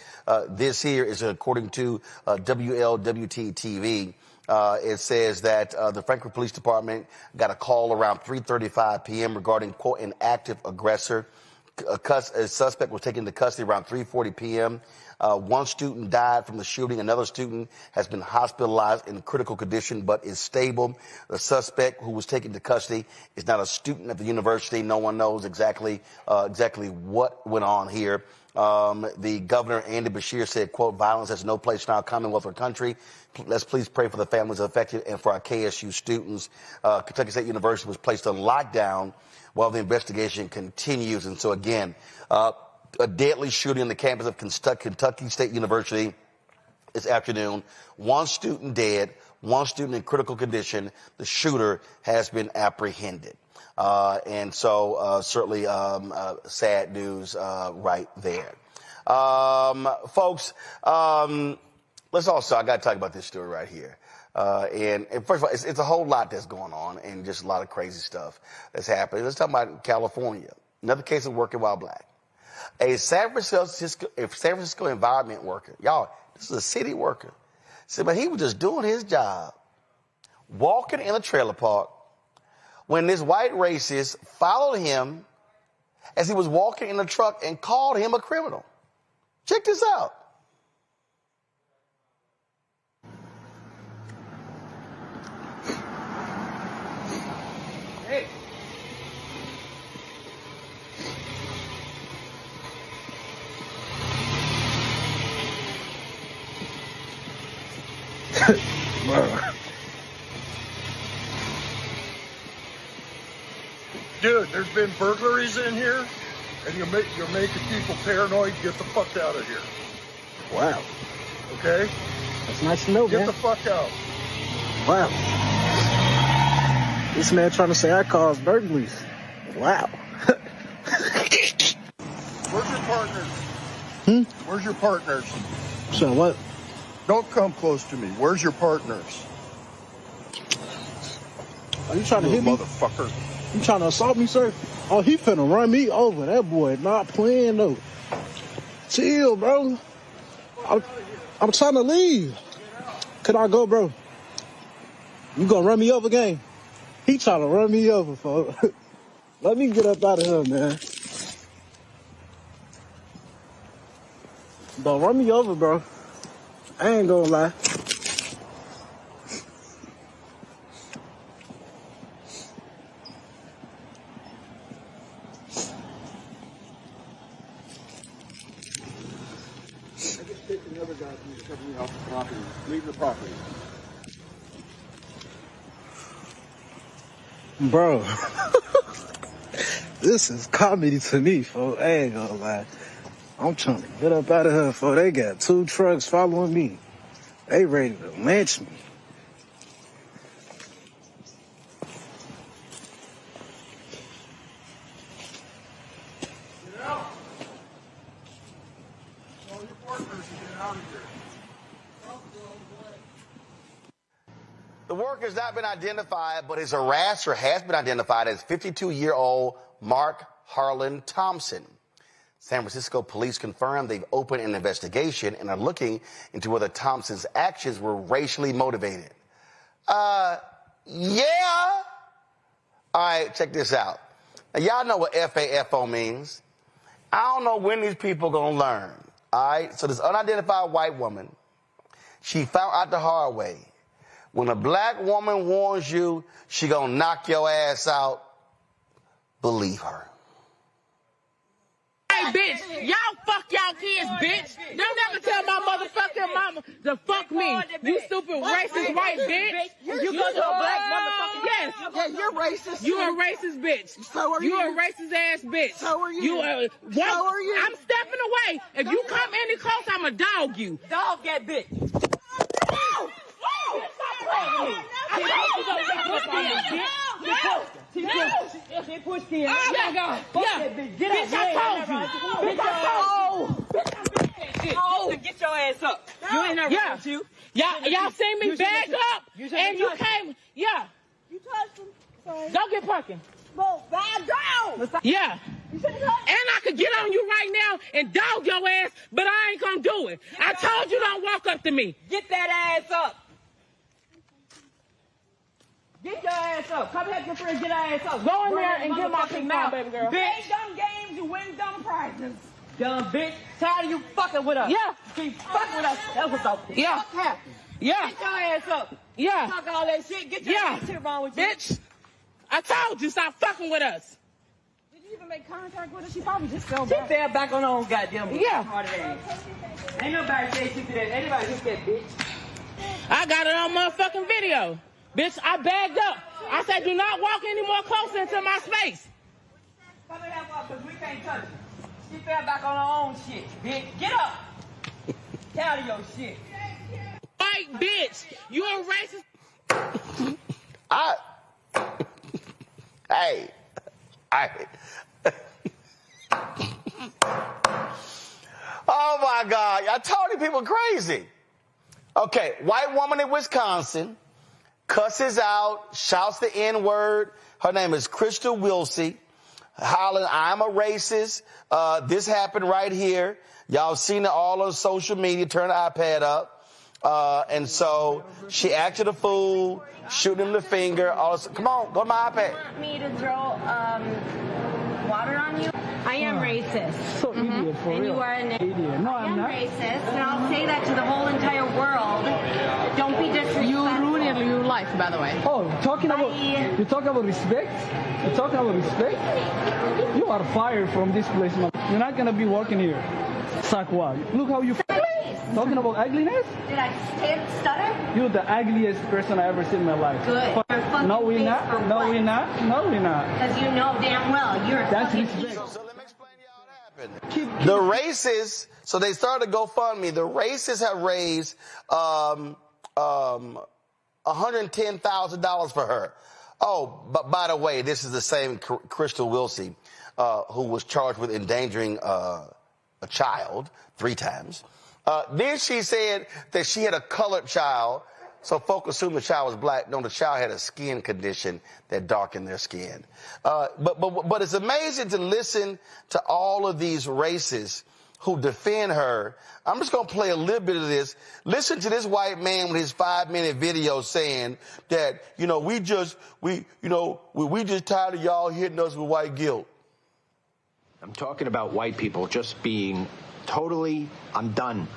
Speaker 2: This here is according to WLWT-TV. It says that the Frankfort Police Department got a call around 3:35 p.m. regarding, quote, an active aggressor. A suspect was taken into custody around 3:40 p.m. One student died from the shooting. Another student has been hospitalized in critical condition but is stable. The suspect who was taken to custody is not a student at the university. No one knows exactly what went on here. The governor, Andy Beshear, said, quote, violence has no place in our Commonwealth or country. Let's please pray for the families affected and for our KSU students. Kentucky State University was placed on lockdown while the investigation continues. And so, again, a deadly shooting on the campus of Kentucky State University this afternoon. One student dead, one student in critical condition. The shooter has been apprehended. And so certainly sad news right there. Folks, let's also, I got to talk about this story right here. And first of all, it's a whole lot that's going on and just a lot of crazy stuff that's happening. Let's talk about California. Another case of working while black. A San Francisco environment worker. Y'all, this is a city worker. Said, but he was just doing his job, walking in a trailer park, when this white racist followed him as he was walking in the truck and called him a criminal. Check this out.
Speaker 10: Hey.
Speaker 11: Dude, there's been burglaries in here, and you're making people paranoid. Get the fuck out of here.
Speaker 10: Wow.
Speaker 11: Okay?
Speaker 10: That's nice to know,
Speaker 11: Get
Speaker 10: man.
Speaker 11: the fuck out.
Speaker 10: Wow. This man trying to say I caused burglaries. Wow.
Speaker 11: Where's your partners? Where's your partners?
Speaker 10: So what?
Speaker 11: Don't come close to me. Where's your partners?
Speaker 10: Are you trying to hit me?
Speaker 11: Motherfucker.
Speaker 10: You trying to assault me, sir? Oh, he finna run me over. That boy not playing, though. Chill, bro. I'm trying to leave. Could I go, bro? You gonna run me over, gang? He trying to run me over, folks. Let me get up out of here, man. Don't run me over, bro. I ain't gonna lie.
Speaker 11: Another guy from the company off the property. Leave the property.
Speaker 10: Bro, this is comedy to me, folks. I ain't gonna lie. I'm trying to get up out of here, folks. They got 2 trucks following me. They ready to lynch me.
Speaker 2: The worker has not been identified, but his harasser has been identified as 52-year-old Mark Harlan Thompson. San Francisco police confirmed they've opened an investigation and are looking into whether Thompson's actions were racially motivated. Yeah. All right, check this out. Now, y'all know what FAFO means. I don't know when these people gonna learn. All right, so this unidentified white woman, she found out the hard way. When a black woman warns you she gonna knock your ass out, believe her.
Speaker 13: Hey, bitch, y'all fuck y'all kids, bitch. Don't ever tell my motherfucking mama to fuck me. You stupid racist white bitch.
Speaker 23: You go to a black motherfucker.
Speaker 13: Yes.
Speaker 23: Yeah, you're racist.
Speaker 13: You a racist bitch.
Speaker 23: So are you.
Speaker 13: You a racist ass bitch.
Speaker 23: So are you.
Speaker 13: So
Speaker 23: are you.
Speaker 13: I'm stepping away. If you come any close, I'ma dog you.
Speaker 23: Dog that bitch.
Speaker 13: No! Stop playing with me.
Speaker 23: She pushed in.
Speaker 13: Oh my God. Yeah. Bitch, I told you. Bitch, I told you.
Speaker 23: Oh, get your ass up. You ain't never touched you.
Speaker 13: Y'all seen me back up and you came. Yeah.
Speaker 23: You touched him. Sorry.
Speaker 13: Don't get parking.
Speaker 23: Go back down.
Speaker 13: Yeah. And I could get on you right now and dog your ass, but I ain't gonna do it. I told you don't walk up to me.
Speaker 23: Get that ass up. Get your ass up. Come help your friend get her ass up.
Speaker 13: Go in there and get my pick now, baby girl.
Speaker 23: Bitch, dumb games, you win dumb prizes. Dumb bitch. Tired of you fucking with us.
Speaker 13: Yeah.
Speaker 23: Keep fucking with us. That's what's up.
Speaker 13: Yeah.
Speaker 23: Fuck happened.
Speaker 13: Yeah.
Speaker 23: Get your ass up.
Speaker 13: Yeah.
Speaker 23: Talk all that shit. Get your ass shit wrong with you.
Speaker 13: Bitch, I told you, stop fucking with us.
Speaker 23: Did you even make contact with her? She probably just fell back. She fell back on her own goddamn.
Speaker 13: Yeah.
Speaker 23: Ain't nobody say shit to that. Ain't nobody hit that bitch.
Speaker 13: I got it on motherfucking video. Bitch, I bagged up. I said, do not walk any more closer into my space.
Speaker 23: Come and help us, because we can't touch her. She fell back on her own shit, bitch. Get up. Get out of your shit.
Speaker 13: White bitch, you a racist.
Speaker 2: Hey. Oh my God, I told you people crazy. Okay, white woman in Wisconsin cusses out, shouts the N-word. Her name is Crystal Wilsey. Hollering, I'm a racist. This happened right here. Y'all seen it all on social media. Turn the iPad up. And so she acted a fool, shooting him the finger. Come on, go to my iPad.
Speaker 20: Me to throw water on you? I am racist.
Speaker 10: So idiot, for
Speaker 20: and
Speaker 10: real.
Speaker 20: You are an
Speaker 10: idiot. No, I'm not.
Speaker 20: racist, and I'll say that to the whole entire world. Don't be disrespectful.
Speaker 15: You ruined your life, by the way.
Speaker 10: Oh, you talk about respect? You talking about respect? You are fired from this place, man. You're not gonna be working here. Suck what? Look how you talking about ugliness?
Speaker 20: Did I stutter?
Speaker 10: You're the ugliest person I ever seen in my life.
Speaker 20: Good.
Speaker 10: No, we're not. No, we're not. No, we're not.
Speaker 20: Because you know damn well you're a
Speaker 10: That's
Speaker 20: fucking
Speaker 10: respect.
Speaker 2: So let me explain to y'all what happened. The racists, so they started to GoFundMe. The racists have raised $110,000 for her. Oh, but by the way, this is the same Crystal Wilsey who was charged with endangering a child 3 times. Then she said that she had a colored child, so folk assumed the child was black. No, the child had a skin condition that darkened their skin. But it's amazing to listen to all of these racists who defend her. I'm just going to play a little bit of this. Listen to this white man with his 5-minute video saying that, we just tired of y'all hitting us with white guilt.
Speaker 21: I'm talking about white people just being totally, I'm done.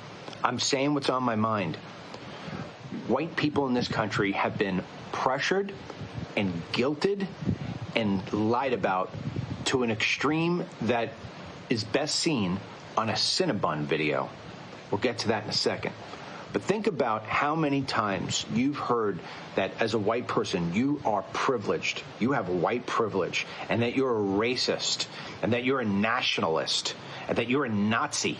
Speaker 21: I'm saying what's on my mind. White people in this country have been pressured and guilted and lied about to an extreme that is best seen on a Cinnabon video. We'll get to that in a second. But think about how many times you've heard that as a white person, you are privileged, you have white privilege, and that you're a racist, and that you're a nationalist, and that you're a Nazi.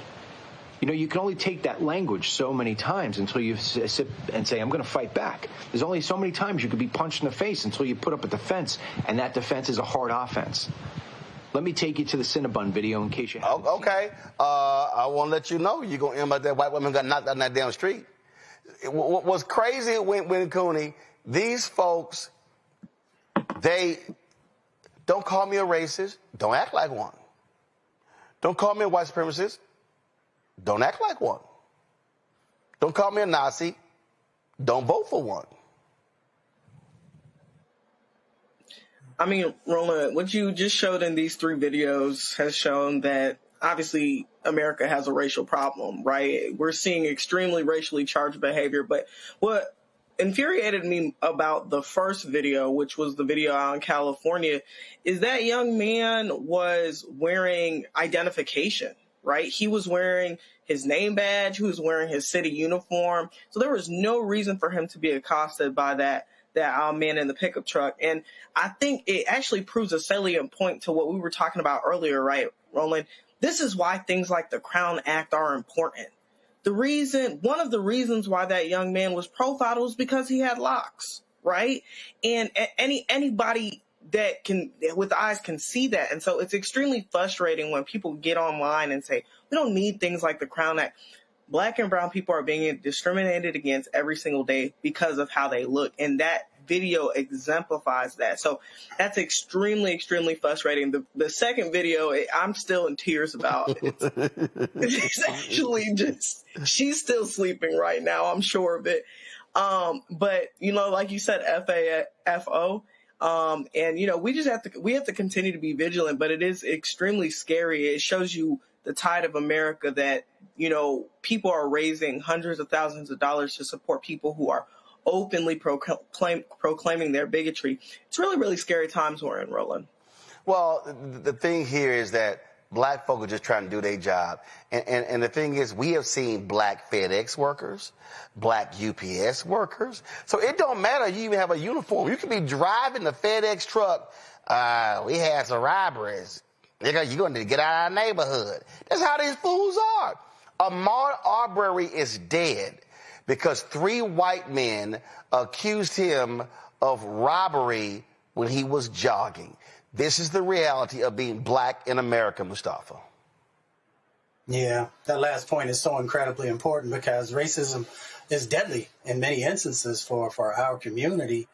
Speaker 21: You know, you can only take that language so many times until you sit and say, I'm going to fight back. There's only so many times you could be punched in the face until you put up a defense, and that defense is a hard offense. Let me take you to the Cinnabon video in case you haven't seen it.
Speaker 2: I want to let you know you're going to end up that white woman got knocked down that damn street. What was crazy when Cooney, these folks, they don't call me a racist, don't act like one. Don't call me a white supremacist, don't act like one. Don't call me a Nazi, don't vote for one.
Speaker 9: I mean, Roland, what you just showed in these 3 videos has shown that obviously America has a racial problem, right? We're seeing extremely racially charged behavior. But what infuriated me about the first video, which was the video out in California, is that young man was wearing identification, right? He was wearing his name badge, he was wearing his city uniform. So there was no reason for him to be accosted by that man in the pickup truck. And I think it actually proves a salient point to what we were talking about earlier, right, Roland? This is why things like the Crown Act are important. One of the reasons why that young man was profiled was because he had locks, right? And anybody that can, with eyes, can see that. And so it's extremely frustrating when people get online and say, we don't need things like the Crown Act. Black and brown people are being discriminated against every single day because of how they look. And that video exemplifies that. So that's extremely, extremely frustrating. The second video, I'm still in tears about. It's actually just, she's still sleeping right now. I'm sure of it. But, you know, like you said, FAFO. And, you know, we have to continue to be vigilant, but it is extremely scary. It shows you the tide of America that, you know, people are raising hundreds of thousands of dollars to support people who are openly proclaiming their bigotry. It's really, really scary times we're in, Roland.
Speaker 2: Well, the thing here is that black folk are just trying to do their job. And the thing is, we have seen black FedEx workers, black UPS workers. So it don't matter you even have a uniform. You could be driving the FedEx truck. We had some robberies. You're going to get out of our neighborhood. That's how these fools are. Ahmaud Arbery is dead because 3 white men accused him of robbery when he was jogging. This is the reality of being black in America, Mustafa.
Speaker 12: Yeah, that last point is so incredibly important because racism is deadly in many instances for our community.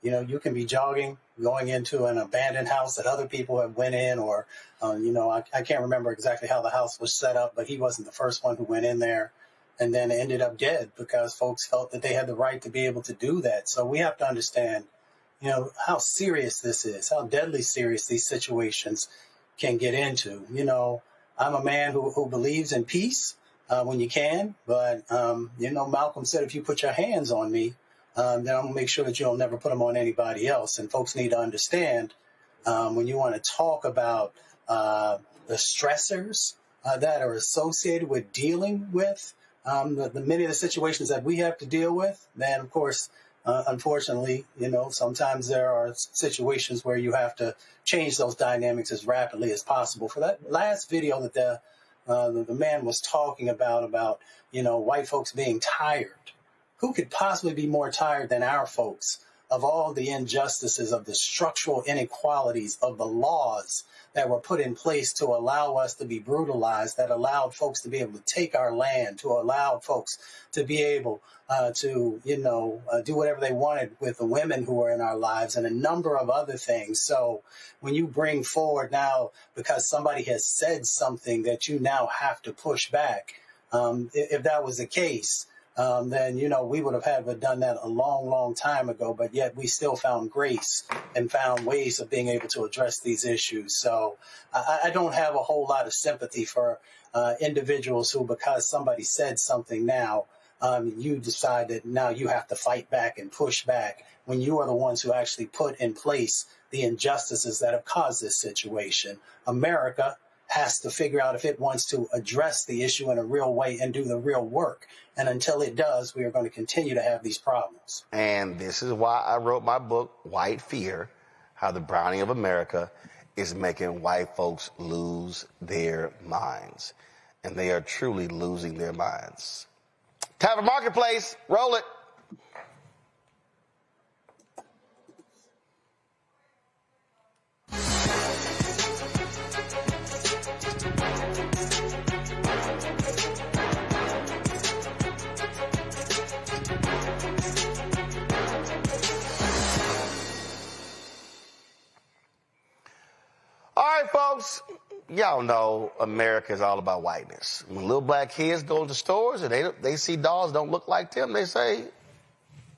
Speaker 12: You know, you can be jogging, going into an abandoned house that other people have went in, or, you know, I can't remember exactly how the house was set up, but he wasn't the first one who went in there and then ended up dead because folks felt that they had the right to be able to do that. So we have to understand, you know, how serious this is, how deadly serious these situations can get into. You know, I'm a man who believes in peace when you can, but, you know, Malcolm said, if you put your hands on me, then I'm going to make sure that you'll never put them on anybody else. And folks need to understand when you want to talk about the stressors that are associated with dealing with the many of the situations that we have to deal with, then, of course, unfortunately, you know, sometimes there are situations where you have to change those dynamics as rapidly as possible. For that last video that the man was talking about, you know, white folks being tired. Who could possibly be more tired than our folks of all the injustices, of the structural inequalities, of the laws that were put in place to allow us to be brutalized, that allowed folks to be able to take our land, to allow folks to be able to, you know, do whatever they wanted with the women who are in our lives and a number of other things. So when you bring forward now, because somebody has said something that you now have to push back, if that was the case, then, you know, we would have had done that a long, long time ago, but yet we still found grace and found ways of being able to address these issues. So I don't have a whole lot of sympathy for individuals who, because somebody said something now, you decide that now you have to fight back and push back when you are the ones who actually put in place the injustices that have caused this situation. America has to figure out if it wants to address the issue in a real way and do the real work. And until it does, we are going to continue to have these problems.
Speaker 2: And this is why I wrote my book, White Fear, How the Browning of America is Making White Folks Lose Their Minds. And they are truly losing their minds. Time for Marketplace. Roll it. All right, folks, y'all know America is all about whiteness. When little black kids go to stores and they see dolls don't look like them, they say,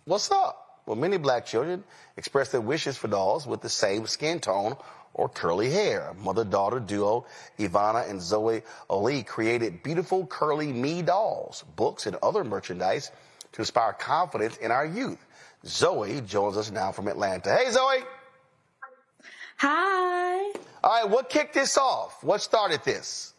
Speaker 2: what's up? Well, many black children express their wishes for dolls with the same skin tone or curly hair. Mother-daughter duo Ivana and Zoe Oli created beautiful curly me dolls, books, and other merchandise to inspire confidence in our youth. Zoe joins us now from Atlanta. Hey, Zoe.
Speaker 1: Hi.
Speaker 2: All right, what kicked this off? What started this?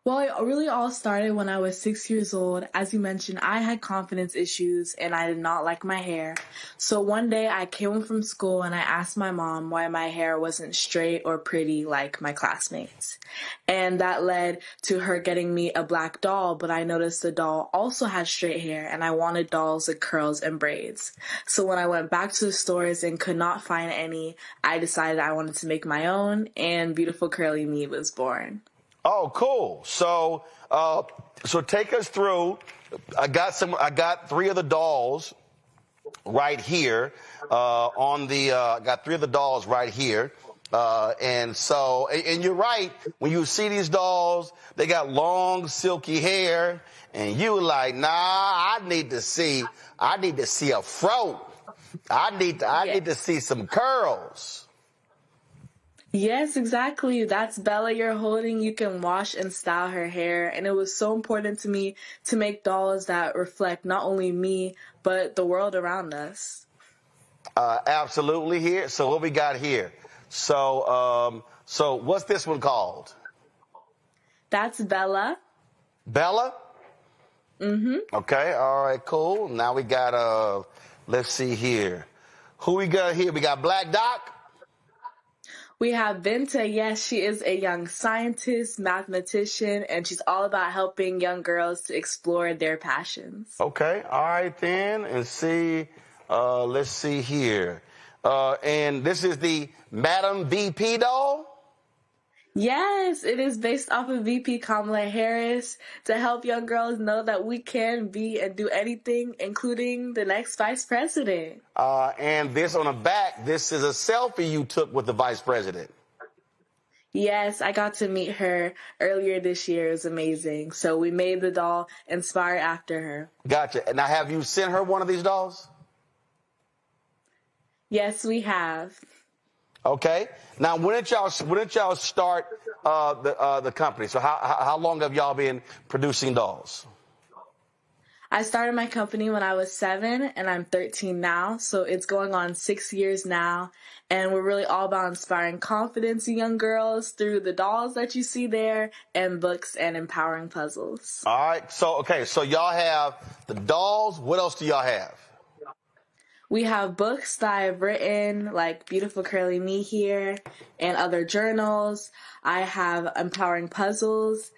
Speaker 1: Well, it really all started when I was 6 years old. As you mentioned, I had confidence issues and I did not like my hair. So one day I came home from school and I asked my mom why my hair wasn't straight or pretty like my classmates. And that led to her getting me a black doll, but I noticed the doll also had straight hair and I wanted dolls with curls and braids. So when I went back to the stores and could not find any, I decided I wanted to make my own, and Beautiful Curly Me was born.
Speaker 2: Oh, cool. So, so take us through. I got three of the dolls right here, I got three of the dolls right here. And you're right. When you see these dolls, they got long, silky hair, and you like, nah, I need to see a fro. I need to see some curls.
Speaker 1: Yes, exactly. That's Bella you're holding. You can wash and style her hair. And it was so important to me to make dolls that reflect not only me, but the world around us.
Speaker 2: Absolutely here. So what we got here? So what's this one called?
Speaker 1: That's Bella.
Speaker 2: Bella?
Speaker 1: Mm-hmm.
Speaker 2: Okay. All right, cool. Now we got, let's see here. Who we got here? We got Black Doc.
Speaker 1: We have Vinta. Yes, she is a young scientist, mathematician, and she's all about helping young girls to explore their passions.
Speaker 2: Okay. All right, then. And see, let's see here. And this is the Madam VP doll?
Speaker 1: Yes, it is based off of VP Kamala Harris to help young girls know that we can be and do anything, including the next vice president.
Speaker 2: And this on the back, this is a selfie you took with the vice president.
Speaker 1: Yes, I got to meet her earlier this year. It was amazing. So we made the doll inspired after her.
Speaker 2: Gotcha. Now, have you sent her one of these dolls?
Speaker 1: Yes, we have.
Speaker 2: Okay. Now, when did y'all start the company? So how long have y'all been producing dolls?
Speaker 1: I started my company when I was 7, and I'm 13 now. So it's going on 6 years now. And we're really all about inspiring confidence in young girls through the dolls that you see there and books and empowering puzzles.
Speaker 2: All right. So y'all have the dolls. What else do y'all have?
Speaker 1: We have books that I've written, like Beautiful Curly Me here, and other journals. I have empowering puzzles,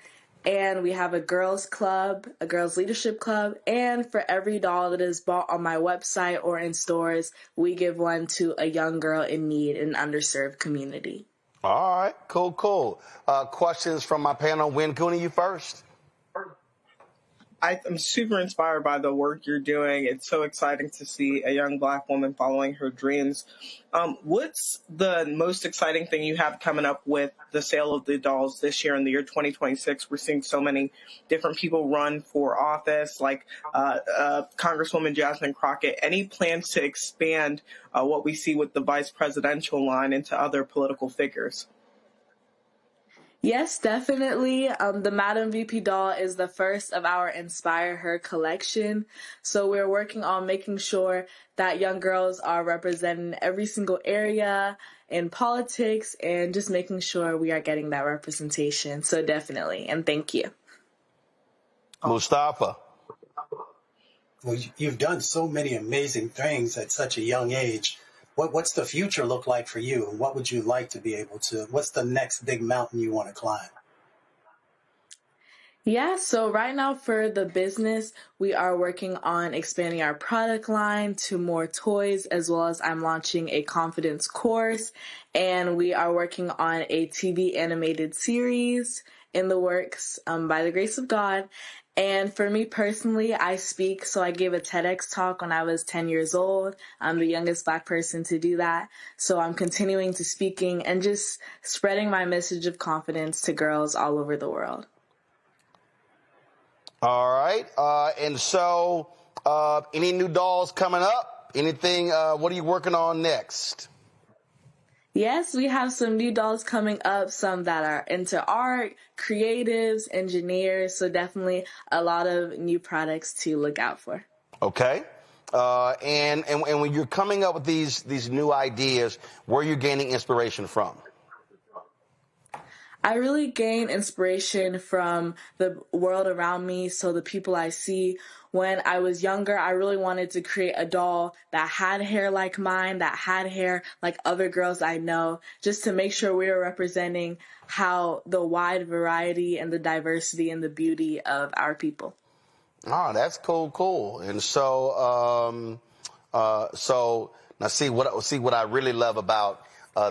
Speaker 1: and we have a girls club, a girls leadership club, and for every doll that is bought on my website or in stores, we give one to a young girl in need in an underserved community.
Speaker 2: All right, cool. Questions from my panel. Win Cooney, you first.
Speaker 9: I'm super inspired by the work you're doing. It's so exciting to see a young Black woman following her dreams. What's the most exciting thing you have coming up with the sale of the dolls this year in the year 2026? We're seeing so many different people run for office, like Congresswoman Jasmine Crockett. Any plans to expand what we see with the vice presidential line into other political figures?
Speaker 1: Yes, definitely. The Madam VP doll is the first of our Inspire Her collection. So we're working on making sure that young girls are represented in every single area in politics and just making sure we are getting that representation. So definitely. And thank you.
Speaker 2: Mustafa.
Speaker 12: Well, you've done so many amazing things at such a young age. What's the future look like for you? And what would you like to be able to, what's the next big mountain you want to climb?
Speaker 1: Yeah, so right now for the business, we are working on expanding our product line to more toys, as well as I'm launching a confidence course, and we are working on a TV animated series in the works by the grace of God. And for me personally, I speak, so I gave a TEDx talk when I was 10 years old. I'm the youngest Black person to do that. So I'm continuing to speaking and just spreading my message of confidence to girls all over the world.
Speaker 2: All right. And so any new dolls coming up? Anything, what are you working on next?
Speaker 1: Yes, we have some new dolls coming up, some that are into art, creatives, engineers, so definitely a lot of new products to look out for.
Speaker 2: Okay. And when you're coming up with these new ideas, where are you gaining inspiration from?
Speaker 1: I really gain inspiration from the world around me, so the people I see. When I was younger, I really wanted to create a doll that had hair like mine, that had hair like other girls I know, just to make sure we were representing how the wide variety and the diversity and the beauty of our people.
Speaker 2: Oh, that's cool. And so, so now see what I really love about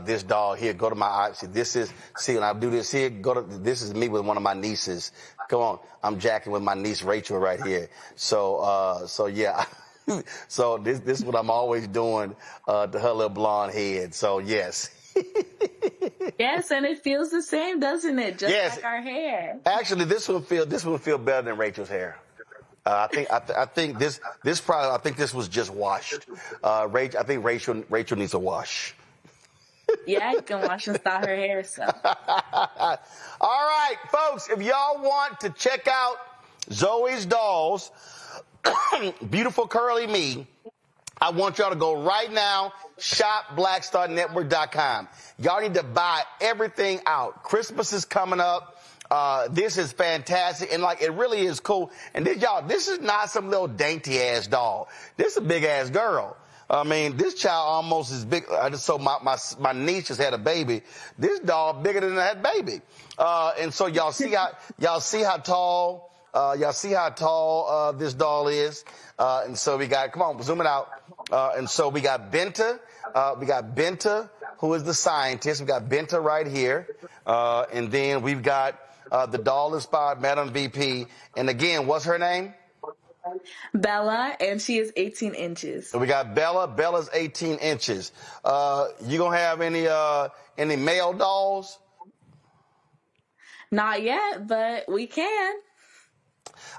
Speaker 2: this doll here. Go to my eye. See, when I do this here, this is me with one of my nieces. Come on, I'm jacking with my niece Rachel right here. So yeah. So this is what I'm always doing to her little blonde head. So yes.
Speaker 1: Yes, and it feels the same, doesn't it? Just
Speaker 2: yes.
Speaker 1: like our hair.
Speaker 2: Actually, this one feel better than Rachel's hair. I think this was just washed. I think Rachel needs a wash.
Speaker 1: Yeah, you can wash and style her hair. So.
Speaker 2: All right, folks, if y'all want to check out Zoe's dolls, Beautiful Curly Me, I want y'all to go right now, shopblackstarnetwork.com. Y'all need to buy everything out. Christmas is coming up. This is fantastic, and it really is cool. And this is not some little dainty ass doll. This is a big ass girl. I mean, this child almost is big. I just saw my niece just had a baby. This doll bigger than that baby. And so y'all see how tall this doll is. And so we got, come on, zoom it out. And so we got Benta. Who is the scientist. We got Benta right here. And then we've got the doll inspired Madam VP. And again, what's her name?
Speaker 1: Bella, and she is 18 inches.
Speaker 2: So we got Bella. Bella's 18 inches. You gonna have any male dolls?
Speaker 1: Not yet, but we can.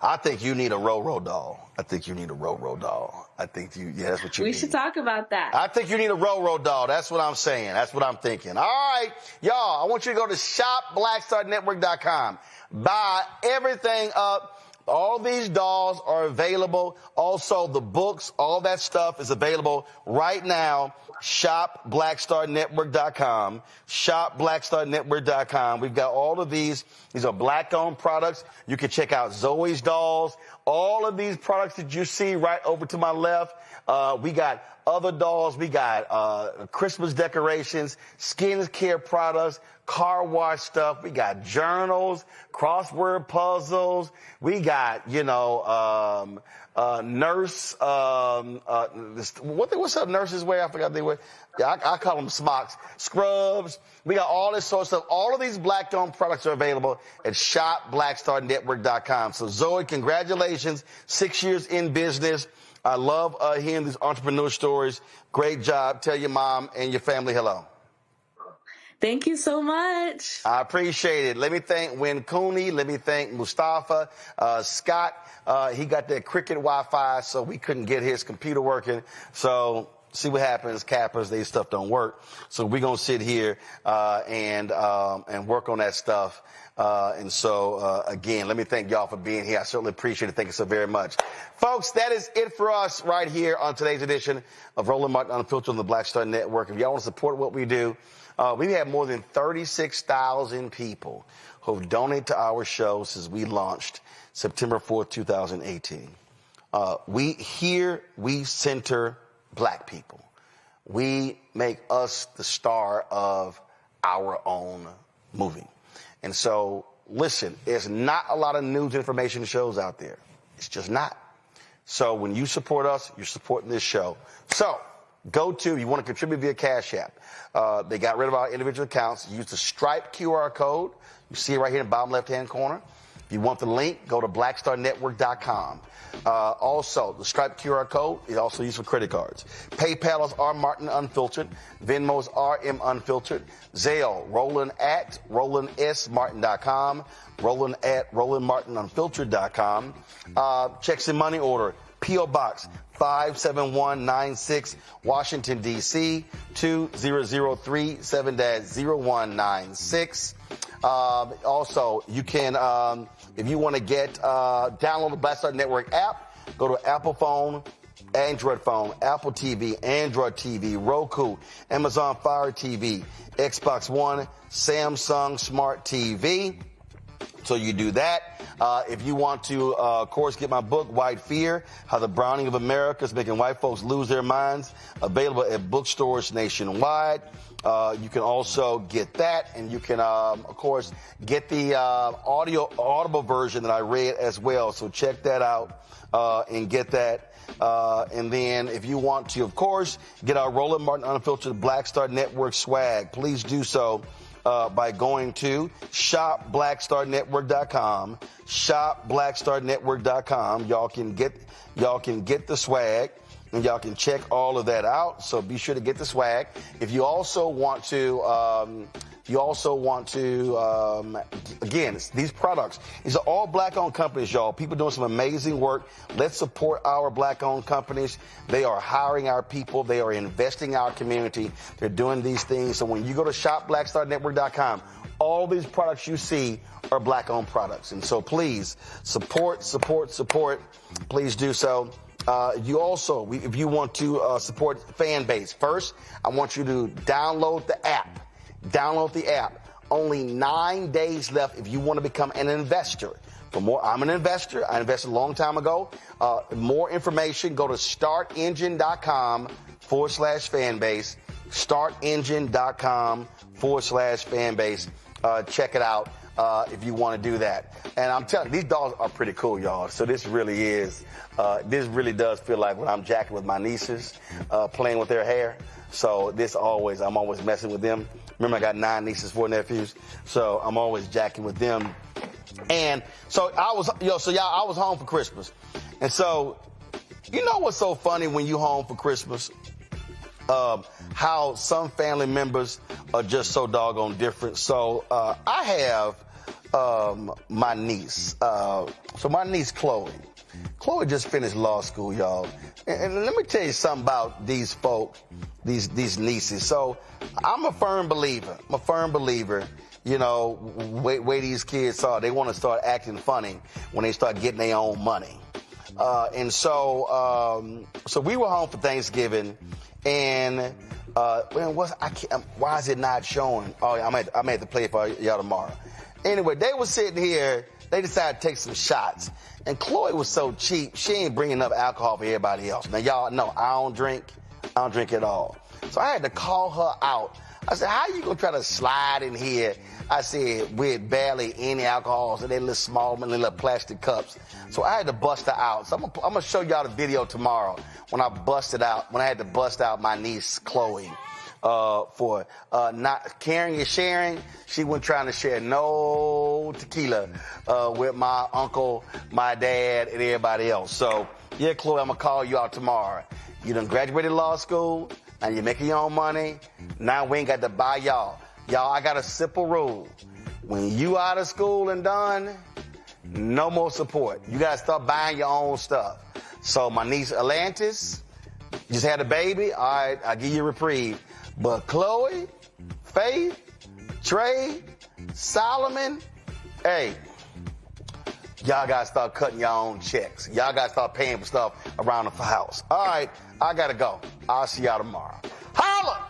Speaker 2: I think you need a Roro doll. I think that's what you need.
Speaker 1: We should talk about that.
Speaker 2: I think you need a Roro doll. That's what I'm saying. That's what I'm thinking. All right, y'all, I want you to go to shopblackstarnetwork.com. Buy everything up. All these dolls are available. Also, the books, all that stuff is available right now. ShopBlackStarNetwork.com. ShopBlackStarNetwork.com. We've got all of these. These are Black-owned products. You can check out Zoe's dolls. All of these products that you see right over to my left. We got other dolls. We got Christmas decorations, skin care products, car wash stuff. We got journals, crossword puzzles. We got, nurse, what's up nurses wear? I forgot they wear. Yeah, I call them smocks. Scrubs. We got all this sort of stuff. All of these Black-owned products are available at shopblackstarnetwork.com. So Zoe, congratulations. 6 years in business. I love hearing these entrepreneur stories. Great job. Tell your mom and your family hello.
Speaker 1: Thank you so much.
Speaker 2: I appreciate it. Let me thank Win Cooney. Let me thank Mustafa. Scott, he got that Cricket Wi-Fi, so we couldn't get his computer working. So see what happens. Cappers, they stuff don't work. So we're going to sit here and work on that stuff. Again, let me thank y'all for being here. I certainly appreciate it. Thank you so very much. Folks, that is it for us right here on today's edition of Roland Martin Unfiltered on the Black Star Network. If y'all want to support what we do, we have more than 36,000 people who've donated to our show since we launched September 4th, 2018. We center black people. We make us the star of our own movie. And so, listen, there's not a lot of news information shows out there. It's just not. So when you support us, you're supporting this show. So you want to contribute via Cash App. They got rid of our individual accounts. Use the Stripe QR code. You see it right here in the bottom left-hand corner. If you want the link, go to blackstarnetwork.com. Also, the Stripe QR code is also used for credit cards. PayPal is R Martin Unfiltered. Venmo is RM Unfiltered. Zelle, Roland at RolandSMartin.com. Roland at RolandMartinUnfiltered.com. Checks and money order. P.O. Box 57196, Washington, D.C. 20037-0196. Also, you can, if you want to download the Black Star Network app, go to Apple phone, Android phone, Apple TV, Android TV, Roku, Amazon Fire TV, Xbox One, Samsung Smart TV. So you do that. If you want to, of course, get my book, White Fear, How the Browning of America is Making White Folks Lose Their Minds, available at bookstores nationwide. You can also get that, and you can, of course, get the audible version that I read as well. So check that out and get that. And then if you want to, of course, get our Roland Martin Unfiltered Black Star Network swag, please do so by going to shopblackstarnetwork.com. Shopblackstarnetwork.com. Y'all can get the swag. And y'all can check all of that out. So be sure to get the swag. If you also want to, again, these products, these are all black-owned companies, y'all. People doing some amazing work. Let's support our black-owned companies. They are hiring our people. They are investing in our community. They're doing these things. So when you go to shopblackstarnetwork.com, all these products you see are black-owned products. And so please support. Please do so. You also, if you want to support fan base, first, I want you to download the app. Download the app. Only 9 days left if you want to become an investor. For more, I'm an investor. I invested a long time ago. More information, go to startengine.com/fanbase. Startengine.com/fanbase. Check it out if you want to do that. And I'm telling you, these dogs are pretty cool, y'all. So this really does feel like when I'm jacking with my nieces, playing with their hair. So I'm always messing with them. Remember, I got 9 nieces, 4 nephews. So I'm always jacking with them. And so I was home for Christmas. And so, you know what's so funny when you home for Christmas? How some family members are just so doggone different. So I have my niece. So my niece, Chloe. Chloe just finished law school, y'all. And let me tell you something about these folk, these nieces. So I'm a firm believer. You know, way these kids are. They want to start acting funny when they start getting their own money. So we were home for Thanksgiving, and why is it not showing? Oh, I might have to play it for y'all tomorrow. Anyway, they were sitting here. They decided to take some shots. And Chloe was so cheap, she ain't bringing enough alcohol for everybody else. Now, y'all know I don't drink at all. So I had to call her out. I said, how you going to try to slide in here? I said, with barely any alcohol, so they little little plastic cups. So I had to bust her out. So I'm going to show y'all the video tomorrow when I had to bust out my niece, Chloe. For not caring and sharing. She wasn't trying to share no tequila with my uncle, my dad, and everybody else. So, yeah, Chloe, I'm going to call you out tomorrow. You done graduated law school. Now you're making your own money. Now we ain't got to buy y'all. Y'all, I got a simple rule. When you out of school and done, no more support. You got to start buying your own stuff. So my niece, Atlantis, Just had a baby. All right, I'll give you a reprieve. But Chloe, Faith, Trey, Solomon, hey, y'all got to start cutting your own checks. Y'all got to start paying for stuff around the house. All right, I got to go. I'll see y'all tomorrow. Holla!